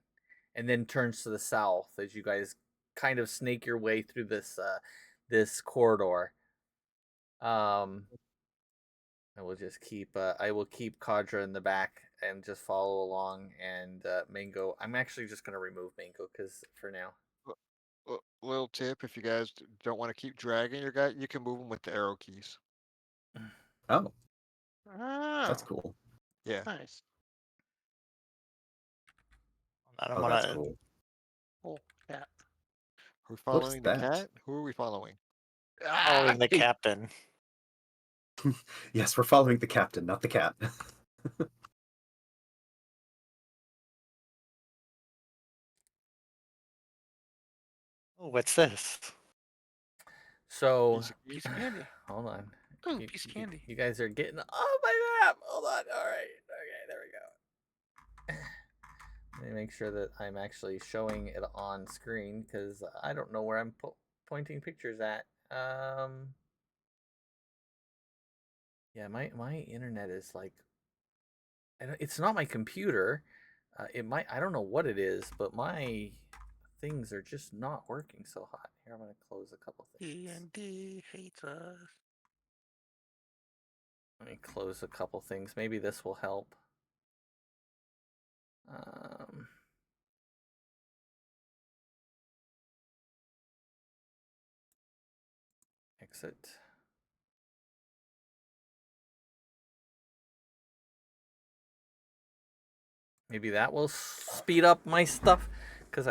Speaker 1: and then turns to the south as you guys kind of snake your way through this corridor. I will keep Kadra in the back and just follow along. And Mango, I'm actually just gonna remove Mango because for now.
Speaker 5: Little tip: if you guys don't want to keep dragging your guy, you can move him with the arrow keys.
Speaker 3: Oh, that's
Speaker 6: Oh,
Speaker 3: cool.
Speaker 5: Yeah.
Speaker 6: nice.
Speaker 4: And I'm
Speaker 3: Oh, that's
Speaker 4: gonna
Speaker 3: cool.
Speaker 6: Oh, cat.
Speaker 5: Who's
Speaker 3: What is
Speaker 5: following the
Speaker 3: that?
Speaker 5: cat? Who are we following?
Speaker 6: Ah,
Speaker 4: following the captain.
Speaker 3: Yes, we're following the captain, not the cat.
Speaker 4: Oh, what's this?
Speaker 1: So,
Speaker 5: Piece of keys.
Speaker 6: piece of candy.
Speaker 1: hold on.
Speaker 6: Ooh,
Speaker 1: You,
Speaker 6: piece of
Speaker 1: you,
Speaker 6: candy.
Speaker 1: you guys are getting oh my map. Hold on. All right. Okay, there we go. Let me make sure that I'm actually showing it on screen because I don't know where I'm pointing pictures at. Yeah, my internet is like, it's not my computer. It might, I don't know what it is, but my things are just not working so hot. Here, I'm gonna close a couple things.
Speaker 6: D&D hates us.
Speaker 1: Let me close a couple things. Maybe this will help. Um, Exit. Maybe that will speed up my stuff because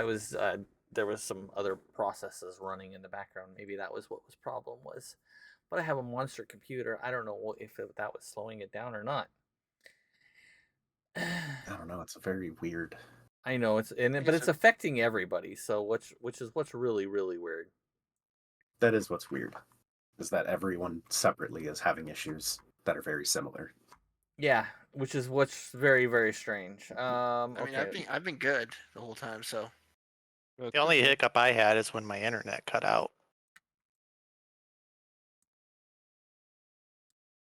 Speaker 1: there was some other processes running in the background. Maybe that was what was problem was. But I have a monster computer. I don't know if that was slowing it down or not.
Speaker 3: I don't know, it's very weird.
Speaker 1: I know but it's affecting everybody. So which is what's really really weird.
Speaker 3: That is what's weird, is that everyone separately is having issues that are very similar.
Speaker 1: Yeah, which is what's very very strange.
Speaker 6: I mean,
Speaker 1: Okay.
Speaker 6: I've been good the whole time, so
Speaker 4: The only hiccup I had is when my internet cut out.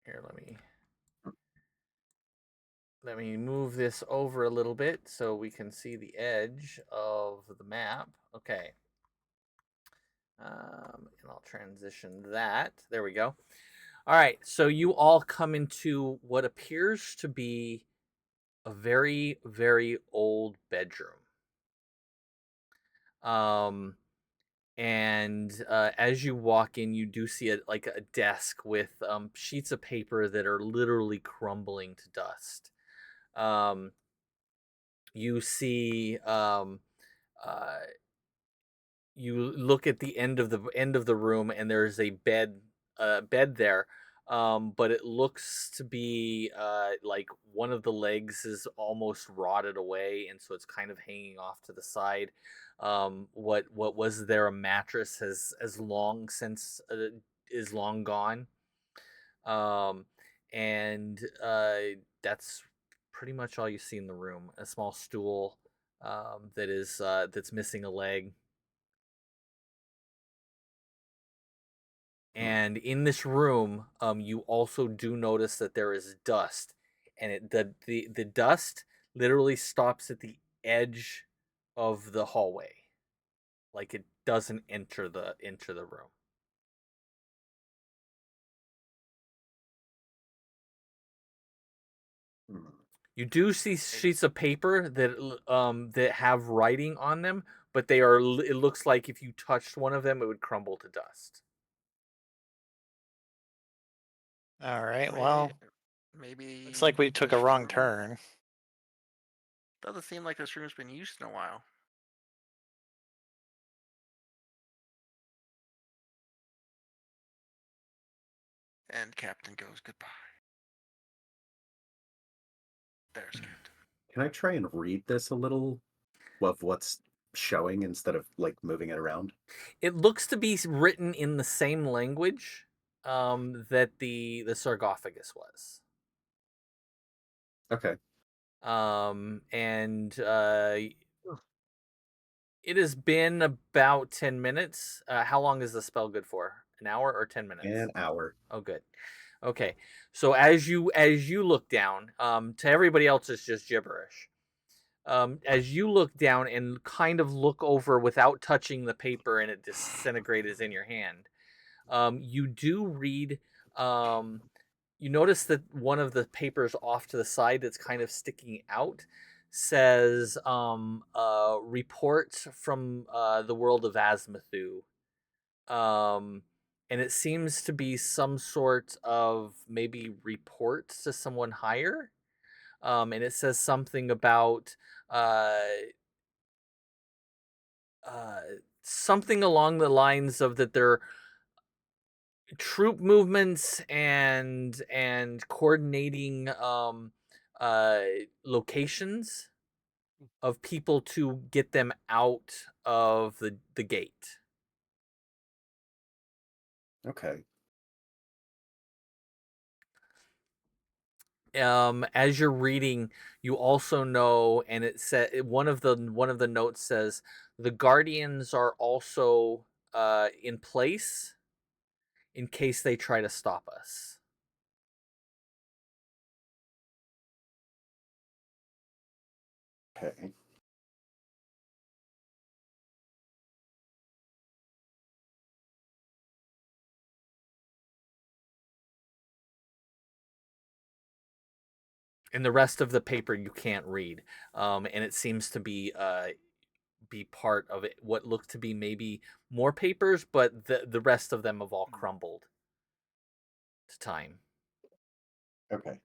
Speaker 1: Here, let me move this over a little bit so we can see the edge of the map. Okay. And I'll transition that. There we go. All right, so you all come into what appears to be a very, very old bedroom. Um, and as you walk in, you do see a desk with sheets of paper that are literally crumbling to dust. Um, you see uh, you look at the end of the room, and there's a bed there, but it looks to be like one of the legs is almost rotted away, and so it's kind of hanging off to the side. What was there a mattress has long since is long gone. um, and that's pretty much all you see in the room. A small stool that's missing a leg.
Speaker 3: Hmm.
Speaker 1: And in this room, you also do notice that there is dust, and the dust literally stops at the edge of the hallway, like it doesn't enter the room.
Speaker 3: Hmm.
Speaker 1: You do see sheets of paper that have writing on them, but they are. It looks like if you touched one of them, it would crumble to dust.
Speaker 4: All right.
Speaker 2: May-
Speaker 4: Well,
Speaker 2: Maybe
Speaker 4: looks like we took a
Speaker 2: this
Speaker 4: wrong
Speaker 2: room
Speaker 4: turn.
Speaker 2: doesn't seem like this room's been used in a while. And Captain goes goodbye. There's Captain.
Speaker 3: Can I try and read this a little of what's showing instead of like moving it around?
Speaker 1: It looks to be written in the same language that the sarcophagus was.
Speaker 3: Okay.
Speaker 1: And it has been about 10 minutes. How long is the spell good for? An hour or 10 minutes?
Speaker 3: An hour.
Speaker 1: Oh, good. Okay. So as you look down, to everybody else it's just gibberish. As you look down and kind of look over without touching the paper and it disintegrates in your hand, you do read. You notice that one of the papers off to the side that's kind of sticking out says reports from the world of Azmathu. Um, and it seems to be some sort of maybe report to someone higher. And it says something about uh, uh, something along the lines of that they're troop movements and coordinating uh locations of people to get them out of the gate.
Speaker 3: Okay.
Speaker 1: As you're reading, you also know, and it said one of the notes says the guardians are also in place in case they try to stop us.
Speaker 3: Okay.
Speaker 1: And the rest of the paper you can't read. And it seems to be part of it. What looked to be maybe more papers, but the rest of them have all crumbled to time.
Speaker 3: Okay.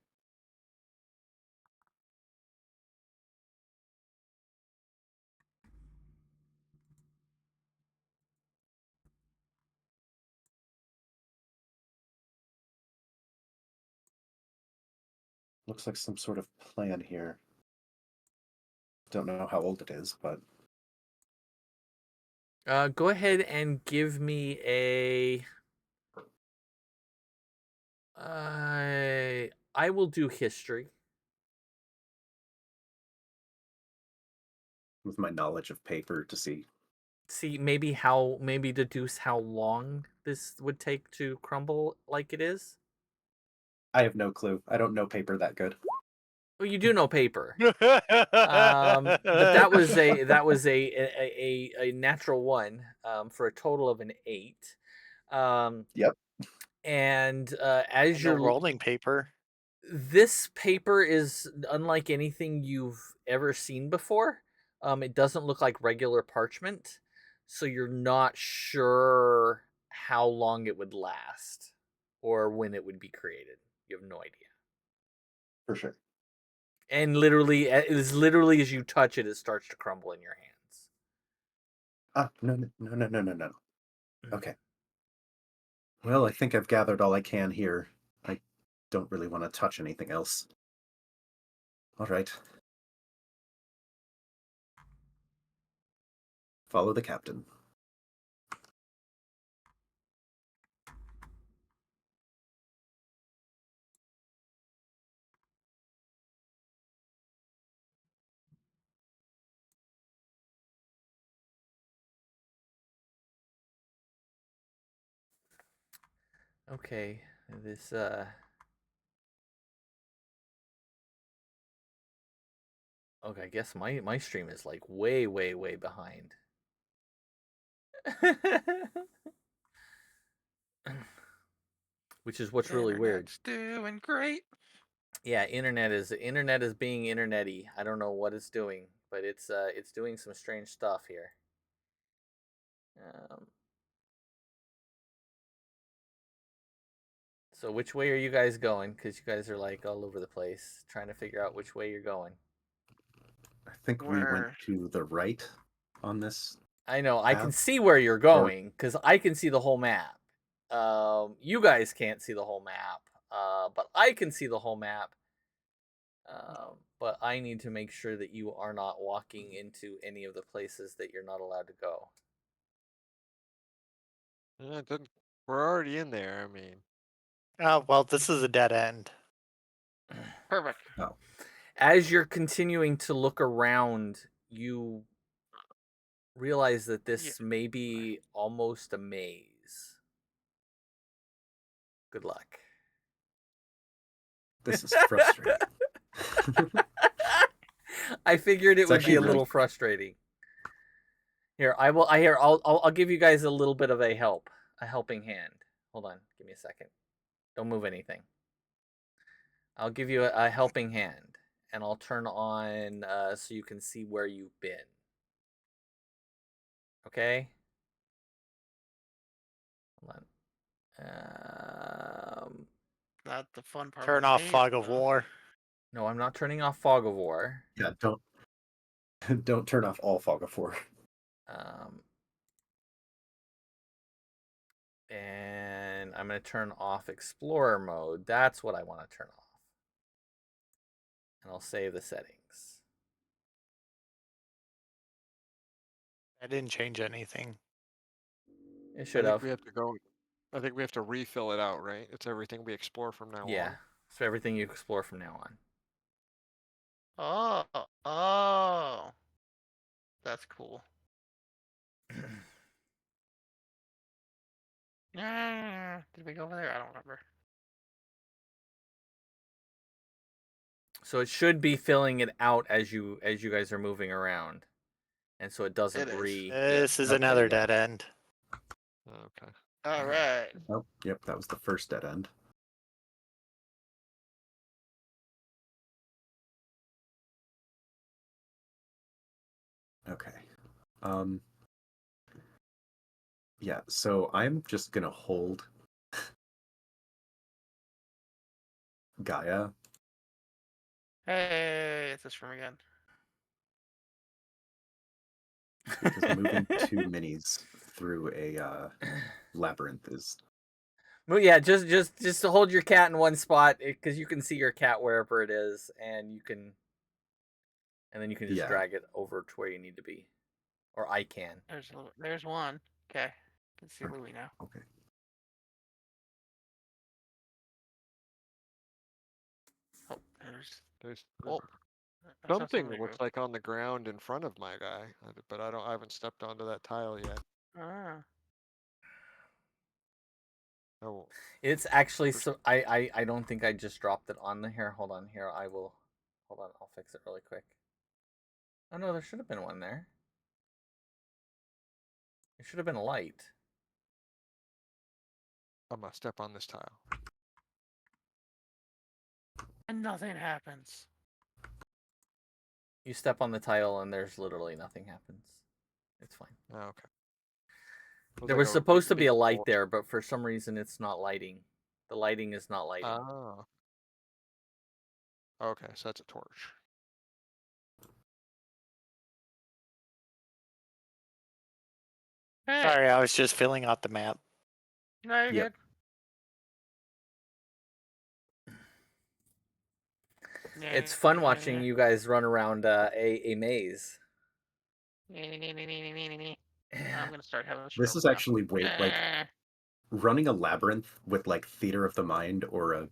Speaker 3: Looks like some sort of plan here. Don't know how old it is, but
Speaker 1: Go ahead and give me a. I will do history.
Speaker 3: with my knowledge of paper to see.
Speaker 1: See maybe deduce how long this would take to crumble like it is.
Speaker 3: I have no clue. I don't know paper that good.
Speaker 1: Well, you do know paper. But that was a natural one for a total of an 8. Um,
Speaker 3: Yep.
Speaker 1: And
Speaker 4: And
Speaker 1: as
Speaker 4: no
Speaker 1: you're
Speaker 4: rolling paper.
Speaker 1: this paper is unlike anything you've ever seen before. It doesn't look like regular parchment, so you're not sure how long it would last or when it would be created. You have no idea.
Speaker 3: For sure.
Speaker 1: And literally, as you touch it, it starts to crumble in your hands.
Speaker 3: No. Okay. Well, I think I've gathered all I can here. I don't really want to touch anything else. All right. Follow the captain.
Speaker 1: Okay, this okay, I guess my stream is like way behind. Which is what's really weird.
Speaker 6: Internet's doing great.
Speaker 1: Yeah, internet is being internety. I don't know what it's doing, but it's doing some strange stuff here. Um, so which way are you guys going? Because you guys are like all over the place, trying to figure out which way you're going.
Speaker 3: I think we went
Speaker 6: Where?
Speaker 3: to the right on this
Speaker 1: I know I can
Speaker 3: path.
Speaker 1: see where you're
Speaker 3: Or
Speaker 1: going because I can see the whole map. You guys can't see the whole map, but I can see the whole map. But I need to make sure that you are not walking into any of the places that you're not allowed to go.
Speaker 5: Yeah, it didn't, we're already in there. I mean,
Speaker 4: Oh, well, this is a dead end.
Speaker 6: Perfect.
Speaker 3: oh,
Speaker 1: As you're continuing to look around, you realize that
Speaker 6: Yeah.
Speaker 1: this may be almost a maze. Good luck.
Speaker 3: this is frustrating.
Speaker 1: I figured it
Speaker 3: It's
Speaker 1: would be
Speaker 3: actually
Speaker 1: a
Speaker 3: really
Speaker 1: little frustrating. Here, I'll give you guys a little bit of a helping hand. Hold on, give me a second. Don't move anything. I'll give you a helping hand, and I'll turn on so you can see where you've been. Okay? Hold on.
Speaker 6: Not the fun part
Speaker 4: Turn
Speaker 6: with
Speaker 4: off
Speaker 6: maze,
Speaker 4: fog of
Speaker 6: though.
Speaker 4: war.
Speaker 1: No, I'm not turning off Fog of War.
Speaker 3: Yeah, don't turn off all fog of war.
Speaker 1: Um, and I'm going to turn off Explorer mode. That's what I want to turn off. And I'll save the settings.
Speaker 4: I didn't change anything.
Speaker 1: It
Speaker 5: I
Speaker 1: should
Speaker 5: think
Speaker 1: have.
Speaker 5: we have to go. I think we have to refill it out, right? It's everything we explore from now
Speaker 1: Yeah.
Speaker 5: on.
Speaker 1: So everything you explore from now on.
Speaker 6: Oh. That's cool. Did we go over there? I don't remember.
Speaker 1: So it should be filling it out as you guys are moving around. And so it doesn't
Speaker 6: It is.
Speaker 4: This is
Speaker 3: Okay,
Speaker 4: another
Speaker 3: yeah.
Speaker 4: dead end.
Speaker 5: Okay.
Speaker 6: All right.
Speaker 3: Oh, yep, that was the first dead end. Okay. Um yeah, so I'm just gonna hold Gaia.
Speaker 6: Hey, it's this from again.
Speaker 3: Because moving two minis through a labyrinth is
Speaker 1: Well, yeah, just to hold your cat in one spot because you can see your cat wherever it is, and then you can just
Speaker 3: yeah.
Speaker 1: drag it over to where you need to be, or I can.
Speaker 6: There's one. Okay. Can see Louie now.
Speaker 3: Okay.
Speaker 6: Oh, there's.
Speaker 5: There's
Speaker 6: Oh, I saw
Speaker 5: something
Speaker 6: somebody
Speaker 5: that looks
Speaker 6: move.
Speaker 5: like on the ground in front of my guy, but I don't. I haven't stepped onto that tile yet.
Speaker 6: Ah.
Speaker 5: Oh,
Speaker 1: It's actually
Speaker 5: pers-
Speaker 1: so I don't think I just dropped it on the here. Hold on here. I will. Hold on. I'll fix it really quick. Oh no, there should have been one there. It should have been a light.
Speaker 5: I'm gonna step on this tile.
Speaker 6: And nothing happens.
Speaker 1: You step on the tile and there's literally nothing happens. It's fine.
Speaker 5: Oh, okay.
Speaker 1: There was supposed to be a light there, but for some reason it's not lighting. The lighting is not lighting.
Speaker 5: Oh. Okay, so that's a torch.
Speaker 6: Hey,
Speaker 4: Sorry, I was just filling out the map.
Speaker 6: no, you're
Speaker 3: Yep.
Speaker 6: good.
Speaker 1: It's fun watching you guys run around a maze.
Speaker 6: I'm gonna start having a stroke
Speaker 3: This is
Speaker 6: now.
Speaker 3: actually like running a labyrinth with like theater of the mind or a
Speaker 1: All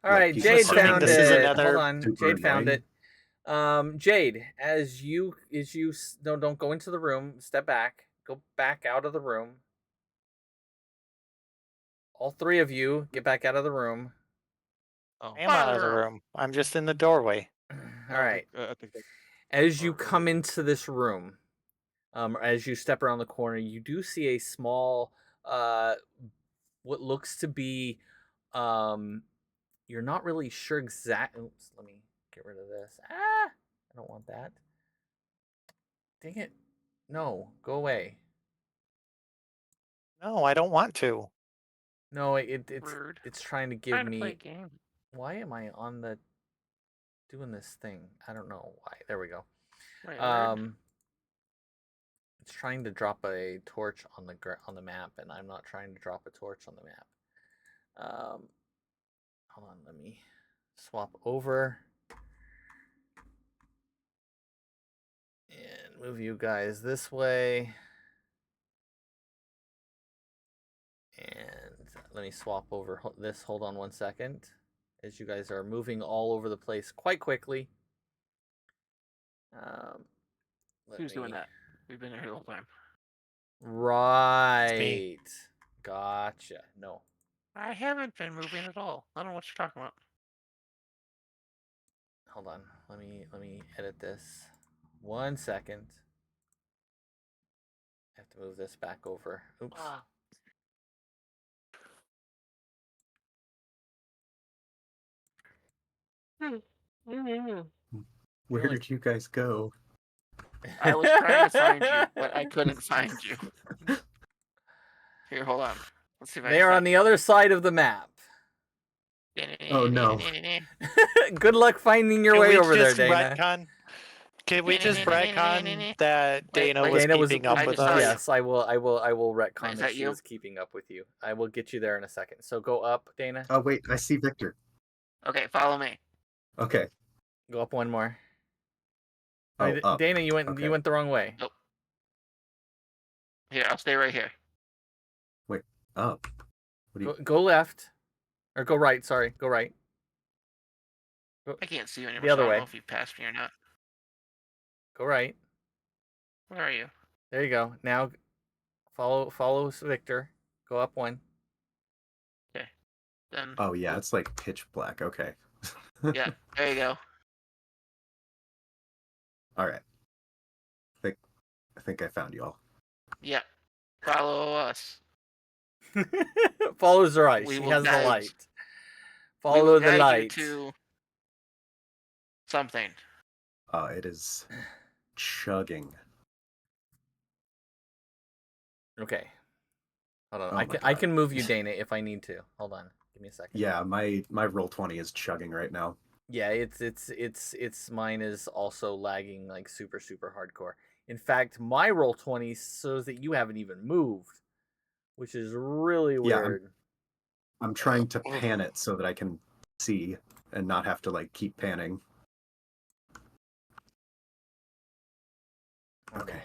Speaker 3: like,
Speaker 1: right,
Speaker 3: piece of
Speaker 1: Jade
Speaker 3: art
Speaker 4: Assuming
Speaker 1: found
Speaker 4: this is
Speaker 1: it.
Speaker 4: another
Speaker 1: Hold on,
Speaker 3: super
Speaker 1: Jade found
Speaker 3: annoying.
Speaker 1: it. Jade, don't go into the room. Step back. Go back out of the room. All three of you get back out of the room.
Speaker 5: Oh.
Speaker 4: I am out of the room. I'm just in the doorway.
Speaker 1: All
Speaker 5: I
Speaker 1: right.
Speaker 5: think that,
Speaker 1: As you
Speaker 5: or
Speaker 1: come
Speaker 5: maybe-
Speaker 1: into this room, as you step around the corner, you do see a small, what looks to be, you're not really sure exactly. Oops, let me get rid of this. I don't want that. Dang it. No, go away.
Speaker 4: No, I don't want to.
Speaker 1: No,
Speaker 6: Rude.
Speaker 1: it's trying to give
Speaker 6: Trying to play a
Speaker 1: me.
Speaker 6: game.
Speaker 1: Why am I on the doing this thing? I don't know why. There we go.
Speaker 6: Wait, rude.
Speaker 1: It's trying to drop a torch on the map, and I'm not trying to drop a torch on the map. Hold on, let me swap over and move you guys this way. And let me swap over this. Hold on one second. As you guys are moving all over the place quite quickly.
Speaker 6: Who's doing that? We've been here the whole time.
Speaker 1: Right. Gotcha. No.
Speaker 6: I haven't been moving at all. I don't know what you're talking about.
Speaker 1: Hold on. Let me edit this. 1 second. I have to move this back over. Oops.
Speaker 3: Where did you guys go?
Speaker 6: I was trying to find you, but I couldn't find you. Here, hold on. Let's see if I
Speaker 1: They are on the other side of the map.
Speaker 3: Oh, no.
Speaker 1: Good luck finding your
Speaker 4: Can
Speaker 1: way
Speaker 4: we
Speaker 1: over there,
Speaker 4: just
Speaker 1: Dana.
Speaker 4: Can we just retcon that Dana was
Speaker 1: Dana was
Speaker 4: keeping up
Speaker 6: I
Speaker 4: with
Speaker 6: just saw
Speaker 4: us?
Speaker 6: you.
Speaker 1: Yes, I will retcon
Speaker 6: Wait, is
Speaker 1: that
Speaker 6: that
Speaker 1: she
Speaker 6: you?
Speaker 1: was keeping up with you. I will get you there in a second. So go up, Dana.
Speaker 3: Oh wait, I see Victor.
Speaker 6: Okay, follow me.
Speaker 3: Okay.
Speaker 1: Go up one more.
Speaker 3: Oh, up.
Speaker 1: Dana, you went
Speaker 3: Okay.
Speaker 1: you went the wrong way.
Speaker 6: Nope. Here, I'll stay right here.
Speaker 3: Wait, up. What do you?
Speaker 1: Go left. Or go right, sorry. Go right.
Speaker 6: I can't see you anymore,
Speaker 1: The
Speaker 6: so
Speaker 1: other
Speaker 6: I don't
Speaker 1: way.
Speaker 6: know if you passed me or not.
Speaker 1: Go right.
Speaker 6: Where are you?
Speaker 1: There you go. Now follow Victor. Go up one.
Speaker 6: Okay. Then.
Speaker 3: Oh yeah, it's like pitch black. Okay.
Speaker 6: Yeah, there you go.
Speaker 3: All right. I think I found you all.
Speaker 6: Yeah. Follow us.
Speaker 1: Follows her eyes.
Speaker 6: We
Speaker 1: She
Speaker 6: will
Speaker 1: has the
Speaker 6: guide-
Speaker 1: light.
Speaker 6: We
Speaker 1: Follow
Speaker 6: will
Speaker 1: the
Speaker 6: guide
Speaker 1: light.
Speaker 6: you to something.
Speaker 3: It is chugging.
Speaker 1: Okay. Hold on.
Speaker 3: Oh my
Speaker 1: I
Speaker 3: God.
Speaker 1: can move you, Dana, if I need to. Hold on. Give me a second.
Speaker 3: Yeah, my Roll20 is chugging right now.
Speaker 1: Yeah, it's mine is also lagging like super hardcore. In fact, my Roll20 shows that you haven't even moved, which is really
Speaker 3: Yeah,
Speaker 1: weird.
Speaker 3: I'm trying to pan it so that I can see and not have to like keep panning.
Speaker 1: Hold
Speaker 3: Okay.
Speaker 1: on.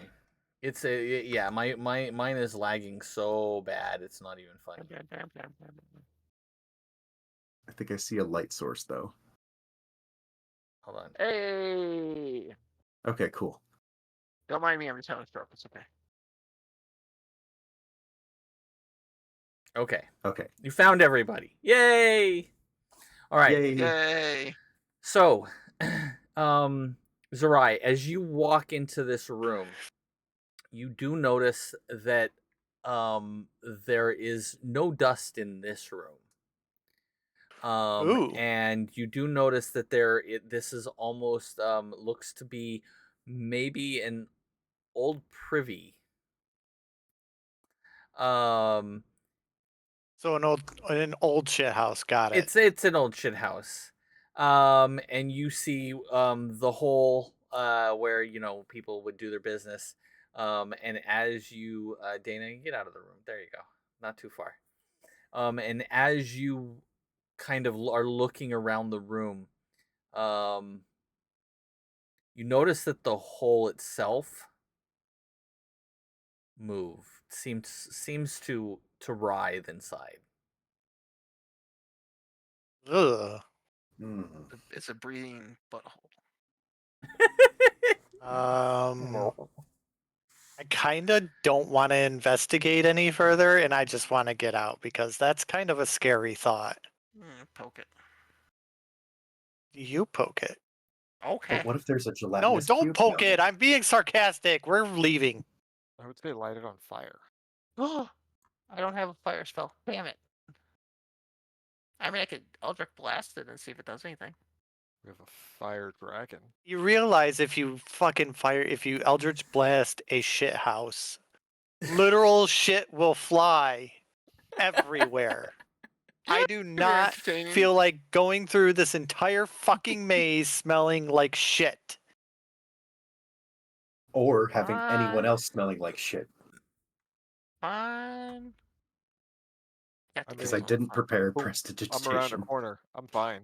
Speaker 1: It's yeah, mine is lagging so bad it's not even funny.
Speaker 3: I think I see a light source though.
Speaker 1: Hold on.
Speaker 6: Hey!
Speaker 3: Okay, cool.
Speaker 6: Don't mind me, I'm just having a stroke. It's okay.
Speaker 1: Okay.
Speaker 3: Okay.
Speaker 1: You found everybody. Yay! All right.
Speaker 3: Yay.
Speaker 6: Yay!
Speaker 1: So, Zerai, as you walk into this room, you do notice that there is no dust in this room.
Speaker 4: Ooh.
Speaker 1: And you do notice that this is almost looks to be maybe an old privy. Um,
Speaker 4: So an old shit house. Got it.
Speaker 1: it's an old shit house. And you see the hole where people would do their business. And as you Dana, get out of the room. There you go. Not too far. And as you kind of are looking around the room, um, you notice that the hole itself seems to writhe inside.
Speaker 4: Ugh.
Speaker 3: Mm.
Speaker 2: It's a breathing butthole.
Speaker 4: I kind of don't want to investigate any further, and I just want to get out because that's kind of a scary thought.
Speaker 2: Poke it.
Speaker 4: You poke it.
Speaker 2: Okay.
Speaker 3: But what if there's a
Speaker 4: No,
Speaker 3: gelatinous
Speaker 4: don't
Speaker 3: cube
Speaker 4: poke
Speaker 3: down
Speaker 4: it.
Speaker 3: there?
Speaker 4: I'm being sarcastic. We're leaving.
Speaker 5: I would say light it on fire.
Speaker 6: Oh, I don't have a fire spell. Damn it. I mean, I could Eldritch Blast it and see if it does anything.
Speaker 5: We have a fire dragon.
Speaker 4: You realize if you Eldritch Blast a shit house, literal shit will fly everywhere. I do not
Speaker 6: Interesting.
Speaker 4: feel like going through this entire fucking maze smelling like shit.
Speaker 3: Or having anyone
Speaker 6: Fine.
Speaker 3: else smelling like shit.
Speaker 6: Fine. Got
Speaker 5: I
Speaker 6: the
Speaker 3: Because
Speaker 5: mean,
Speaker 3: I
Speaker 6: candle.
Speaker 3: didn't prepare
Speaker 5: I'm around a
Speaker 3: prestidigitation.
Speaker 5: corner. I'm fine.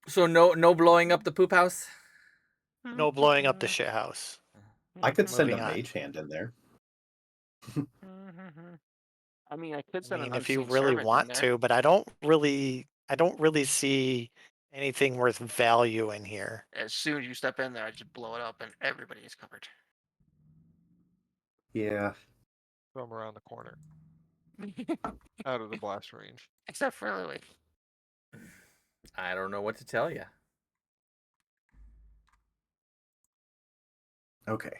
Speaker 1: So no blowing up the poop house.
Speaker 4: No blowing up the shit house.
Speaker 3: I could send a
Speaker 4: Moving on.
Speaker 3: mage hand in there.
Speaker 6: I mean, I could
Speaker 4: I
Speaker 6: send an
Speaker 4: mean, if you
Speaker 6: unseen
Speaker 4: really
Speaker 6: servant in
Speaker 4: want
Speaker 6: there.
Speaker 4: to, but I don't really see anything worth value in here.
Speaker 6: As soon as you step in there, I just blow it up and everybody is covered.
Speaker 3: Yeah.
Speaker 5: So I'm around the corner, out of the blast range.
Speaker 6: Except for Louis.
Speaker 1: I don't know what to tell you.
Speaker 3: Okay.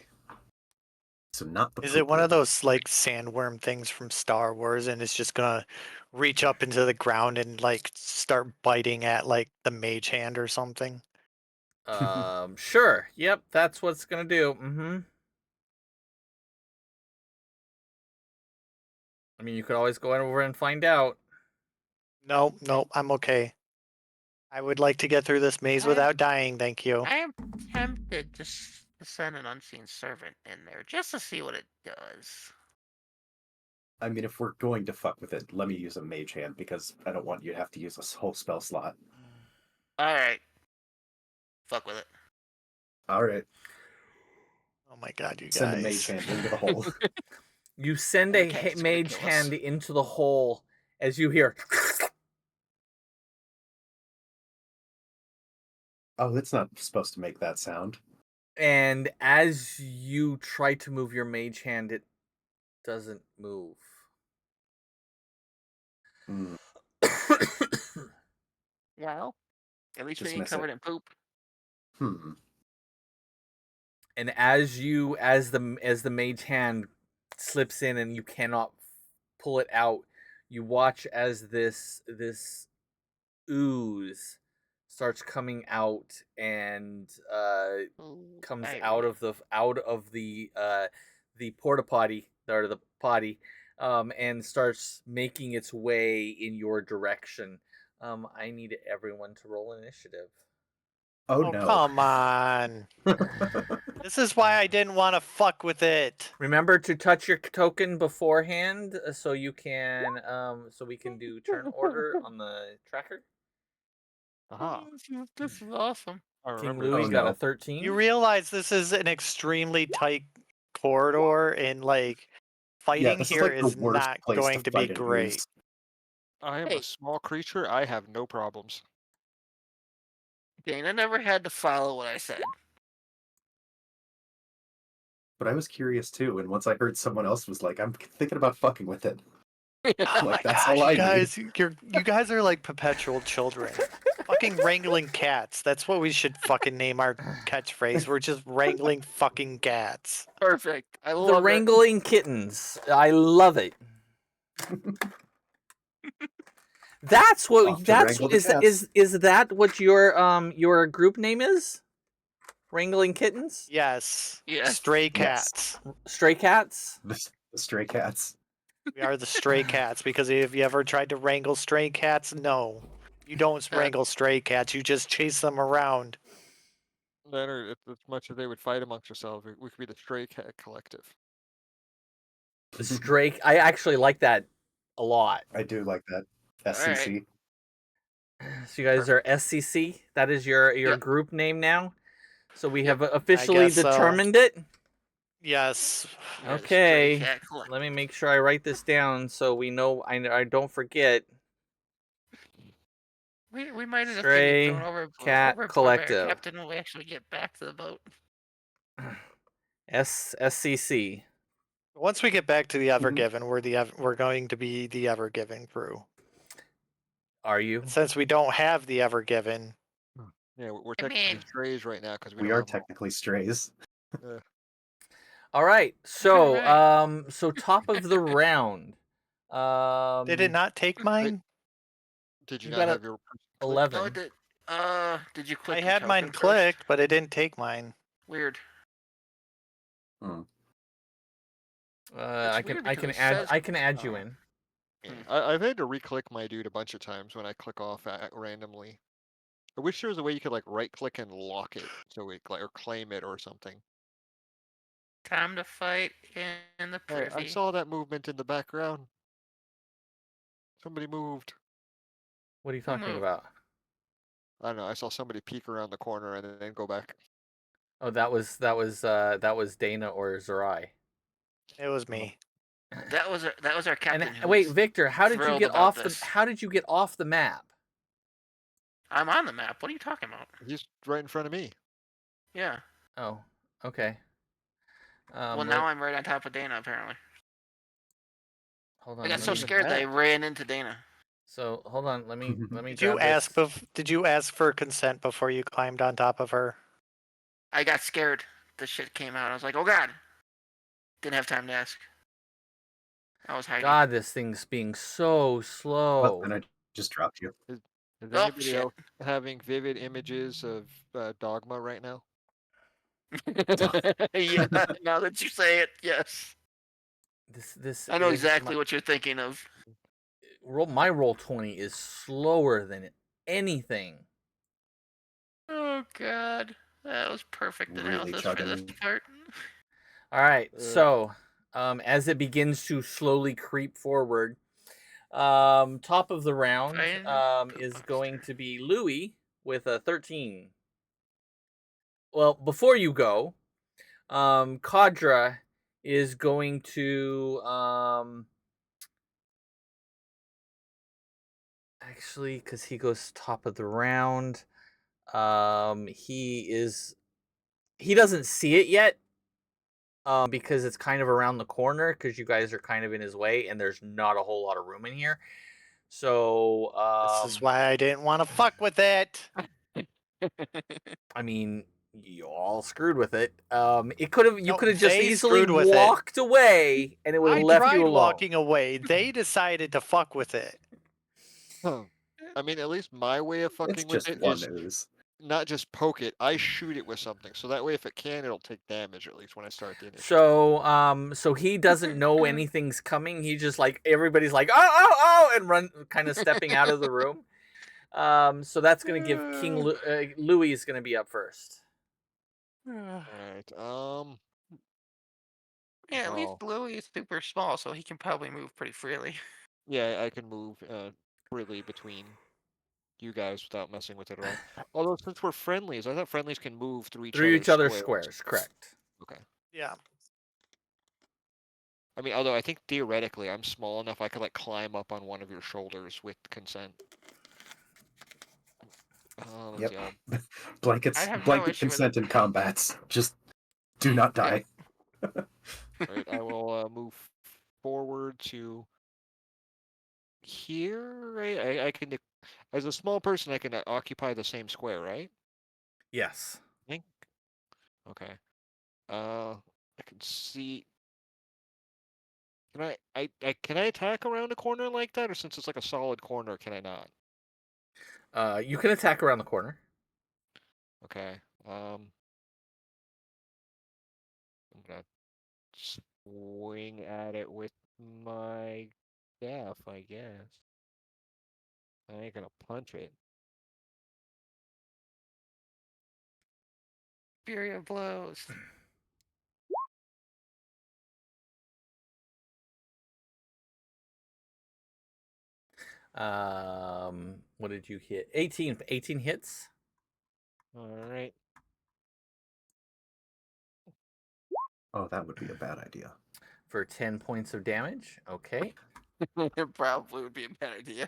Speaker 3: So not the
Speaker 4: Is
Speaker 3: poop
Speaker 4: it one
Speaker 3: room.
Speaker 4: of those like sandworm things from Star Wars and it's just gonna reach up into the ground and like start biting at like the mage hand or something?
Speaker 1: Sure. Yep, that's what's gonna do. I mean, you could always go over and find out.
Speaker 4: No, I'm okay. I would like to get through this maze
Speaker 6: I am-
Speaker 4: without dying, thank you.
Speaker 6: I am tempted to send an unseen servant in there just to see what it does.
Speaker 3: I mean, if we're going to fuck with it, let me use a mage hand because I don't want you to have to use a whole spell slot.
Speaker 6: Alright. Fuck with it.
Speaker 3: All right.
Speaker 4: Oh my god, you
Speaker 3: Send a mage
Speaker 4: guys.
Speaker 3: hand into the hole.
Speaker 1: You send
Speaker 6: The
Speaker 1: a
Speaker 6: cat's gonna
Speaker 1: mage
Speaker 6: kill us.
Speaker 1: hand into the hole as you hear.
Speaker 3: Oh, it's not supposed to make that sound.
Speaker 1: And as you try to move your mage hand, it doesn't move.
Speaker 3: Hmm.
Speaker 6: Well, at least we ain't
Speaker 3: Dismiss it.
Speaker 6: covered in poop.
Speaker 1: And as the mage hand slips in and you cannot pull it out, you watch as this ooze starts coming out and
Speaker 6: Ooh,
Speaker 1: comes
Speaker 6: I
Speaker 1: out
Speaker 6: really-
Speaker 1: of the porta potty or the potty, and starts making its way in your direction. I need everyone to roll initiative.
Speaker 3: Oh,
Speaker 4: Oh,
Speaker 3: no.
Speaker 4: come on. This is why I didn't want to fuck with it.
Speaker 1: Remember to touch your token beforehand, so you can so we can do turn order on the tracker.
Speaker 5: Aha!
Speaker 6: This is awesome.
Speaker 5: I
Speaker 1: King
Speaker 5: remember
Speaker 1: Louis
Speaker 3: Oh,
Speaker 1: got a
Speaker 3: no.
Speaker 1: 13.
Speaker 4: You realize this is an extremely tight corridor and like
Speaker 3: Yeah,
Speaker 4: fighting
Speaker 3: this is
Speaker 4: here
Speaker 3: like the
Speaker 4: is
Speaker 3: worst
Speaker 4: not
Speaker 3: place
Speaker 4: going
Speaker 3: to
Speaker 4: to be
Speaker 3: fight an
Speaker 4: great.
Speaker 3: ooze.
Speaker 5: I am
Speaker 6: Hey.
Speaker 5: a small creature. I have no problems.
Speaker 6: Dana never had to follow what I said.
Speaker 3: But I was curious too, and once I heard someone else was like, I'm thinking about fucking with it. I'm like, that's all
Speaker 4: Gosh,
Speaker 3: I
Speaker 4: you
Speaker 3: need.
Speaker 4: guys, you guys are like perpetual children. Fucking wrangling cats. That's what we should fucking name our catchphrase. We're just wrangling fucking cats.
Speaker 5: Perfect. I
Speaker 1: The
Speaker 5: love it.
Speaker 1: wrangling kittens. I love it. That's
Speaker 3: Off
Speaker 1: what.
Speaker 3: to
Speaker 1: That's
Speaker 3: wrangle the
Speaker 1: is
Speaker 3: cats.
Speaker 1: is that what your group name is? Wrangling kittens?
Speaker 4: Yes.
Speaker 6: Yes.
Speaker 4: Stray
Speaker 3: Yes.
Speaker 4: cats.
Speaker 1: Stray cats?
Speaker 3: The stray cats.
Speaker 4: We are the stray cats because have you ever tried to wrangle stray cats? No. You don't wrangle stray cats. You just chase them around.
Speaker 5: Leonard, as much as they would fight amongst themselves, we could be the Stray Cat Collective.
Speaker 1: The stray. I actually like that a lot.
Speaker 3: I do like that.
Speaker 6: Alright.
Speaker 3: SCC.
Speaker 1: So you guys are SCC. That is your
Speaker 6: Yep.
Speaker 1: group name now. So we
Speaker 6: Yep.
Speaker 1: have officially
Speaker 4: guess so.
Speaker 1: determined it.
Speaker 4: Yes.
Speaker 6: Yeah, the Stray
Speaker 1: Okay.
Speaker 6: Cat Collective.
Speaker 1: Let me make sure I write this down so we know. I don't forget.
Speaker 6: We might end up
Speaker 1: Stray
Speaker 6: getting thrown
Speaker 1: Cat
Speaker 6: overboard by our
Speaker 1: Collective.
Speaker 6: captain when we actually get back to the boat.
Speaker 1: SCC.
Speaker 4: Once we get back to the
Speaker 3: Mhm.
Speaker 4: Evergiven, we're going to be the Evergiven crew.
Speaker 1: Are you?
Speaker 4: Since we don't have the Evergiven,
Speaker 5: Yeah, we're
Speaker 6: I
Speaker 5: technically
Speaker 6: mean-
Speaker 5: strays right now because we
Speaker 3: We
Speaker 5: don't
Speaker 3: are
Speaker 5: have them.
Speaker 3: technically strays.
Speaker 1: All right. So
Speaker 6: Alright.
Speaker 1: so top of the round.
Speaker 4: did it not take mine?
Speaker 5: Did you
Speaker 1: You
Speaker 5: not
Speaker 1: got
Speaker 5: have your clicked?
Speaker 1: 11.
Speaker 6: Oh, did you click
Speaker 4: I
Speaker 6: your
Speaker 4: had mine
Speaker 6: token first?
Speaker 4: clicked, but it didn't take mine.
Speaker 6: Weird.
Speaker 3: Hmm.
Speaker 1: I
Speaker 6: It's
Speaker 1: can
Speaker 6: weird
Speaker 1: I
Speaker 6: because
Speaker 1: can
Speaker 6: it
Speaker 1: add
Speaker 6: says-
Speaker 1: I can add you
Speaker 6: oh.
Speaker 1: in.
Speaker 5: Yeah. I've had to re-click my dude a bunch of times when I click off randomly. I wish there was a way you could like right-click and lock it, so it or claim it or something.
Speaker 6: Time to fight in the
Speaker 5: Hey, I
Speaker 6: privy.
Speaker 5: saw that movement in the background. Somebody moved.
Speaker 1: What are you talking
Speaker 6: moved?
Speaker 1: about?
Speaker 5: I don't know. I saw somebody peek around the corner and then go back.
Speaker 1: Oh, that was Dana or Zerai.
Speaker 4: It was me.
Speaker 6: That was our captain.
Speaker 1: And
Speaker 6: who
Speaker 1: wait,
Speaker 6: was
Speaker 1: Victor, how did you
Speaker 6: thrilled
Speaker 1: get
Speaker 6: about
Speaker 1: off
Speaker 6: this.
Speaker 1: how did you get off the map?
Speaker 6: I'm on the map. What are you talking about?
Speaker 5: He's right in front of me.
Speaker 6: Yeah.
Speaker 1: Oh, okay.
Speaker 6: Well, now I'm right on top of Dana. Apparently,
Speaker 1: hold
Speaker 6: I
Speaker 1: on.
Speaker 6: got
Speaker 1: let
Speaker 6: so
Speaker 1: me-
Speaker 6: scared that I ran into Dana.
Speaker 1: So hold on. Let me
Speaker 4: Did you
Speaker 1: grab
Speaker 4: ask?
Speaker 1: this.
Speaker 4: Did you ask for consent before you climbed on top of her?
Speaker 6: I got scared. The shit came out. I was like, oh god. Didn't have time to ask. I was hiding.
Speaker 1: God, this thing's being so
Speaker 3: Well,
Speaker 1: slow.
Speaker 3: then I just dropped you.
Speaker 5: Is
Speaker 6: Oh,
Speaker 5: anybody
Speaker 6: shit.
Speaker 5: else having vivid images of Dogma right now?
Speaker 6: Yeah. Now that you say it, yes.
Speaker 1: This
Speaker 6: I know
Speaker 1: is
Speaker 6: exactly what you're thinking of.
Speaker 1: my roll 20 is slower than anything.
Speaker 6: Oh god, that was perfect
Speaker 3: Really
Speaker 6: analysis for this
Speaker 3: chugging.
Speaker 6: part.
Speaker 1: All right.
Speaker 5: Ugh.
Speaker 1: So, as it begins to slowly creep forward, top of the round
Speaker 6: Fine.
Speaker 1: is going to be Louis with a 13. Well, before you go, Kadra is going to actually, because he goes top of the round, he doesn't see it yet, because it's kind of around the corner because you guys are kind of in his way and there's not a whole lot of room in here. So
Speaker 4: This is why I didn't want to fuck with it.
Speaker 1: I mean, you all screwed with it. You could
Speaker 4: No,
Speaker 1: have just
Speaker 4: they
Speaker 1: easily
Speaker 4: screwed with it.
Speaker 1: walked away and it would
Speaker 4: I
Speaker 1: have left
Speaker 4: tried
Speaker 1: you alone.
Speaker 4: walking away. They decided to fuck with it.
Speaker 5: I mean, at least my way of
Speaker 3: It's
Speaker 5: fucking with
Speaker 3: just
Speaker 5: it
Speaker 3: one
Speaker 5: is
Speaker 3: ooze.
Speaker 5: not just poke it. I shoot it with something, so that way, if it can, it'll take damage at least when I start the initiative.
Speaker 1: So he doesn't know anything's coming. He just like everybody's like oh and run, kind of stepping out of the room. So that's gonna give Louis is gonna be up first.
Speaker 5: All right.
Speaker 6: Yeah, at least
Speaker 5: Oh.
Speaker 6: Louis is super small, so he can probably move pretty freely.
Speaker 5: Yeah, I can move freely between you guys without messing with it at all. Although since we're friendlies, I thought friendlies can move through each other's
Speaker 1: squares. Correct.
Speaker 5: Okay.
Speaker 4: Yeah.
Speaker 5: I mean, although I think theoretically I'm small enough I could like climb up on one of your shoulders with consent. Let's
Speaker 3: Yep.
Speaker 5: see,
Speaker 3: Blankets,
Speaker 6: I have no
Speaker 3: blanket
Speaker 6: issue with
Speaker 3: consent in combats. Just do not die.
Speaker 5: Alright, I will move forward to here, right? I can, as a small person, I can occupy the same square, right?
Speaker 1: Yes.
Speaker 5: I think. Okay. I can see. Can I attack around a corner like that, or since it's like a solid corner, can I not?
Speaker 1: You can attack around the corner.
Speaker 5: Okay. I'm gonna swing at it with my staff, I guess. I ain't gonna punch it.
Speaker 6: Fury of blows.
Speaker 1: What did you hit? 18. 18 hits
Speaker 5: All right.
Speaker 3: Oh, that would be a bad idea.
Speaker 1: for 10 points of damage. Okay.
Speaker 6: It probably would be a bad idea.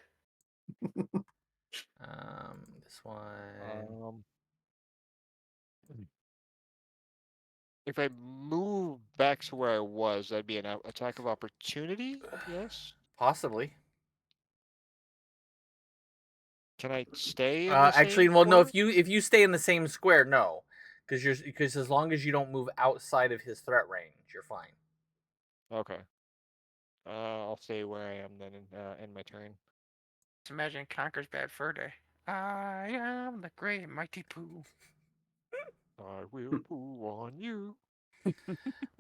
Speaker 1: This one.
Speaker 5: If I move back to where I was, that'd be an attack of opportunity. Yes.
Speaker 1: Possibly.
Speaker 5: Can I stay in the
Speaker 1: Actually,
Speaker 5: same
Speaker 1: well, no.
Speaker 5: square?
Speaker 1: If you stay in the same square, no, because as long as you don't move outside of his threat range, you're fine.
Speaker 5: Okay. I'll stay where I am then and end my turn.
Speaker 6: Just imagine Conker's Bad Fur Day. I am the great mighty Pooh.
Speaker 5: I will poo on you.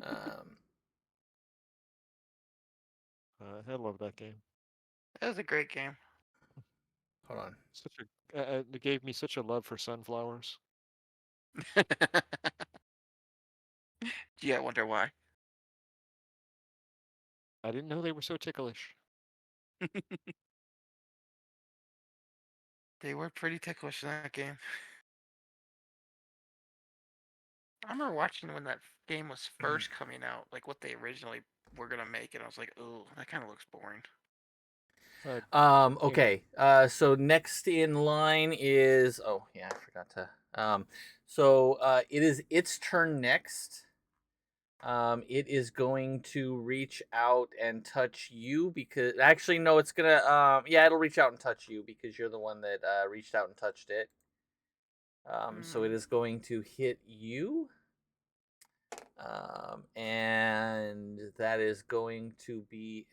Speaker 1: Um,
Speaker 5: I love that game.
Speaker 6: That was a great game.
Speaker 1: hold on.
Speaker 5: It gave me such a love for sunflowers.
Speaker 6: Gee, I wonder why.
Speaker 5: I didn't know they were so ticklish.
Speaker 6: They were pretty ticklish in that game. I remember watching when that game was first coming out, like what they originally were gonna make, and I was like, "Oh, that kind of looks boring."
Speaker 1: Okay. So next in line is. Oh yeah, I forgot to. It is its turn next. It is going to reach out and touch you because actually no, it's gonna yeah, it'll reach out and touch you because you're the one that reached out and touched it. So it is going to hit you. And that is going to be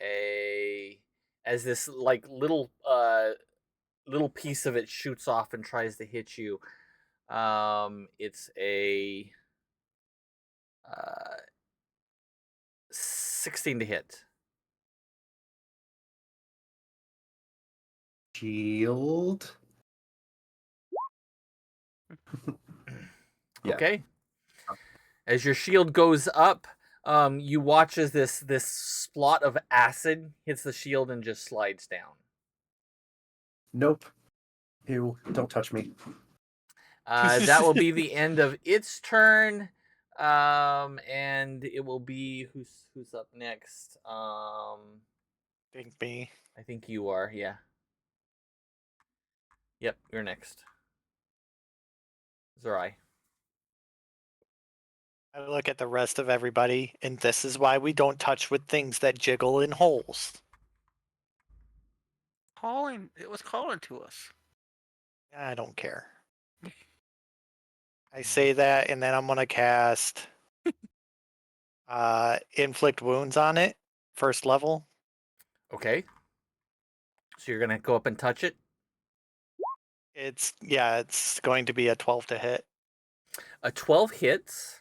Speaker 1: as this like little piece of it shoots off and tries to hit you. It's a 16 to hit.
Speaker 3: Shield. Yeah.
Speaker 1: Okay. As your shield goes up, you watch as this splot of acid hits the shield and just slides down.
Speaker 3: Nope. Ew, don't touch me.
Speaker 1: That will be the end of its turn. And it will be who's up next.
Speaker 4: Think me.
Speaker 1: I think you are. Yeah. Yep, you're next. Zerai.
Speaker 4: I look at the rest of everybody, and this is why we don't touch with things that jiggle in holes.
Speaker 6: It was calling to us.
Speaker 4: I don't care. I say that, and then I'm gonna cast inflict wounds on it, first level.
Speaker 1: Okay. So you're gonna go up and touch it.
Speaker 4: It's going to be a 12 to hit.
Speaker 1: A 12 hits.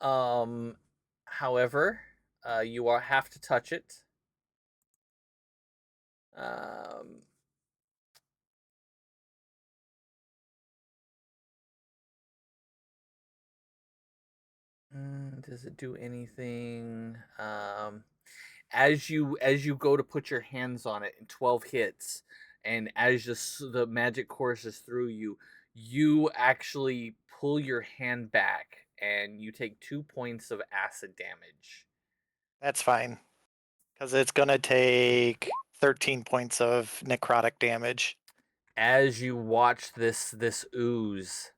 Speaker 1: However, you have to touch it. Um, does it do anything? As you go to put your hands on it, and 12 hits, and as the magic courses through you, you actually pull your hand back, and you take 2 points of acid damage.
Speaker 4: That's fine, because it's gonna take 13 points of necrotic damage.
Speaker 1: As you watch this ooze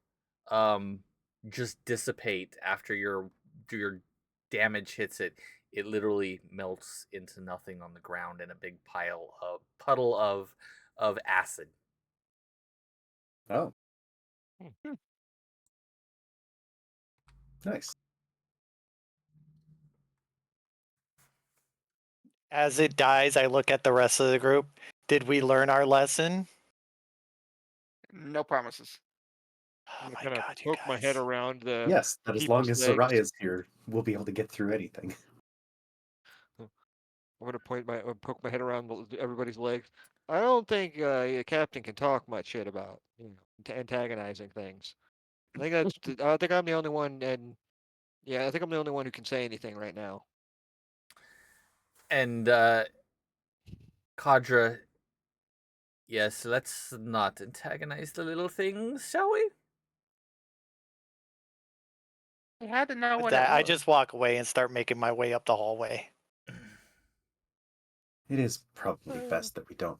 Speaker 1: just dissipate after your damage hits it, it literally melts into nothing on the ground in a big puddle of acid.
Speaker 3: Oh,
Speaker 6: Hmm.
Speaker 3: nice.
Speaker 4: As it dies, I look at the rest of the group. Did we learn our lesson?
Speaker 2: No promises.
Speaker 4: Oh
Speaker 5: I'm
Speaker 4: my
Speaker 5: gonna
Speaker 4: god, you
Speaker 5: poke my head
Speaker 4: guys.
Speaker 5: around the
Speaker 3: Yes, that as long
Speaker 5: people's
Speaker 3: as
Speaker 5: legs.
Speaker 3: Sarai is here, we'll be able to get through anything.
Speaker 5: I'm gonna poke my head around everybody's legs. I don't think the captain can talk much shit about antagonizing things. I think I'm the only one, and yeah, I think I'm the only one who can say anything right now.
Speaker 1: And Kadra, yes, let's not antagonize the little things, shall we?
Speaker 6: I had to know
Speaker 4: With
Speaker 6: what it
Speaker 4: that, I
Speaker 6: was.
Speaker 4: just walk away and start making my way up the hallway.
Speaker 3: It is probably best that we don't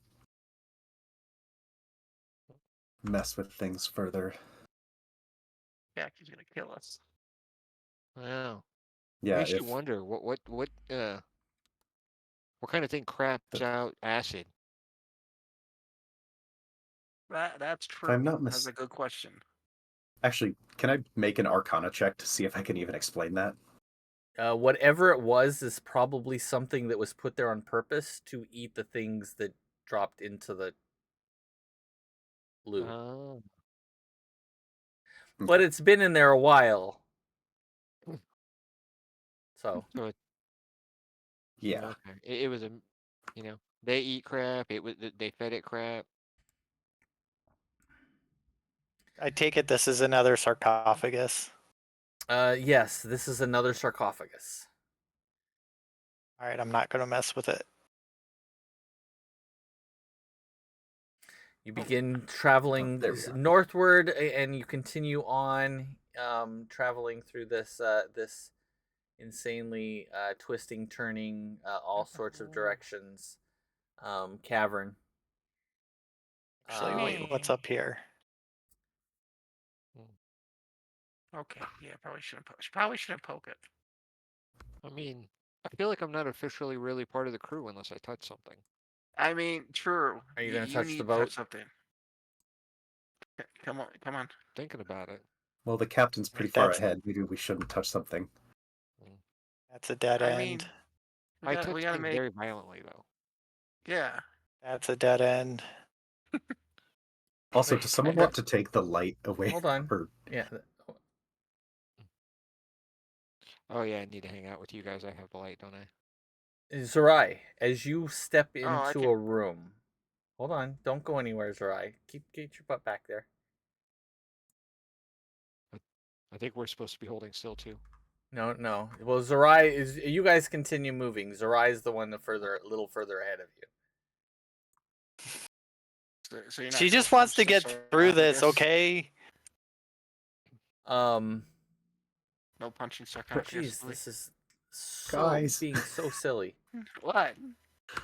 Speaker 3: mess with things further.
Speaker 6: Jackie's gonna kill us.
Speaker 5: Wow.
Speaker 3: Yeah,
Speaker 5: Makes you
Speaker 3: if
Speaker 5: wonder what kind of thing craps
Speaker 3: the,
Speaker 5: out acid.
Speaker 6: That's
Speaker 3: if I'm
Speaker 6: true.
Speaker 3: not
Speaker 6: That's a good question.
Speaker 3: actually, can I make an Arcana check to see if I can even explain that?
Speaker 1: Whatever it was is probably something that was put there on purpose to eat the things that dropped into the loo.
Speaker 5: Oh.
Speaker 1: But
Speaker 3: Okay.
Speaker 1: it's been in there a while. So
Speaker 5: So
Speaker 3: Yeah.
Speaker 5: okay, it was they eat crap. They fed it crap.
Speaker 4: I take it this is another sarcophagus.
Speaker 1: yes, this is another sarcophagus.
Speaker 4: All right, I'm not going to mess with it.
Speaker 1: You begin traveling
Speaker 3: there we are.
Speaker 1: northward, and you continue on, traveling through this this insanely twisting, turning, all sorts of directions cavern.
Speaker 4: Actually, wait, what's up here?
Speaker 6: Okay, yeah, probably shouldn't poke it.
Speaker 5: I mean, I feel like I'm not officially really part of the crew unless I touch something.
Speaker 6: I mean, true.
Speaker 1: Are you gonna touch the
Speaker 6: need to
Speaker 1: boat?
Speaker 6: touch something. Come on.
Speaker 5: Thinking about it.
Speaker 3: Well, the captain's pretty
Speaker 4: Wait,
Speaker 3: far
Speaker 4: that's
Speaker 3: ahead. Maybe we shouldn't touch something.
Speaker 4: that's a dead
Speaker 6: I
Speaker 4: end.
Speaker 6: mean,
Speaker 5: I
Speaker 6: we
Speaker 5: touch
Speaker 6: gotta
Speaker 5: things
Speaker 6: make.
Speaker 5: very violently though.
Speaker 6: Yeah.
Speaker 4: That's a dead end.
Speaker 3: Also,
Speaker 6: Wait,
Speaker 3: does someone
Speaker 6: I-
Speaker 3: want to take the light away?
Speaker 1: Hold on.
Speaker 3: Or
Speaker 1: Yeah.
Speaker 5: Oh yeah, I need to hang out with you guys. I have the light, don't I?
Speaker 1: Zerai, as you step
Speaker 6: Oh, I
Speaker 1: into
Speaker 6: can.
Speaker 1: a room. Hold on. Don't go anywhere, Zerai. Get your butt back there.
Speaker 5: I think we're supposed to be holding still too.
Speaker 1: No. Well, Zerai is. You guys continue moving. Zerai is the one a little further ahead of you.
Speaker 6: So you're not
Speaker 4: She
Speaker 6: gonna
Speaker 4: just wants
Speaker 6: punch
Speaker 4: to
Speaker 6: the
Speaker 4: get through this,
Speaker 6: sarcophagus?
Speaker 4: okay?
Speaker 6: No punching sarcophagus.
Speaker 1: Jeez, this is
Speaker 3: Guys.
Speaker 1: being so silly.
Speaker 6: What?
Speaker 5: Yeah,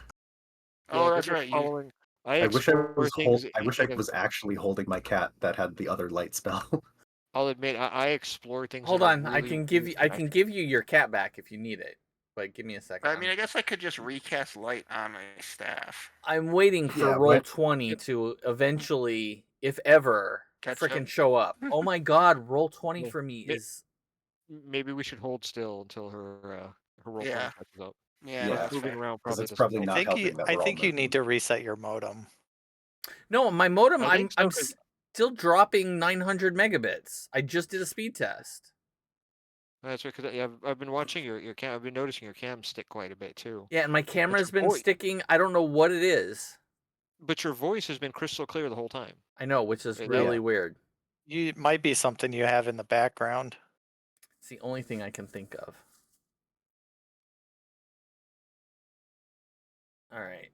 Speaker 6: Oh,
Speaker 5: good
Speaker 6: that's
Speaker 5: luck
Speaker 6: right.
Speaker 5: following. I
Speaker 3: I wish I
Speaker 5: explore
Speaker 3: was
Speaker 5: things
Speaker 3: I wish I
Speaker 5: in a.
Speaker 3: was actually holding my cat that had the other light spell.
Speaker 5: I'll admit, I explore things in
Speaker 1: Hold
Speaker 5: a
Speaker 1: on, I
Speaker 5: really
Speaker 1: can give
Speaker 5: weird
Speaker 1: you. I
Speaker 5: fashion.
Speaker 1: can give you your cat back if you need it. But give me a second.
Speaker 6: I mean, I guess I could just recast light on my staff.
Speaker 1: I'm waiting for
Speaker 3: Yeah,
Speaker 1: roll
Speaker 3: what?
Speaker 1: 20 to eventually, if ever,
Speaker 6: Catch
Speaker 1: frickin'
Speaker 6: up.
Speaker 1: show up. Oh my god, roll 20
Speaker 5: Well,
Speaker 1: for me
Speaker 5: may-
Speaker 1: is.
Speaker 5: Maybe we should hold still until her roll 20
Speaker 6: Yeah.
Speaker 5: catches up.
Speaker 6: Yeah,
Speaker 3: Yeah,
Speaker 6: that's
Speaker 5: Moving
Speaker 6: fair.
Speaker 5: around
Speaker 3: because
Speaker 5: probably
Speaker 3: it's
Speaker 5: doesn't
Speaker 3: probably
Speaker 5: help.
Speaker 3: not helping that
Speaker 4: I
Speaker 3: we're all
Speaker 4: think you
Speaker 3: moving.
Speaker 4: need to reset your modem.
Speaker 1: No, my modem,
Speaker 5: I think so,
Speaker 1: I'm
Speaker 5: 'cause-
Speaker 1: still dropping 900 megabits. I just did a speed test.
Speaker 5: That's right, because I've been watching your cam. I've been noticing your cam stick quite a bit too.
Speaker 1: Yeah, and my
Speaker 5: But
Speaker 1: camera's
Speaker 5: your
Speaker 1: been
Speaker 5: voice,
Speaker 1: sticking. I don't know what it is.
Speaker 5: but your voice has been crystal clear the whole time.
Speaker 1: I know, which is
Speaker 5: It-
Speaker 1: really
Speaker 3: Yeah.
Speaker 1: weird.
Speaker 4: It might be something you have in the background.
Speaker 1: It's the only thing I can think of. All right.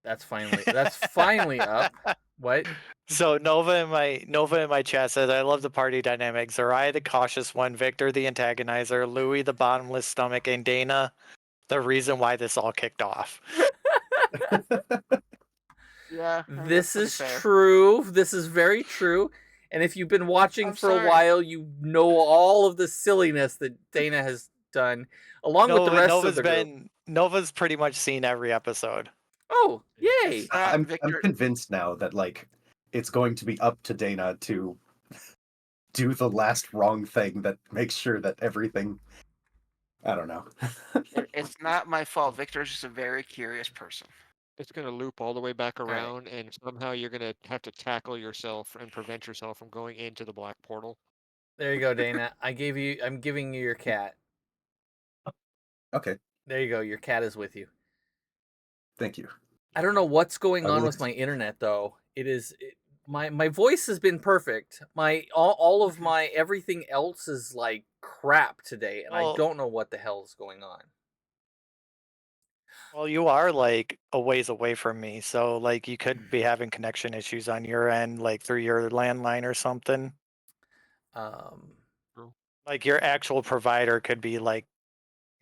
Speaker 1: That's finally up. What?
Speaker 4: So Nova in my chat says, "I love the party dynamics. Zerai the cautious one, Victor the antagonizer, Louis the bottomless stomach, and Dana the reason why this all kicked off."
Speaker 6: Yeah, I mean,
Speaker 1: This
Speaker 6: that's
Speaker 1: is
Speaker 6: pretty fair.
Speaker 1: true. This is very true. And if you've been watching
Speaker 6: I'm
Speaker 1: for a
Speaker 6: sorry.
Speaker 1: while, you know all of the silliness that Dana has done, along with the rest of the group.
Speaker 4: Nova's pretty much seen every episode.
Speaker 1: Oh,
Speaker 6: It's
Speaker 1: yay!
Speaker 6: not
Speaker 3: I'm
Speaker 6: Victor.
Speaker 3: convinced now that like it's going to be up to Dana to do the last wrong thing that makes sure that everything. I don't know.
Speaker 6: It's not my fault. Victor's just a very curious person.
Speaker 5: It's gonna loop all the way back
Speaker 1: right.
Speaker 5: around, and somehow you're gonna have to tackle yourself and prevent yourself from going into the black portal.
Speaker 1: There you go, Dana. I'm giving you your cat.
Speaker 3: Okay,
Speaker 1: There you go. Your cat is with you.
Speaker 3: thank you.
Speaker 1: I don't know what's going
Speaker 3: I
Speaker 1: on
Speaker 3: will.
Speaker 1: with my internet though. My voice has been perfect. My all of my everything else is like crap today, and I
Speaker 4: Well,
Speaker 1: don't know what the hell is going on.
Speaker 4: well, you are like a ways away from me, so like you could be having connection issues on your end, like through your landline or something.
Speaker 1: Um,
Speaker 5: True.
Speaker 4: Like your actual provider could be like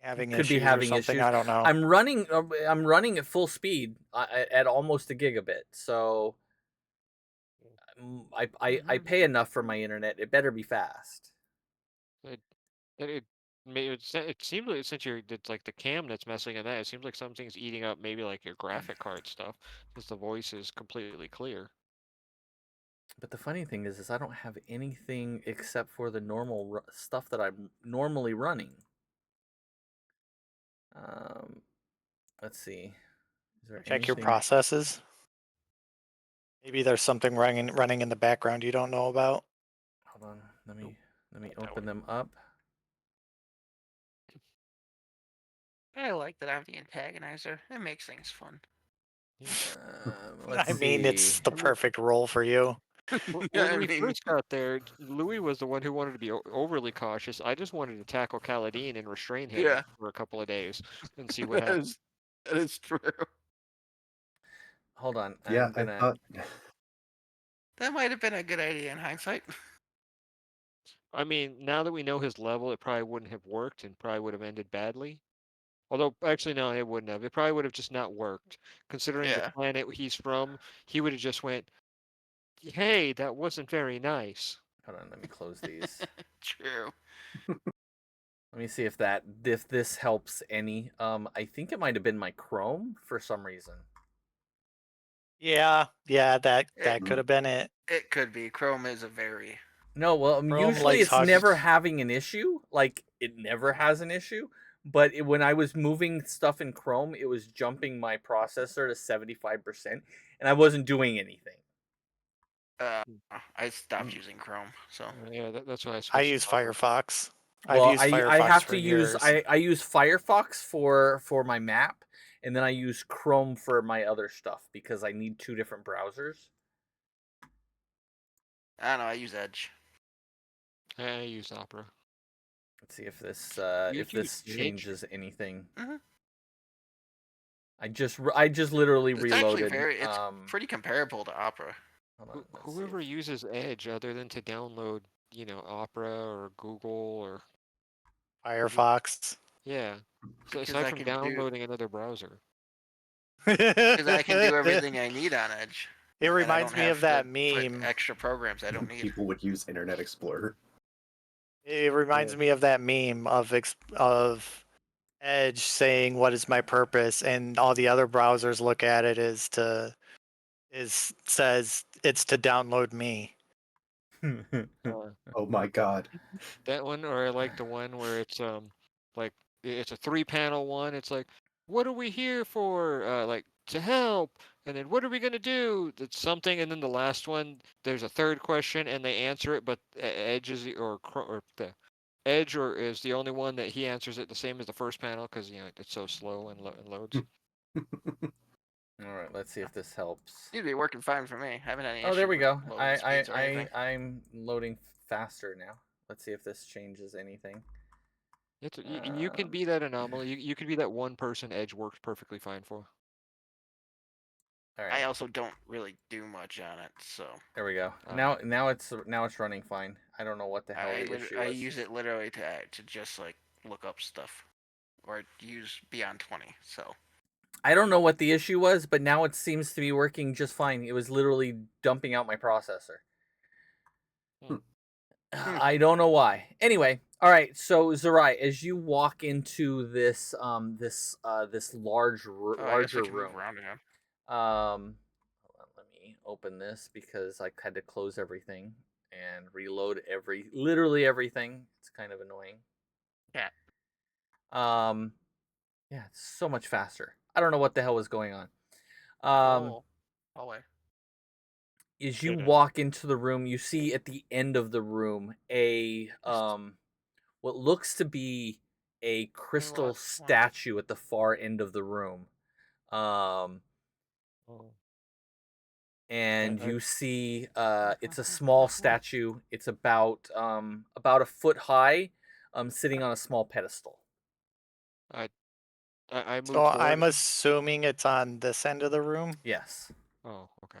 Speaker 4: having
Speaker 1: could be
Speaker 4: issues or
Speaker 1: having
Speaker 4: something.
Speaker 1: issues.
Speaker 4: I don't know.
Speaker 1: I'm running at full speed at almost a gigabit. So I pay enough for my internet. It better be fast.
Speaker 5: It it it seems like since it's like the cam that's messing in that, it seems like something's eating up maybe like your graphic card stuff, since the voice is completely clear.
Speaker 1: But the funny thing is I don't have anything except for the normal stuff that I'm normally running. Um, let's see. Is there
Speaker 4: Check your
Speaker 1: anything?
Speaker 4: processes. Maybe there's something running in the background you don't know about.
Speaker 1: Hold on. Let me
Speaker 5: Not that
Speaker 1: open
Speaker 5: one.
Speaker 1: them up.
Speaker 6: I like that I'm the antagonizer. It makes things fun.
Speaker 1: Let's
Speaker 4: I mean,
Speaker 1: see.
Speaker 4: it's the perfect role for you.
Speaker 6: Yeah,
Speaker 5: When
Speaker 6: I
Speaker 5: we
Speaker 6: mean,
Speaker 5: first got there, Louis was the one who wanted to be overly cautious. I just wanted to tackle Kaladin and restrain him
Speaker 6: yeah,
Speaker 5: for a couple of days and see what
Speaker 6: that
Speaker 5: happened.
Speaker 6: is true.
Speaker 1: Hold on.
Speaker 3: Yeah,
Speaker 1: I'm
Speaker 3: I
Speaker 1: gonna.
Speaker 3: thought.
Speaker 6: That might have been a good idea in hindsight.
Speaker 5: I mean, now that we know his level, it probably wouldn't have worked and probably would have ended badly. Although, actually, no, it wouldn't have. It probably would have just not worked. Considering the
Speaker 6: Yeah,
Speaker 5: planet he's from, he would have just went, "Hey, that wasn't very nice."
Speaker 1: Hold on. Let me close these.
Speaker 6: true.
Speaker 1: Let me see if this helps any. I think it might have been my Chrome for some reason.
Speaker 4: Yeah, that
Speaker 6: It,
Speaker 4: could have been it.
Speaker 6: it could be. Chrome is a very.
Speaker 1: No, well,
Speaker 4: Chrome
Speaker 1: usually
Speaker 4: likes
Speaker 1: it's never
Speaker 4: hugs.
Speaker 1: having an issue. Like it never has an issue. But when I was moving stuff in Chrome, it was jumping my processor to 75%, and I wasn't doing anything.
Speaker 6: Uh,
Speaker 5: Hmm.
Speaker 6: I stopped
Speaker 1: Mm.
Speaker 6: using Chrome, so
Speaker 5: Yeah, that's why I
Speaker 4: I
Speaker 5: switched
Speaker 4: use
Speaker 5: over.
Speaker 4: Firefox. I've
Speaker 1: Well,
Speaker 4: used
Speaker 1: I
Speaker 4: Firefox
Speaker 1: have
Speaker 4: for
Speaker 1: to use
Speaker 4: years.
Speaker 1: I use Firefox for my map, and then I use Chrome for my other stuff because I need two different browsers.
Speaker 6: I don't know. I use Edge.
Speaker 5: I use Opera.
Speaker 1: Let's see if
Speaker 5: You use
Speaker 1: this
Speaker 5: Edge?
Speaker 1: changes anything.
Speaker 6: hmm
Speaker 1: I just literally
Speaker 6: It's actually
Speaker 1: reloaded.
Speaker 6: very. It's pretty comparable to Opera.
Speaker 1: Hold on, let's see.
Speaker 5: Whoever uses Edge other than to download, Opera or Google or
Speaker 4: Firefox.
Speaker 5: yeah. So
Speaker 6: Because
Speaker 5: aside
Speaker 6: I
Speaker 5: from
Speaker 6: can do
Speaker 5: downloading another browser.
Speaker 6: because I can do everything I need on Edge,
Speaker 4: It
Speaker 6: and I
Speaker 4: reminds
Speaker 6: don't
Speaker 4: me
Speaker 6: have
Speaker 4: of
Speaker 6: to
Speaker 4: that
Speaker 6: put
Speaker 4: meme.
Speaker 6: extra programs I don't need.
Speaker 3: People would use Internet Explorer.
Speaker 4: It reminds
Speaker 5: Yeah.
Speaker 4: me of that meme of Edge saying, "What is my purpose?" and all the other browsers look at it is says it's to download me.
Speaker 5: Uh,
Speaker 3: Oh my god.
Speaker 5: that one, or I like the one where it's like it's a three-panel one. It's like, what are we here for? Like to help, and then what are we gonna do? It's something, and then the last one, there's a third question, and they answer it, but Edge is or the Edge or is the only one that he answers it the same as the first panel because it's so slow and, and loads.
Speaker 1: All right, let's see if this helps.
Speaker 6: It'd be working fine for me. I haven't had any
Speaker 1: Oh, there
Speaker 6: issue
Speaker 1: we
Speaker 6: with
Speaker 1: go.
Speaker 6: loading speeds or anything.
Speaker 1: I'm loading faster now. Let's see if this changes anything.
Speaker 5: You can
Speaker 1: Um,
Speaker 5: be that anomaly. You can be that one person Edge works perfectly fine for.
Speaker 1: all
Speaker 6: I
Speaker 1: right,
Speaker 6: also don't really do much on it, so
Speaker 1: there we go.
Speaker 5: Uh,
Speaker 1: Now it's running fine. I don't know what the hell the issue
Speaker 6: I
Speaker 1: was.
Speaker 6: use it literally to just like look up stuff or use Beyond 20. So
Speaker 1: I don't know what the issue was, but now it seems to be working just fine. It was literally dumping out my processor.
Speaker 5: hmm.
Speaker 1: I don't know why. Anyway, all right. So Zerai, as you walk into this this
Speaker 6: I guess we
Speaker 1: larger
Speaker 6: can move
Speaker 1: room,
Speaker 6: around again.
Speaker 1: Hold on, let me open this because I had to close everything and reload literally everything. It's kind of annoying.
Speaker 6: Yeah.
Speaker 1: Yeah, it's so much faster. I don't know what the hell was going on.
Speaker 6: Oh. Hallway.
Speaker 1: As you
Speaker 4: Did it.
Speaker 1: walk into the room, you see at the end of the room what looks to be a crystal
Speaker 6: lost one.
Speaker 1: statue at the far end of the room. Um,
Speaker 5: Oh.
Speaker 1: and
Speaker 5: I-
Speaker 1: you see it's a small statue. It's about a foot high, sitting on a small pedestal.
Speaker 5: I moved
Speaker 4: So
Speaker 5: forward.
Speaker 4: I'm assuming it's on this end of the room.
Speaker 1: Yes.
Speaker 5: Oh, okay.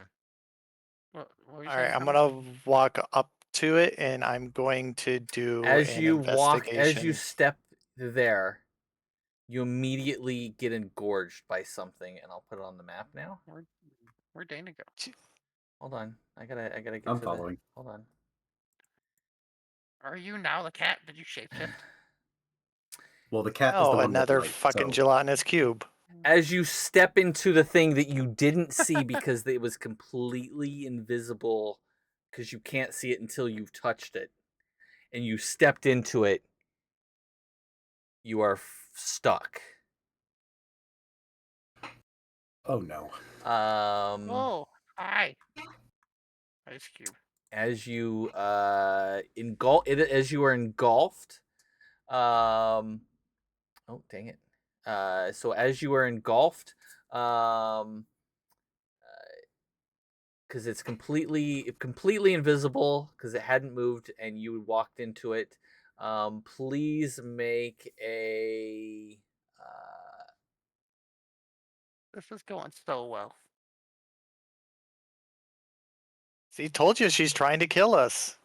Speaker 6: What were you
Speaker 4: All
Speaker 6: saying,
Speaker 4: right, I'm
Speaker 6: Thomas?
Speaker 4: gonna walk up to it and I'm going to do
Speaker 1: As
Speaker 4: an
Speaker 1: you
Speaker 4: investigation.
Speaker 1: step there, you immediately get engorged by something, and I'll put it on the map now.
Speaker 6: Where'd Dana go?
Speaker 1: Hold on, I gotta get
Speaker 3: I'm
Speaker 1: to
Speaker 3: following.
Speaker 1: Hold on.
Speaker 6: Are you now the cat? Did you shapeshift?
Speaker 3: Well, the cat is the
Speaker 4: Oh,
Speaker 3: one with
Speaker 4: another
Speaker 3: light,
Speaker 4: fucking
Speaker 3: so
Speaker 4: gelatinous cube.
Speaker 1: As you step into the thing that you didn't see because it was completely invisible, because you can't see it until you've touched it, and you stepped into it, you are stuck.
Speaker 3: oh no.
Speaker 6: Oh, hi. Ice cube.
Speaker 1: As you as you are engulfed, oh dang it. So as you are engulfed, um, because it's completely invisible because it hadn't moved and you walked into it. Please make a.
Speaker 6: This is going so well.
Speaker 4: See, told you she's trying to kill us.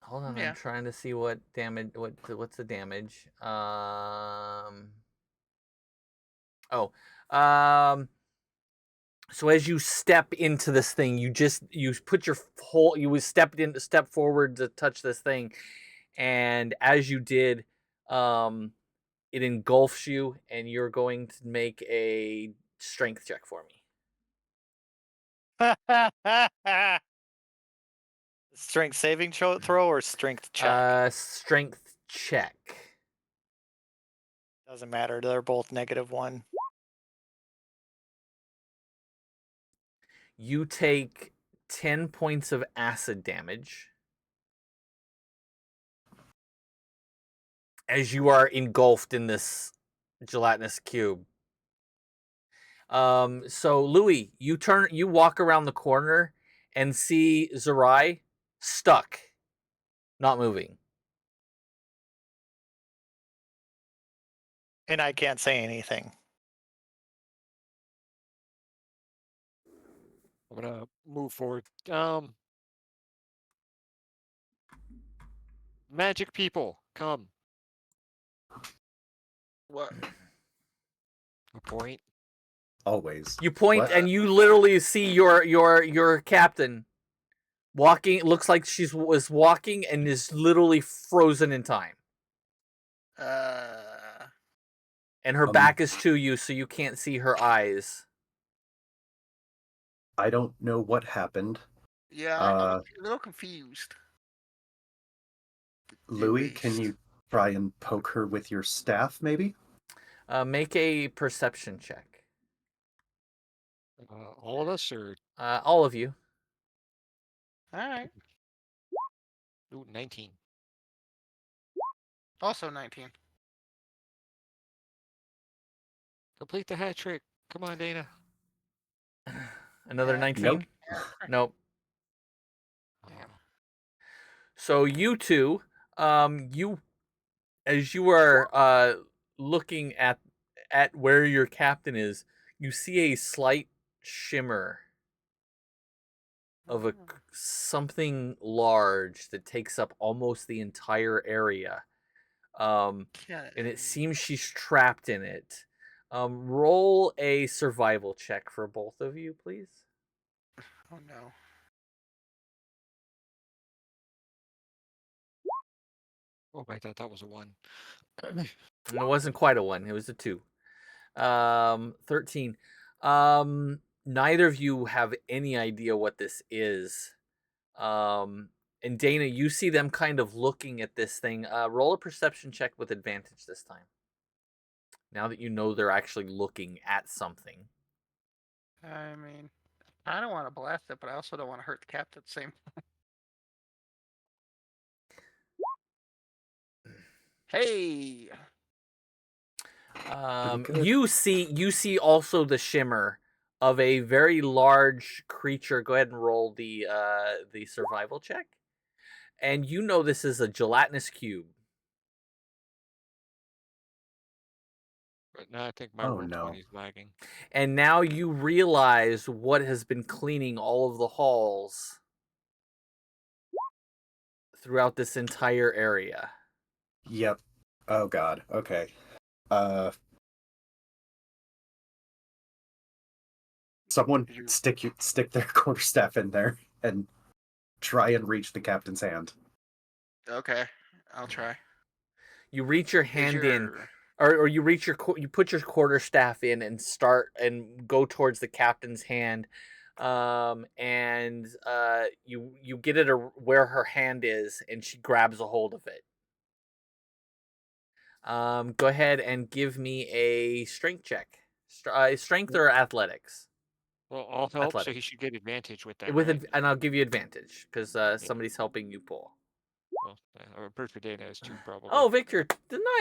Speaker 1: Hold on, I'm
Speaker 6: Yeah.
Speaker 1: trying to see what damage. What's the damage? Oh. So as you step into this thing, you put your whole you step forward to touch this thing, and as you did, it engulfs you, and you're going to make a strength check for me.
Speaker 4: Strength saving throw or strength check?
Speaker 1: Strength check.
Speaker 4: Doesn't matter. They're both -1.
Speaker 1: You take 10 points of acid damage as you are engulfed in this gelatinous cube. So Louis, you walk around the corner and see Zerai stuck, not moving.
Speaker 4: And I can't say anything.
Speaker 5: I'm gonna move forward. Magic people, come.
Speaker 6: What?
Speaker 5: A point.
Speaker 3: Always.
Speaker 1: You point
Speaker 3: What?
Speaker 1: and you literally see your captain walking. It looks like was walking and is literally frozen in time. And her back is to you, so you can't see her eyes.
Speaker 3: I don't know what happened.
Speaker 6: Yeah, I'm a little confused.
Speaker 3: Louis, can you try and poke her with your staff, maybe?
Speaker 1: Make a perception check.
Speaker 5: All of us, or
Speaker 1: All of you.
Speaker 6: All right.
Speaker 5: ooh, 19.
Speaker 6: Also 19.
Speaker 5: Complete the hat trick. Come on, Dana.
Speaker 1: Another
Speaker 6: Yeah.
Speaker 1: 19?
Speaker 3: Nope.
Speaker 1: Nope.
Speaker 6: Damn.
Speaker 1: So you two, you as you are looking at where your captain is, you see a slight shimmer of something large that takes up almost the entire area. And it seems she's trapped in it. Roll a survival check for both of you, please.
Speaker 6: Oh no.
Speaker 5: Oh, I thought that was a 1.
Speaker 1: And it wasn't quite a 1, it was a 2. 13. Neither of you have any idea what this is. And Dana, you see them kind of looking at this thing. Roll a perception check with advantage this time. Now that you know they're actually looking at something.
Speaker 6: I mean, I don't want to blast it, but I also don't want to hurt the captain at the same time. Hey!
Speaker 3: good.
Speaker 1: You see also the shimmer of a very large creature. Go ahead and roll the survival check. And you know this is a gelatinous cube.
Speaker 5: But now I think my
Speaker 3: Oh,
Speaker 5: roll
Speaker 3: no.
Speaker 5: 20 is lagging.
Speaker 1: And now you realize what has been cleaning all of the halls throughout this entire area.
Speaker 3: Yep. Oh god. Okay. Someone stick their quarterstaff in there and try and reach the captain's hand.
Speaker 2: Okay, I'll try.
Speaker 1: You reach your
Speaker 2: Is
Speaker 1: hand in,
Speaker 2: your
Speaker 1: or you reach your you put your quarterstaff in and start and go towards the captain's hand, and you get it where her hand is, and she grabs a hold of it. Go ahead and give me a strength check. Strength or athletics?
Speaker 5: Well, all help, so
Speaker 1: Athletic.
Speaker 5: he should get advantage with that,
Speaker 1: With
Speaker 5: right?
Speaker 1: and I'll give you advantage because somebody's helping you pull.
Speaker 5: Well, I'm pretty sure Dana has 2 probably.
Speaker 1: Oh, Victor,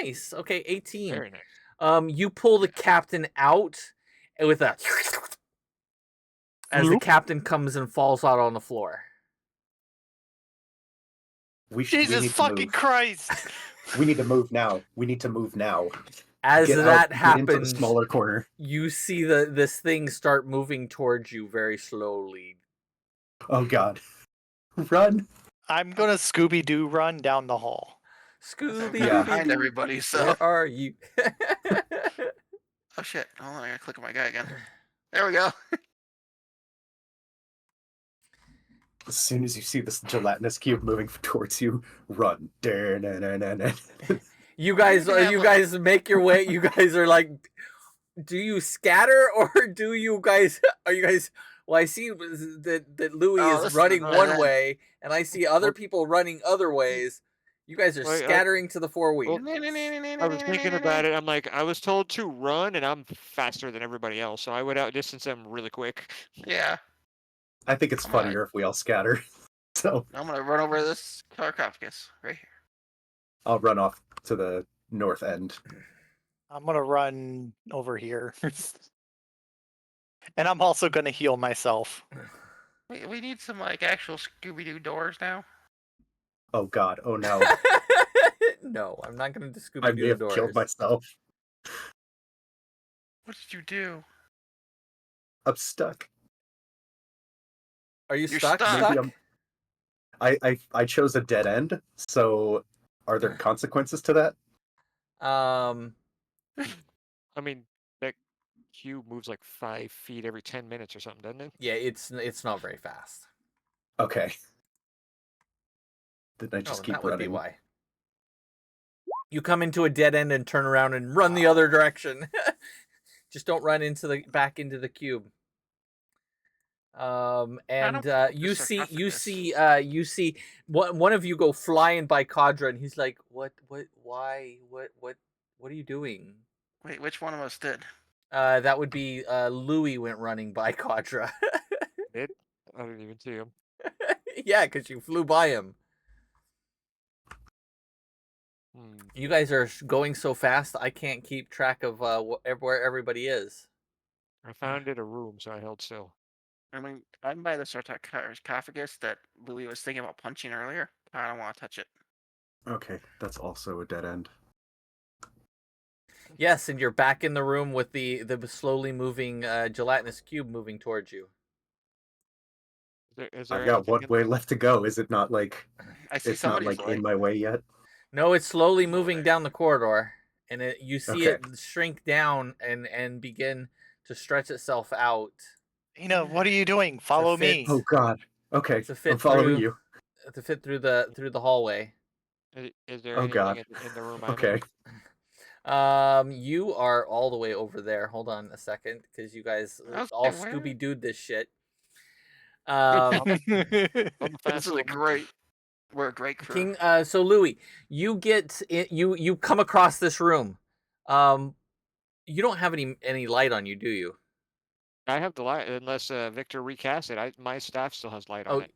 Speaker 1: nice. Okay, 18.
Speaker 5: Very nice.
Speaker 1: You pull the captain out with a as the captain comes and falls out on the floor.
Speaker 3: We
Speaker 4: Jesus
Speaker 3: need
Speaker 4: fucking
Speaker 3: to move.
Speaker 4: Christ!
Speaker 3: We need to move now. We need to move now.
Speaker 1: As
Speaker 3: Get
Speaker 1: that
Speaker 3: out,
Speaker 1: happens,
Speaker 3: get into the smaller corner.
Speaker 1: you see this thing start moving towards you very slowly.
Speaker 3: Oh god. Run.
Speaker 4: I'm gonna Scooby-Doo run down the hall.
Speaker 1: Scooby
Speaker 3: Yeah.
Speaker 2: behind everybody, so
Speaker 1: where are you?
Speaker 2: oh shit! Hold on, I gotta click on my guy again. There we go.
Speaker 3: As soon as you see this gelatinous cube moving towards you, run.
Speaker 1: You guys make your way. You guys are like, do you scatter or do you guys? Are you guys? Well, I see that Louis
Speaker 2: Oh,
Speaker 1: is
Speaker 2: this is
Speaker 1: running
Speaker 2: another
Speaker 1: one
Speaker 2: end.
Speaker 1: way, and I see other
Speaker 5: Well-
Speaker 1: people running other ways. You guys are
Speaker 5: Well,
Speaker 1: scattering to the 4 wheels.
Speaker 5: I was thinking about it. I'm like, I was told to run, and I'm faster than everybody else, so I would outdistance them really quick.
Speaker 2: Yeah,
Speaker 3: I think it's funnier if we all scatter. So
Speaker 2: I'm gonna run over this sarcophagus right here.
Speaker 3: I'll run off to the north end.
Speaker 4: I'm gonna run over here. And I'm also gonna heal myself.
Speaker 2: We need some like actual Scooby-Doo doors now.
Speaker 3: Oh god. Oh no.
Speaker 1: No, I'm not going to
Speaker 3: I
Speaker 1: Scooby
Speaker 3: may
Speaker 1: Doo
Speaker 3: have
Speaker 1: doors.
Speaker 3: killed myself.
Speaker 2: What did you do?
Speaker 3: I'm stuck.
Speaker 1: Are you
Speaker 2: You're
Speaker 1: stuck?
Speaker 2: stuck.
Speaker 3: Maybe I chose a dead end, so are there consequences to that?
Speaker 5: I mean, that cube moves like 5 feet every 10 minutes or something, doesn't it?
Speaker 1: Yeah, it's not very fast.
Speaker 3: Okay. Then I just keep
Speaker 1: that would be
Speaker 3: running.
Speaker 1: why. You come into a dead end and turn around and run the other direction. Just don't run back into the cube. And you see one of you go flying by Kadra, and he's like, "What? Why? What are you doing?"
Speaker 2: Wait, which one of us did?
Speaker 1: That would be Louis went running by Kadra.
Speaker 5: Did? I didn't even see him.
Speaker 1: Yeah, because you flew by him. You guys are going so fast, I can't keep track of where everybody is.
Speaker 5: I found it a room, so I held still.
Speaker 2: I mean, I'm by the sarcophagus that Louis was thinking about punching earlier. I don't want to touch it.
Speaker 3: Okay, that's also a dead end.
Speaker 1: Yes, and you're back in the room with the slowly moving gelatinous cube moving towards you.
Speaker 5: Is there
Speaker 3: I've got
Speaker 5: anything
Speaker 3: one
Speaker 5: in
Speaker 3: way
Speaker 5: there?
Speaker 3: left to go. Is it not like
Speaker 2: I see
Speaker 3: it's not
Speaker 2: somebody's
Speaker 3: like
Speaker 2: leg.
Speaker 3: in my way yet?
Speaker 1: No, it's slowly
Speaker 2: Oh,
Speaker 1: moving
Speaker 2: there.
Speaker 1: down the corridor, and you see
Speaker 3: Okay.
Speaker 1: it shrink down and begin to stretch itself out.
Speaker 4: Dana, what are you doing? Follow
Speaker 1: fit.
Speaker 4: me.
Speaker 3: Oh god. Okay,
Speaker 1: To fit
Speaker 3: I'm following
Speaker 1: through-
Speaker 3: you.
Speaker 1: To fit through the hallway.
Speaker 5: Is there
Speaker 3: Oh
Speaker 5: anything
Speaker 3: god.
Speaker 5: in the room I'm
Speaker 3: Okay.
Speaker 5: in?
Speaker 1: You are all the way over there. Hold on a second, because you guys
Speaker 6: I was
Speaker 1: all
Speaker 6: saying, where?
Speaker 1: Scooby Dooed this shit.
Speaker 5: I'm the
Speaker 2: This
Speaker 5: fast
Speaker 2: is a
Speaker 5: one.
Speaker 2: great. We're a great crew.
Speaker 1: King. So Louis, you get it, you come across this room. You don't have any light on you, do you?
Speaker 5: I have the light, unless Victor recast it. My staff still has light on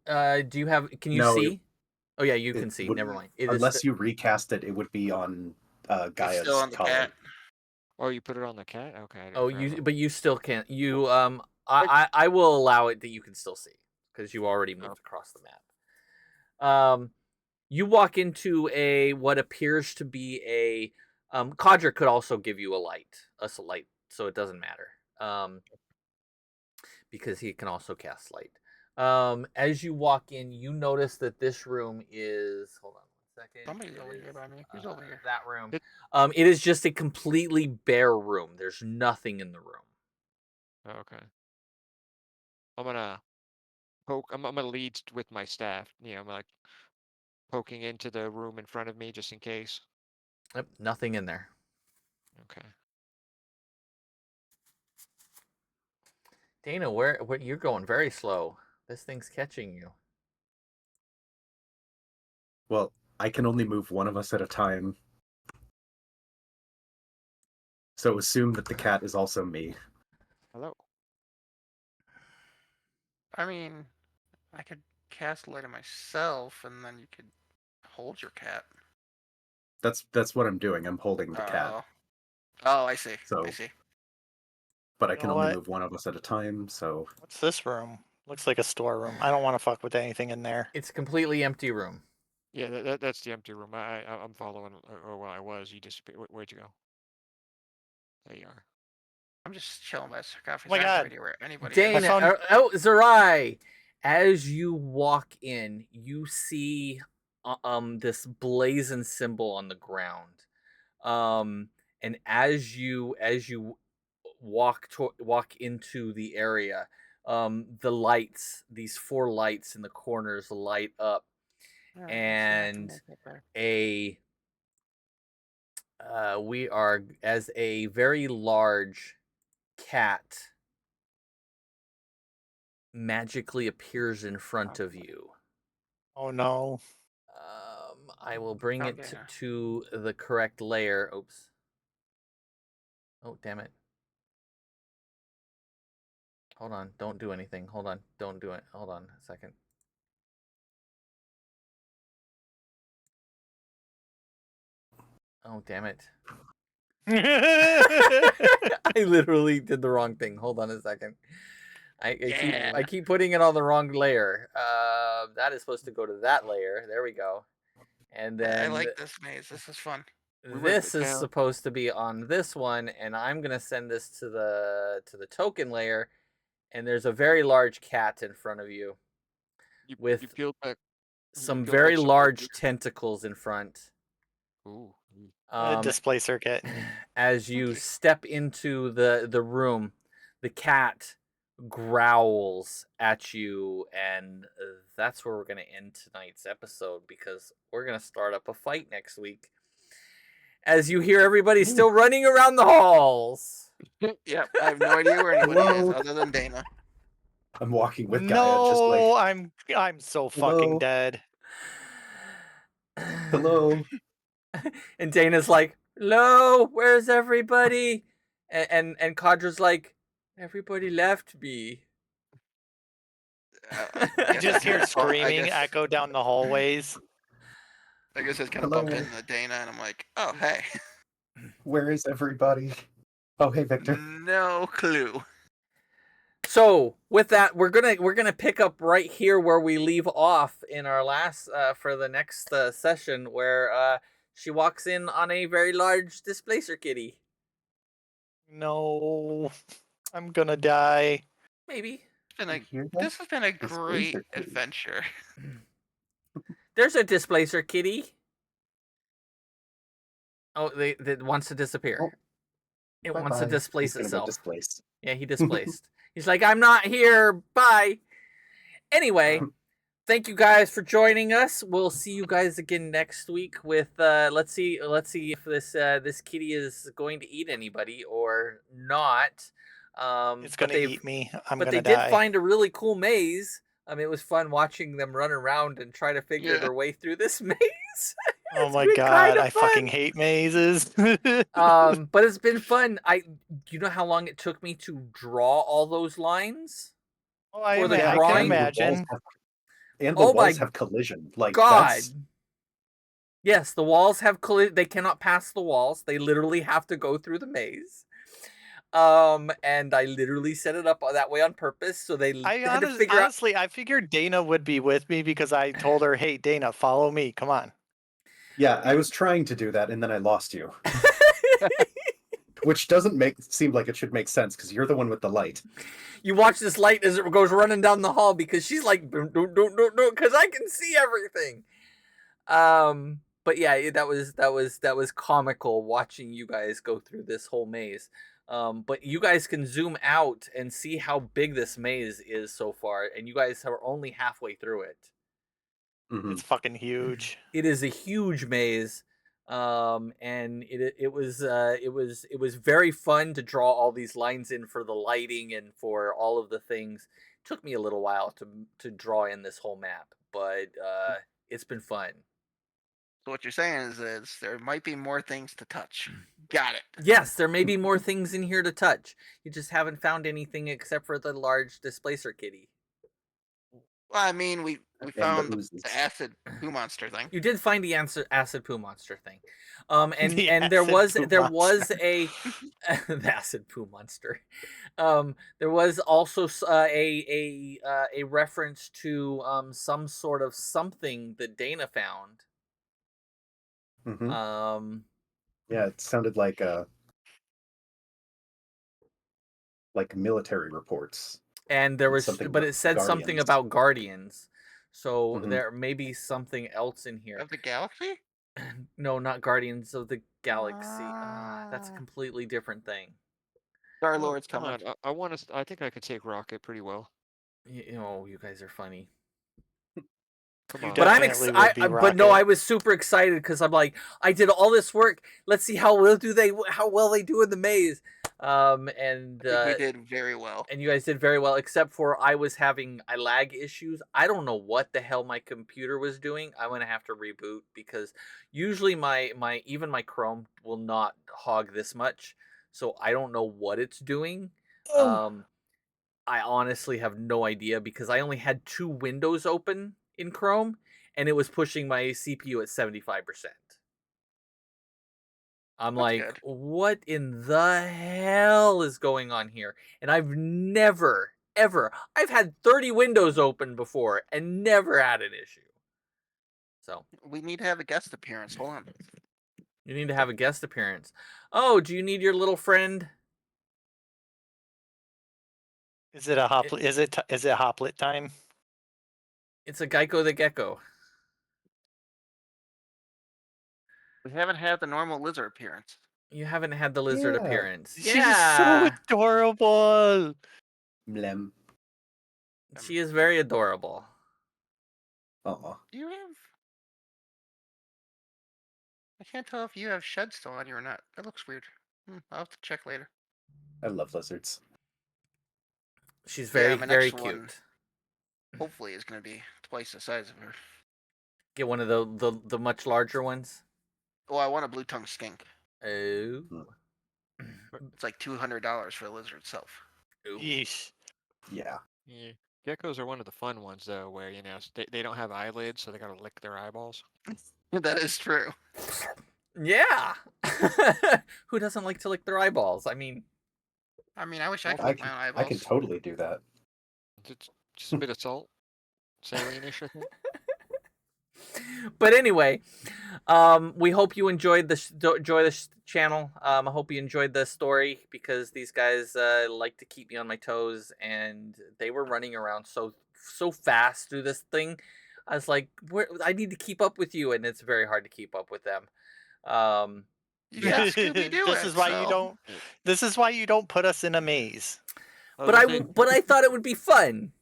Speaker 1: Oh,
Speaker 5: it.
Speaker 1: do you have? Can you
Speaker 3: No,
Speaker 1: see? Oh yeah, you
Speaker 3: it
Speaker 1: can see.
Speaker 3: would,
Speaker 1: Never mind. It is.
Speaker 3: unless you recast it, it would be on
Speaker 2: It's still
Speaker 3: Gaia's
Speaker 2: on the
Speaker 3: collar.
Speaker 2: cat.
Speaker 5: Oh, you put it on the cat? Okay, I
Speaker 1: Oh,
Speaker 5: forgot about
Speaker 1: but you still can't. You
Speaker 5: Like-
Speaker 1: I will allow it that you can still see because you already moved across the map. You walk into what appears to be a Codger could also give you a light, so it doesn't matter. Because he can also cast light. As you walk in, you notice that this room is. Hold on one second.
Speaker 6: Somebody's over here by me. Who's over here?
Speaker 1: That room.
Speaker 5: It-
Speaker 1: It is just a completely bare room. There's nothing in the room.
Speaker 5: Oh, okay. I'm gonna poke. I'm gonna lead with my staff. I'm like poking into the room in front of me just in case.
Speaker 1: Yep, nothing in there.
Speaker 5: Okay.
Speaker 1: Dana, where you're going very slow. This thing's catching you.
Speaker 3: Well, I can only move one of us at a time. So assume that the cat is also me.
Speaker 5: Hello.
Speaker 6: I mean, I could cast light on myself, and then you could hold your cat.
Speaker 3: That's what I'm doing. I'm holding the cat.
Speaker 2: Oh, I see.
Speaker 3: So-
Speaker 2: I see.
Speaker 3: But I
Speaker 4: You
Speaker 3: can
Speaker 4: know
Speaker 3: only
Speaker 4: what?
Speaker 3: move one of us at a time, so
Speaker 4: What's this room? Looks like a storeroom. I don't want to fuck with anything in there.
Speaker 1: It's a completely empty room.
Speaker 5: Yeah, that's the empty room. I'm following. Or well, I was. You disappeared. Where'd you go? There you are.
Speaker 6: I'm just chilling by a sarcophagus.
Speaker 4: my
Speaker 6: I have
Speaker 4: God.
Speaker 6: no idea where anybody
Speaker 1: Dana,
Speaker 6: is.
Speaker 4: found-
Speaker 1: Zerai. As you walk in, you see this blazing symbol on the ground. And as you walk into the area, the lights, these 4 lights in the corners light up,
Speaker 6: Alright, let's see if I can
Speaker 1: and
Speaker 6: make it there.
Speaker 1: we are as a very large cat magically appears in front of you.
Speaker 4: Oh no.
Speaker 1: I will bring it
Speaker 6: Dana.
Speaker 1: to the correct layer. Oops. Oh, damn it. Hold on. Don't do anything. Hold on. Don't do it. Hold on a second. Oh, damn it. I literally did the wrong thing. Hold on a second. I keep putting it on the wrong layer. That is supposed to go to that layer. There we go. And
Speaker 6: I
Speaker 1: then
Speaker 6: like this maze. This is fun.
Speaker 5: We went
Speaker 1: this is
Speaker 5: down.
Speaker 1: supposed to be on this one, and I'm gonna send this to the token layer. And there's a very large cat in front of you
Speaker 5: You
Speaker 1: with
Speaker 5: peeled back.
Speaker 1: some
Speaker 5: peeled
Speaker 1: very
Speaker 5: back some
Speaker 1: large
Speaker 5: layers.
Speaker 1: tentacles in front.
Speaker 5: Ooh.
Speaker 4: Displacer kit.
Speaker 1: As you
Speaker 6: Kinky.
Speaker 1: step into the room, the cat growls at you, and that's where we're going to end tonight's episode, because we're going to start up a fight next week. As you hear everybody still running around the halls.
Speaker 2: Yep. I have no idea where anybody is
Speaker 3: Hello?
Speaker 2: other than Dana.
Speaker 3: I'm walking with Gaia, just like,
Speaker 4: No, I'm so fucking
Speaker 3: Hello?
Speaker 4: dead.
Speaker 3: hello.
Speaker 1: And Dana's like, "Hello, where's everybody?" And Codra's like, "Everybody left me."
Speaker 4: You just hear
Speaker 2: I
Speaker 4: screaming
Speaker 2: guess,
Speaker 4: echo down the hallways.
Speaker 2: I guess I kind of bump
Speaker 3: Hello.
Speaker 2: into Dana, and I'm like, oh hey,
Speaker 3: Where is everybody? Oh, hey, Victor.
Speaker 2: no clue.
Speaker 1: So with that, we're gonna pick up right here where we leave off in our last for the next session, where she walks in on a very large displacer kitty.
Speaker 4: No, I'm gonna die.
Speaker 1: Maybe
Speaker 3: You hear that?
Speaker 6: This has been a
Speaker 3: This
Speaker 6: great
Speaker 3: laser kitty.
Speaker 6: adventure.
Speaker 1: there's a displacer kitty. Oh, that wants to disappear.
Speaker 3: Oh,
Speaker 1: It
Speaker 3: bye-bye.
Speaker 1: wants to displace
Speaker 3: He's gonna get
Speaker 1: itself.
Speaker 3: displaced.
Speaker 1: Yeah, he displaced. He's like, "I'm not here. Bye." Anyway, thank you guys for joining us. We'll see you guys again next week with let's see if this kitty is going to eat anybody or not.
Speaker 4: It's
Speaker 1: But
Speaker 4: gonna eat me. I'm
Speaker 1: they
Speaker 4: gonna
Speaker 1: did
Speaker 4: die.
Speaker 1: find a really cool maze. It was fun watching them run around and try to figure
Speaker 2: Yeah.
Speaker 1: their way through this maze.
Speaker 4: Oh
Speaker 1: It's
Speaker 4: my
Speaker 1: been kind
Speaker 4: god,
Speaker 1: of
Speaker 4: I fucking
Speaker 1: fun.
Speaker 4: hate mazes.
Speaker 1: But it's been fun. You know how long it took me to draw all those lines
Speaker 4: Oh,
Speaker 1: for the
Speaker 4: I can
Speaker 1: drawing?
Speaker 4: imagine.
Speaker 3: The
Speaker 1: Oh
Speaker 3: walls
Speaker 1: my
Speaker 3: have collision. Like
Speaker 1: god.
Speaker 3: that's
Speaker 1: Yes, the walls have they cannot pass the walls. They literally have to go through the maze. And I literally set it up that way on purpose, so they had to figure out.
Speaker 4: Honestly, I figured Dana would be with me because I told her, "Hey, Dana, follow me. Come on."
Speaker 3: yeah. I was trying to do that, and then I lost you, which doesn't seem like it should make sense because you're the one with the light.
Speaker 1: You watch this light as it goes running down the hall because she's like, don't, because I can see everything. But yeah, that was comical watching you guys go through this whole maze. But you guys can zoom out and see how big this maze is so far, and you guys are only halfway through it.
Speaker 3: Mhm.
Speaker 4: It's fucking huge.
Speaker 1: It is a huge maze, and it was very fun to draw all these lines in for the lighting and for all of the things. It took me a little while to draw in this whole map, but it's been fun.
Speaker 2: So what you're saying is there might be more things to touch. Got it.
Speaker 1: Yes, there may be more things in here to touch. You just haven't found anything except for the large displacer kitty.
Speaker 2: Well, I mean, we
Speaker 3: And
Speaker 2: found
Speaker 3: the
Speaker 2: the
Speaker 3: oozes.
Speaker 2: acid poo monster thing.
Speaker 1: You did find the acid poo monster thing, and
Speaker 4: The
Speaker 1: and
Speaker 4: acid poo
Speaker 1: there
Speaker 4: monster.
Speaker 1: was a the acid poo monster. There was also a reference to some sort of something that Dana found.
Speaker 3: Mhm.
Speaker 1: Um,
Speaker 3: Yeah, it sounded like military reports.
Speaker 1: and there was,
Speaker 3: Something
Speaker 1: but
Speaker 3: about
Speaker 1: it said something
Speaker 3: guardians.
Speaker 1: about guardians. So
Speaker 3: Mhm.
Speaker 1: there may be something else in here.
Speaker 2: Of the galaxy?
Speaker 1: No, not Guardians of the Galaxy. That's a
Speaker 2: Ah.
Speaker 1: completely different thing.
Speaker 2: Star
Speaker 5: Come on,
Speaker 2: Lord's
Speaker 5: come
Speaker 2: coming.
Speaker 5: on. I want to. I think I could take Rocket pretty well.
Speaker 1: You know, you guys are funny.
Speaker 5: Come
Speaker 4: You
Speaker 5: on.
Speaker 1: But
Speaker 4: definitely would be
Speaker 1: but no,
Speaker 4: Rocket.
Speaker 1: I was super excited because I'm like, I did all this work. Let's see how well they do in the maze.
Speaker 2: I think we did very well.
Speaker 1: And you guys did very well, except for I was having lag issues. I don't know what the hell my computer was doing. I'm gonna have to reboot because usually even my Chrome will not hog this much, so I don't know what it's doing.
Speaker 4: Oh.
Speaker 1: I honestly have no idea because I only had 2 windows open in Chrome, and it was pushing my CPU at 75%. I'm
Speaker 2: That's
Speaker 1: like,
Speaker 2: good.
Speaker 1: what in the hell is going on here? And I've never, ever, I've had 30 windows open before and never had an issue. So
Speaker 2: We need to have a guest appearance. Hold on.
Speaker 1: you need to have a guest appearance. Oh, do you need your little friend?
Speaker 4: Is it a hoplet? Is it hoplet time?
Speaker 1: It's a Geico the Gecko.
Speaker 2: We haven't had the normal lizard appearance.
Speaker 1: You haven't had the lizard
Speaker 3: Yeah.
Speaker 1: appearance.
Speaker 4: She's so adorable.
Speaker 3: Mlem.
Speaker 1: She is very adorable.
Speaker 3: Aw.
Speaker 2: Do you have? I can't tell if you have shed still on you or not. That looks weird. I'll have to check later.
Speaker 3: I love lizards.
Speaker 1: She's
Speaker 2: Yeah,
Speaker 1: very,
Speaker 2: my
Speaker 1: very
Speaker 2: next
Speaker 1: cute.
Speaker 2: one hopefully is going to be twice the size of her.
Speaker 1: Get one of the much larger ones.
Speaker 2: Oh, I want a blue tongue skink.
Speaker 1: Oh.
Speaker 2: It's like $200 for the lizard itself.
Speaker 1: Ooh.
Speaker 4: Yeesh.
Speaker 3: Yeah.
Speaker 5: Yeah. Geckos are one of the fun ones though, where they don't have eyelids, so they gotta lick their eyeballs.
Speaker 2: That is true.
Speaker 1: Yeah. Who doesn't like to lick their eyeballs? I mean,
Speaker 2: I mean, I wish I could
Speaker 3: I
Speaker 2: lick
Speaker 3: can,
Speaker 2: my own
Speaker 3: I
Speaker 2: eyeballs.
Speaker 3: can totally do that.
Speaker 5: Just a bit of salt, saline-ish, I think.
Speaker 1: but anyway, we hope you enjoyed this channel. I hope you enjoyed the story because these guys like to keep me on my toes, and they were running around so fast through this thing. I was like, I need to keep up with you, and it's very hard to keep up with them.
Speaker 2: You
Speaker 1: Yeah.
Speaker 2: should Scooby-Doo
Speaker 4: This
Speaker 2: it,
Speaker 4: is why you
Speaker 2: so-
Speaker 4: don't. This is why you don't put us in a maze.
Speaker 5: Oh,
Speaker 1: But I thought it would be fun.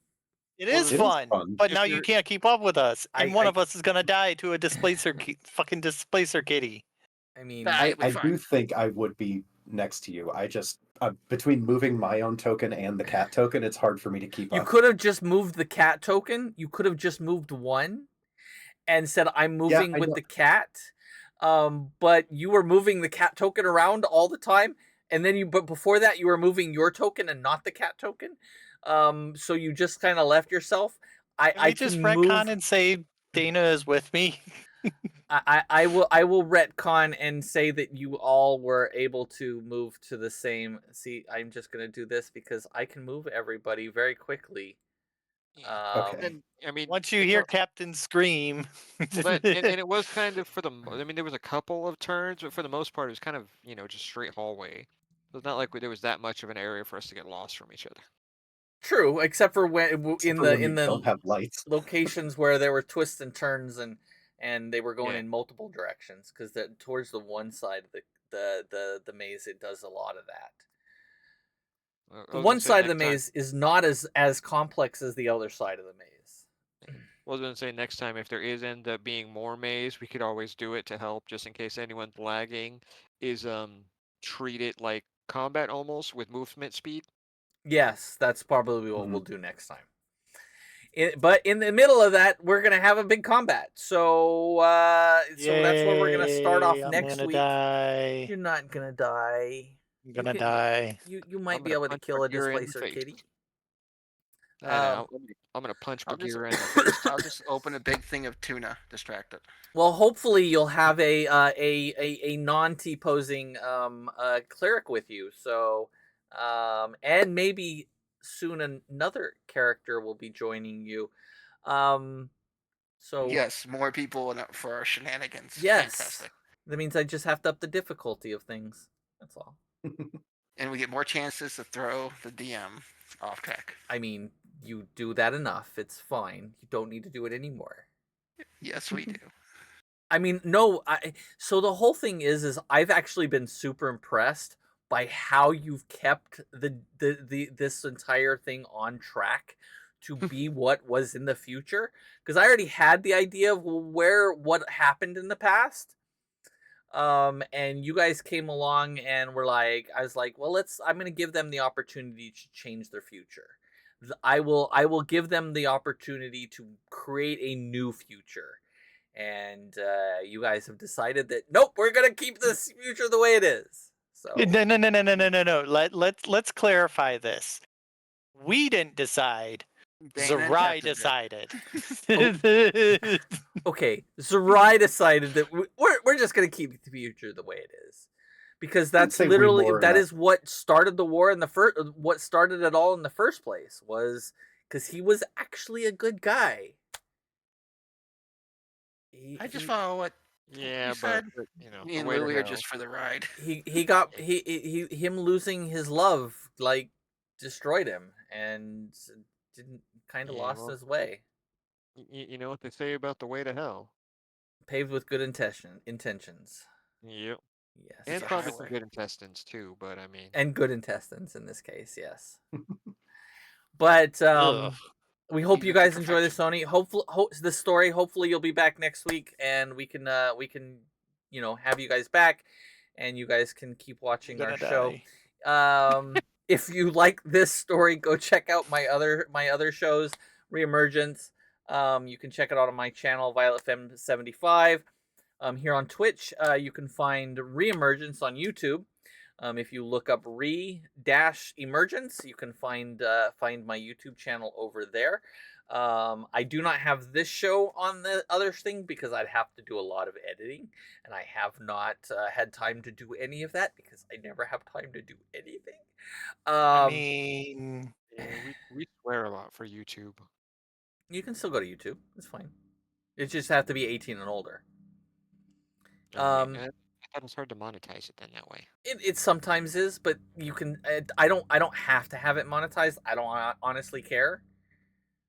Speaker 4: It
Speaker 5: Well,
Speaker 4: is
Speaker 3: It is
Speaker 4: fun,
Speaker 3: fun.
Speaker 4: but
Speaker 5: if
Speaker 4: now you
Speaker 5: you're
Speaker 4: can't keep up with us, and one
Speaker 1: I
Speaker 4: of us is gonna die to a fucking displacer kitty.
Speaker 1: I mean,
Speaker 6: Nah, you'll be
Speaker 3: I
Speaker 6: fine.
Speaker 3: do think I would be next to you. I just between moving my own token and the cat token, it's hard for me to keep
Speaker 1: you
Speaker 3: up.
Speaker 1: could have just moved the cat token. You could have just moved one and said, I'm
Speaker 3: Yeah,
Speaker 1: moving
Speaker 3: I
Speaker 1: with
Speaker 3: know.
Speaker 1: the cat. But you were moving the cat token around all the time. And then but before that, you were moving your token and not the cat token. So you just kind of left yourself.
Speaker 4: Can
Speaker 1: I
Speaker 4: we just
Speaker 1: can
Speaker 4: retcon
Speaker 1: move.
Speaker 4: and say Dana is with me?
Speaker 1: I will retcon and say that you all were able to move to the same. See, I'm just gonna do this because I can move everybody very quickly.
Speaker 5: yeah.
Speaker 3: Okay.
Speaker 5: And I mean,
Speaker 4: Once you
Speaker 5: it's
Speaker 4: hear
Speaker 5: not,
Speaker 4: Captain scream,
Speaker 5: well, that and it was kind of for the. I mean, there was a couple of turns, but for the most part, it was kind of just straight hallway. So it's not like there was that much of an area for us to get lost from each other.
Speaker 1: True, except for
Speaker 3: Except for when you
Speaker 1: in
Speaker 3: don't
Speaker 1: the
Speaker 3: have lights.
Speaker 1: locations where there were twists and turns and they were going
Speaker 5: Yeah.
Speaker 1: in multiple directions because towards the one side of the maze it does a lot of that.
Speaker 5: I
Speaker 1: The
Speaker 5: was gonna
Speaker 1: one
Speaker 5: say
Speaker 1: side of the
Speaker 5: next time.
Speaker 1: maze is not as complex as the other side of the maze.
Speaker 5: I was gonna say next time if there is end up being more maze, we could always do it to help, just in case anyone's lagging. Is treat it like combat almost with movement speed.
Speaker 1: Yes, that's probably what
Speaker 3: Mhm.
Speaker 1: we'll do next time. But in the middle of that, we're gonna have a big combat. So that's where we're gonna start off
Speaker 4: yay, I'm
Speaker 1: next
Speaker 4: gonna
Speaker 1: week.
Speaker 4: die.
Speaker 1: You're not gonna die.
Speaker 4: I'm
Speaker 1: You
Speaker 4: gonna
Speaker 1: can
Speaker 4: die.
Speaker 1: you
Speaker 5: I'm
Speaker 1: might be
Speaker 5: gonna
Speaker 1: able to
Speaker 5: punch
Speaker 1: kill a
Speaker 5: Bagheera in the
Speaker 1: displacer
Speaker 5: face.
Speaker 1: kitty.
Speaker 5: I know.
Speaker 1: Um,
Speaker 5: I'm gonna punch
Speaker 2: I'll just
Speaker 5: Bagheera in the face.
Speaker 2: I'll just open a big thing of tuna, distract it.
Speaker 1: well, hopefully you'll have a non T posing cleric with you. So and maybe soon another character will be joining you. Um, so
Speaker 2: Yes, more people for our shenanigans.
Speaker 1: yes,
Speaker 2: Fantastic.
Speaker 1: that means I just have to up the difficulty of things. That's all.
Speaker 2: And we get more chances to throw the DM off track.
Speaker 1: I mean, you do that enough. It's fine. You don't need to do it anymore.
Speaker 2: Yes, we do.
Speaker 1: I mean, no. So the whole thing is I've actually been super impressed by how you've kept the this entire thing on track to be what was in the future. Because I already had the idea of what happened in the past. And you guys came along and were like, I was like, well, I'm gonna give them the opportunity to change their future. I will give them the opportunity to create a new future. And you guys have decided that nope, we're gonna keep this future the way it is. So
Speaker 4: No. Let's clarify this. We didn't decide.
Speaker 2: Dana and
Speaker 4: Zerai
Speaker 2: Captain
Speaker 4: decided.
Speaker 1: okay, Zerai decided that we're just gonna keep the future the way it is, because
Speaker 3: I'd
Speaker 1: that's
Speaker 3: say we
Speaker 1: literally
Speaker 3: more
Speaker 1: that is what started the war in the first. What started it all in the first place was because he was actually a good guy.
Speaker 2: I just follow what
Speaker 5: Yeah,
Speaker 2: you
Speaker 5: but,
Speaker 2: said. Me
Speaker 5: the
Speaker 2: and
Speaker 5: way to
Speaker 2: Louie are
Speaker 5: hell.
Speaker 2: just for the ride.
Speaker 1: he got him losing his love like destroyed him and didn't kind of
Speaker 5: Yeah,
Speaker 1: lost
Speaker 5: well,
Speaker 1: his way.
Speaker 5: you know what they say about the way to hell.
Speaker 1: Paved with good intentions.
Speaker 5: Yep.
Speaker 1: Yes,
Speaker 5: And
Speaker 2: It's a
Speaker 5: probably some
Speaker 2: highway.
Speaker 5: good intestines too, but I mean,
Speaker 1: and good intestines in this case. Yes, but
Speaker 4: Ugh.
Speaker 1: we hope you
Speaker 2: Even
Speaker 1: guys enjoy this,
Speaker 2: imperfection.
Speaker 1: Sony. Hopefully, the story. Hopefully, you'll be back next week, and we can have you guys back, and you guys can keep
Speaker 4: I'm
Speaker 1: watching our
Speaker 4: gonna
Speaker 1: show.
Speaker 4: die.
Speaker 1: If you like this story, go check out my other shows, Reemergence. You can check it out on my channel, Violet Femme 75. Here on Twitch, you can find Reemergence on YouTube. If you look up Emergence, you can find my YouTube channel over there. I do not have this show on the other thing because I'd have to do a lot of editing, and I have not had time to do any of that because I never have time to do anything.
Speaker 4: I
Speaker 1: Um,
Speaker 4: mean,
Speaker 5: yeah, we swear a lot for YouTube.
Speaker 1: you can still go to YouTube. It's fine. It just have to be 18 and older.
Speaker 5: Okay,
Speaker 1: Um,
Speaker 5: I thought it was hard to monetize it then that way.
Speaker 1: it sometimes is, but you can. I don't have to have it monetized. I don't honestly care.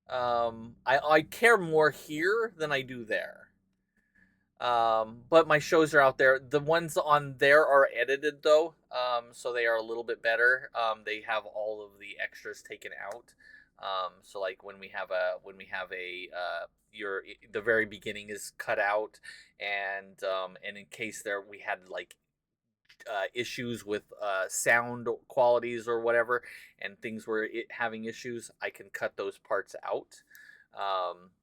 Speaker 1: I care more here than I do there. But my shows are out there. The ones on there are edited though, so they are a little bit better. They have all of the extras taken out. So like when we have a the very beginning is cut out, and in case we had like issues with sound qualities or whatever, and things were having issues, I can cut those parts out.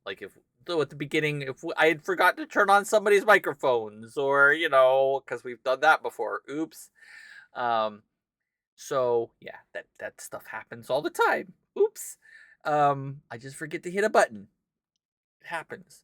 Speaker 1: Like if though at the beginning, if I had forgot to turn on somebody's microphones, or because we've done that before. Oops. Um, so yeah, that stuff happens all the time. Oops. I just forget to hit a button. It happens.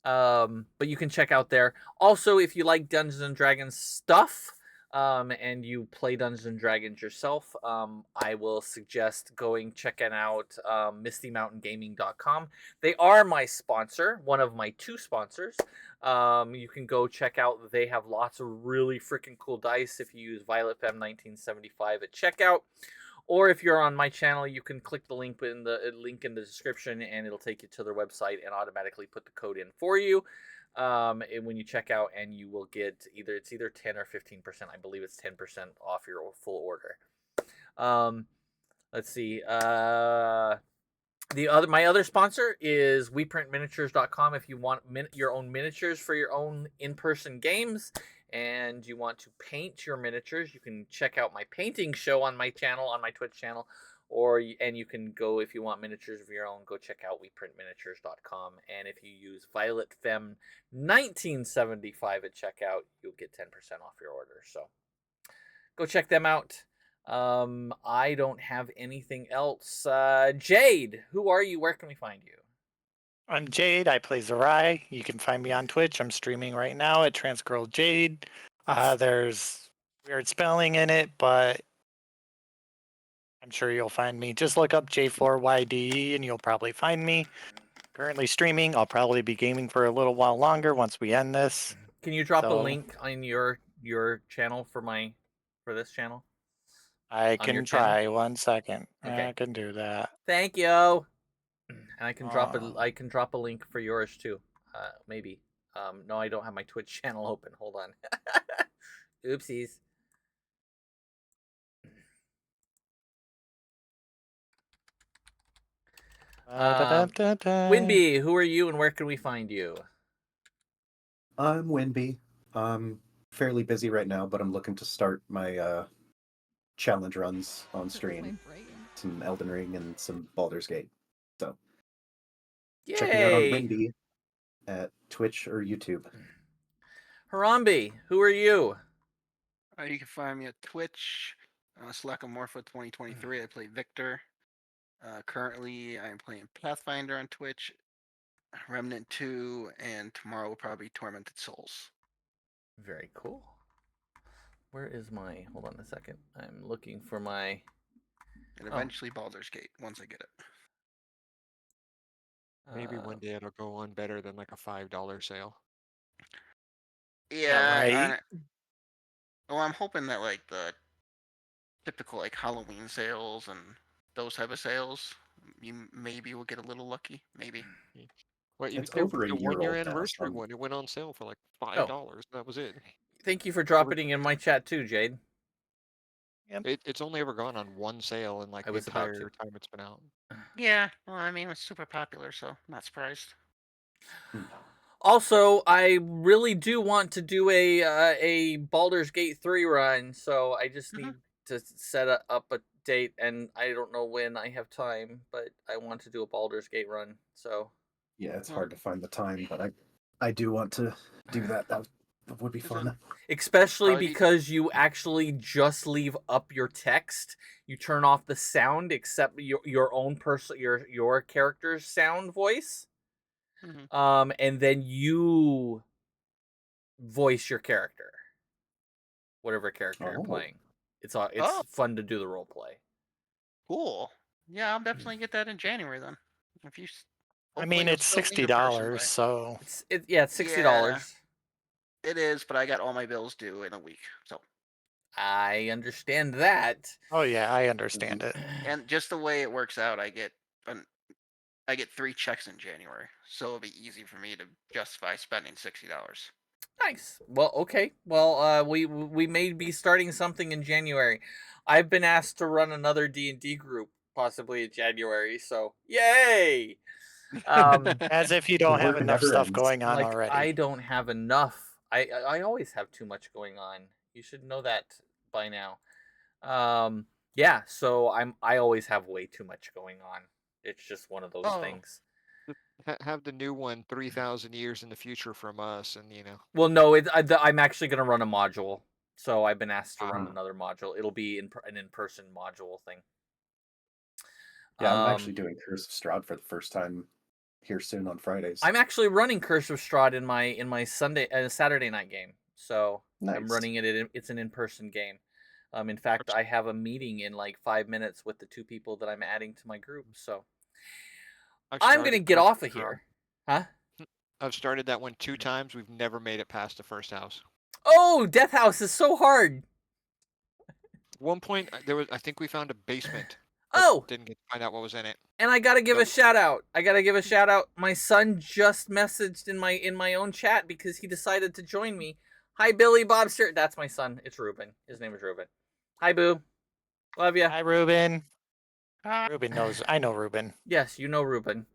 Speaker 1: But you can check out there. Also, if you like Dungeons and Dragons stuff, and you play Dungeons and Dragons yourself, I will suggest checking out MistyMountainGaming.com. They are my sponsor, one of my two sponsors. You can go check out. They have lots of really freaking cool dice if you use VioletFem1975 at checkout. Or if you're on my channel, you can click the link in the description, and it'll take you to their website and automatically put the code in for you. And when you check out, and you will get either 10 or 15%. I believe it's 10% off your full order. Let's see. My other sponsor is WePrintMiniatures.com. If you want your own miniatures for your own in-person games, and you want to paint your miniatures, you can check out my painting show on my channel, on my Twitch channel, and you can go, if you want miniatures of your own, go check out WePrintMiniatures.com. And if you use VioletFem1975 at checkout, you'll get 10% off your order. So go check them out. I don't have anything else. Jade, who are you? Where can we find you?
Speaker 4: I'm Jade. I play Zerai. You can find me on Twitch. I'm streaming right now at Transgirl Jade. There's weird spelling in it, but I'm sure you'll find me. Just look up J4YDE and you'll probably find me. Currently streaming. I'll probably be gaming for a little while longer once we end this.
Speaker 1: Can you drop a
Speaker 4: So-
Speaker 1: link on your channel for this channel?
Speaker 4: I
Speaker 1: On your
Speaker 4: can
Speaker 1: channel?
Speaker 4: try 1 second.
Speaker 1: Okay.
Speaker 4: I can do that.
Speaker 1: Thank you. And I can drop
Speaker 4: Oh.
Speaker 1: a link for yours too. Maybe. No, I don't have my Twitch channel open. Hold on. Oopsies.
Speaker 4: Da-da-da-da-da.
Speaker 1: Winby, who are you and where can we find you?
Speaker 3: I'm Winby. I'm fairly busy right now, but I'm looking to start my challenge runs on stream. Some Elden Ring and some Baldur's Gate. So check me out on
Speaker 1: Yay!
Speaker 3: Winby at Twitch or YouTube.
Speaker 1: Harambe, who are you?
Speaker 2: You can find me at Twitch, Slackamorpha2023. I play Victor. Currently, I'm playing Pathfinder on Twitch, Remnant 2, and tomorrow will probably be Tormented Souls.
Speaker 1: Very cool. Where is my... Hold on a second. I'm looking for my...
Speaker 2: And eventually Baldur's Gate, once I get it.
Speaker 5: Maybe one day it'll go on better than like a $5 sale.
Speaker 2: Yeah,
Speaker 4: right.
Speaker 2: well, I'm hoping that like the typical like Halloween sales and those type of sales, you maybe will get a little lucky. Maybe.
Speaker 5: Well,
Speaker 3: It's
Speaker 5: the
Speaker 3: over a year
Speaker 5: 1 year
Speaker 3: old now,
Speaker 5: anniversary
Speaker 3: so
Speaker 5: one, it went on sale for like $5. That was it.
Speaker 1: Thank you for dropping in my chat too, Jade.
Speaker 5: It's only ever gone on one sale in like
Speaker 1: I
Speaker 5: the
Speaker 1: was about
Speaker 5: entire
Speaker 1: to.
Speaker 5: time it's been out.
Speaker 2: Yeah, well, I mean, it's super popular, so not surprised.
Speaker 1: Also, I really do want to do a Baldur's Gate 3 run, so I just need to set up a date, and I don't know when I have time, but I want to do a Baldur's Gate run. So
Speaker 3: yeah, it's hard to find the time, but I do want to do that. That would be fun.
Speaker 1: especially
Speaker 2: Probably-
Speaker 1: because you actually just leave up your text, you turn off the sound except your own your character's sound voice. And then you voice your character, whatever character you're playing. It's fun to do the role play.
Speaker 2: Cool. Yeah, I'll definitely get that in January then. If you.
Speaker 4: I
Speaker 2: hopefully
Speaker 4: mean,
Speaker 2: you'll
Speaker 4: it's
Speaker 2: still need a person,
Speaker 4: $60,
Speaker 2: but-
Speaker 4: so
Speaker 1: It's $60.
Speaker 2: It is, but I got all my bills due in a week, so.
Speaker 1: I understand that.
Speaker 4: oh yeah, I understand it.
Speaker 2: And just the way it works out, I get 3 checks in January, so it'll be easy for me to justify spending $60.
Speaker 1: Nice. Well, okay. Well, we may be starting something in January. I've been asked to run another D&D group possibly in January. So yay! Um,
Speaker 4: As if you
Speaker 3: The
Speaker 4: don't have
Speaker 3: work
Speaker 4: enough
Speaker 3: never
Speaker 4: stuff
Speaker 3: ends.
Speaker 4: going on
Speaker 1: like
Speaker 4: already.
Speaker 1: I don't have enough. I always have too much going on. You should know that by now. Yeah, so I always have way too much going on. It's just one of those
Speaker 5: Oh,
Speaker 1: things.
Speaker 5: have the new one 3,000 years in the future from us, and
Speaker 1: Well, no, I'm actually gonna run a module. So I've been asked to run
Speaker 5: Ah.
Speaker 1: another module. It'll be an in-person module thing.
Speaker 3: Yeah, I'm actually
Speaker 1: Um,
Speaker 3: doing Curse of Strahd for the first time here soon on Fridays.
Speaker 1: I'm actually running Curse of Strahd in my Saturday night game. So I'm
Speaker 3: Nice.
Speaker 1: running it. It's an in-person game. In fact, I have a meeting in like 5 minutes with the two people that I'm adding to my group. So
Speaker 5: I've
Speaker 1: I'm gonna
Speaker 5: started
Speaker 1: get
Speaker 5: Curse
Speaker 1: off
Speaker 5: of
Speaker 1: of
Speaker 5: Strahd.
Speaker 1: here, huh?
Speaker 5: I've started that one 2 times. We've never made it past the first house.
Speaker 1: Oh, Death House is so hard.
Speaker 5: One point I think we found a basement, but
Speaker 1: Oh,
Speaker 5: didn't get to find out what was in it.
Speaker 1: and I gotta give
Speaker 5: Yep.
Speaker 1: a shout out. My son just messaged in my own chat because he decided to join me. Hi, Billy Bobster. That's my son. It's Ruben. His name is Ruben. Hi, Boo. Love ya.
Speaker 4: Hi, Ruben.
Speaker 6: Ah,
Speaker 4: Ruben knows. I know Ruben.
Speaker 1: Yes, you know Ruben.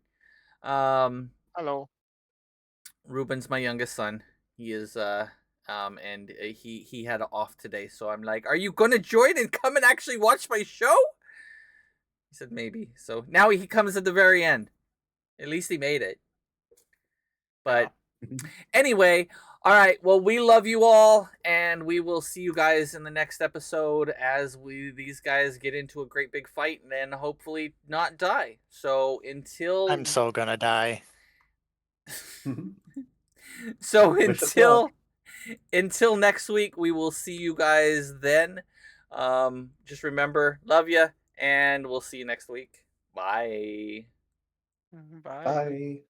Speaker 1: Um,
Speaker 5: Hello.
Speaker 1: Ruben's my youngest son. He is and he had off today, so I'm like, "Are you gonna join and come and actually watch my show?" He said maybe. So now he comes at the very end. At least he made it. But anyway, all right. Well, we love you all, and we will see you guys in the next episode as these guys get into a great big fight and then hopefully not die. So
Speaker 4: I'm so gonna die.
Speaker 3: Wish us luck.
Speaker 1: until next week, we will see you guys then. Just remember, love you, and we'll see you next week. Bye.
Speaker 6: bye.
Speaker 3: Bye.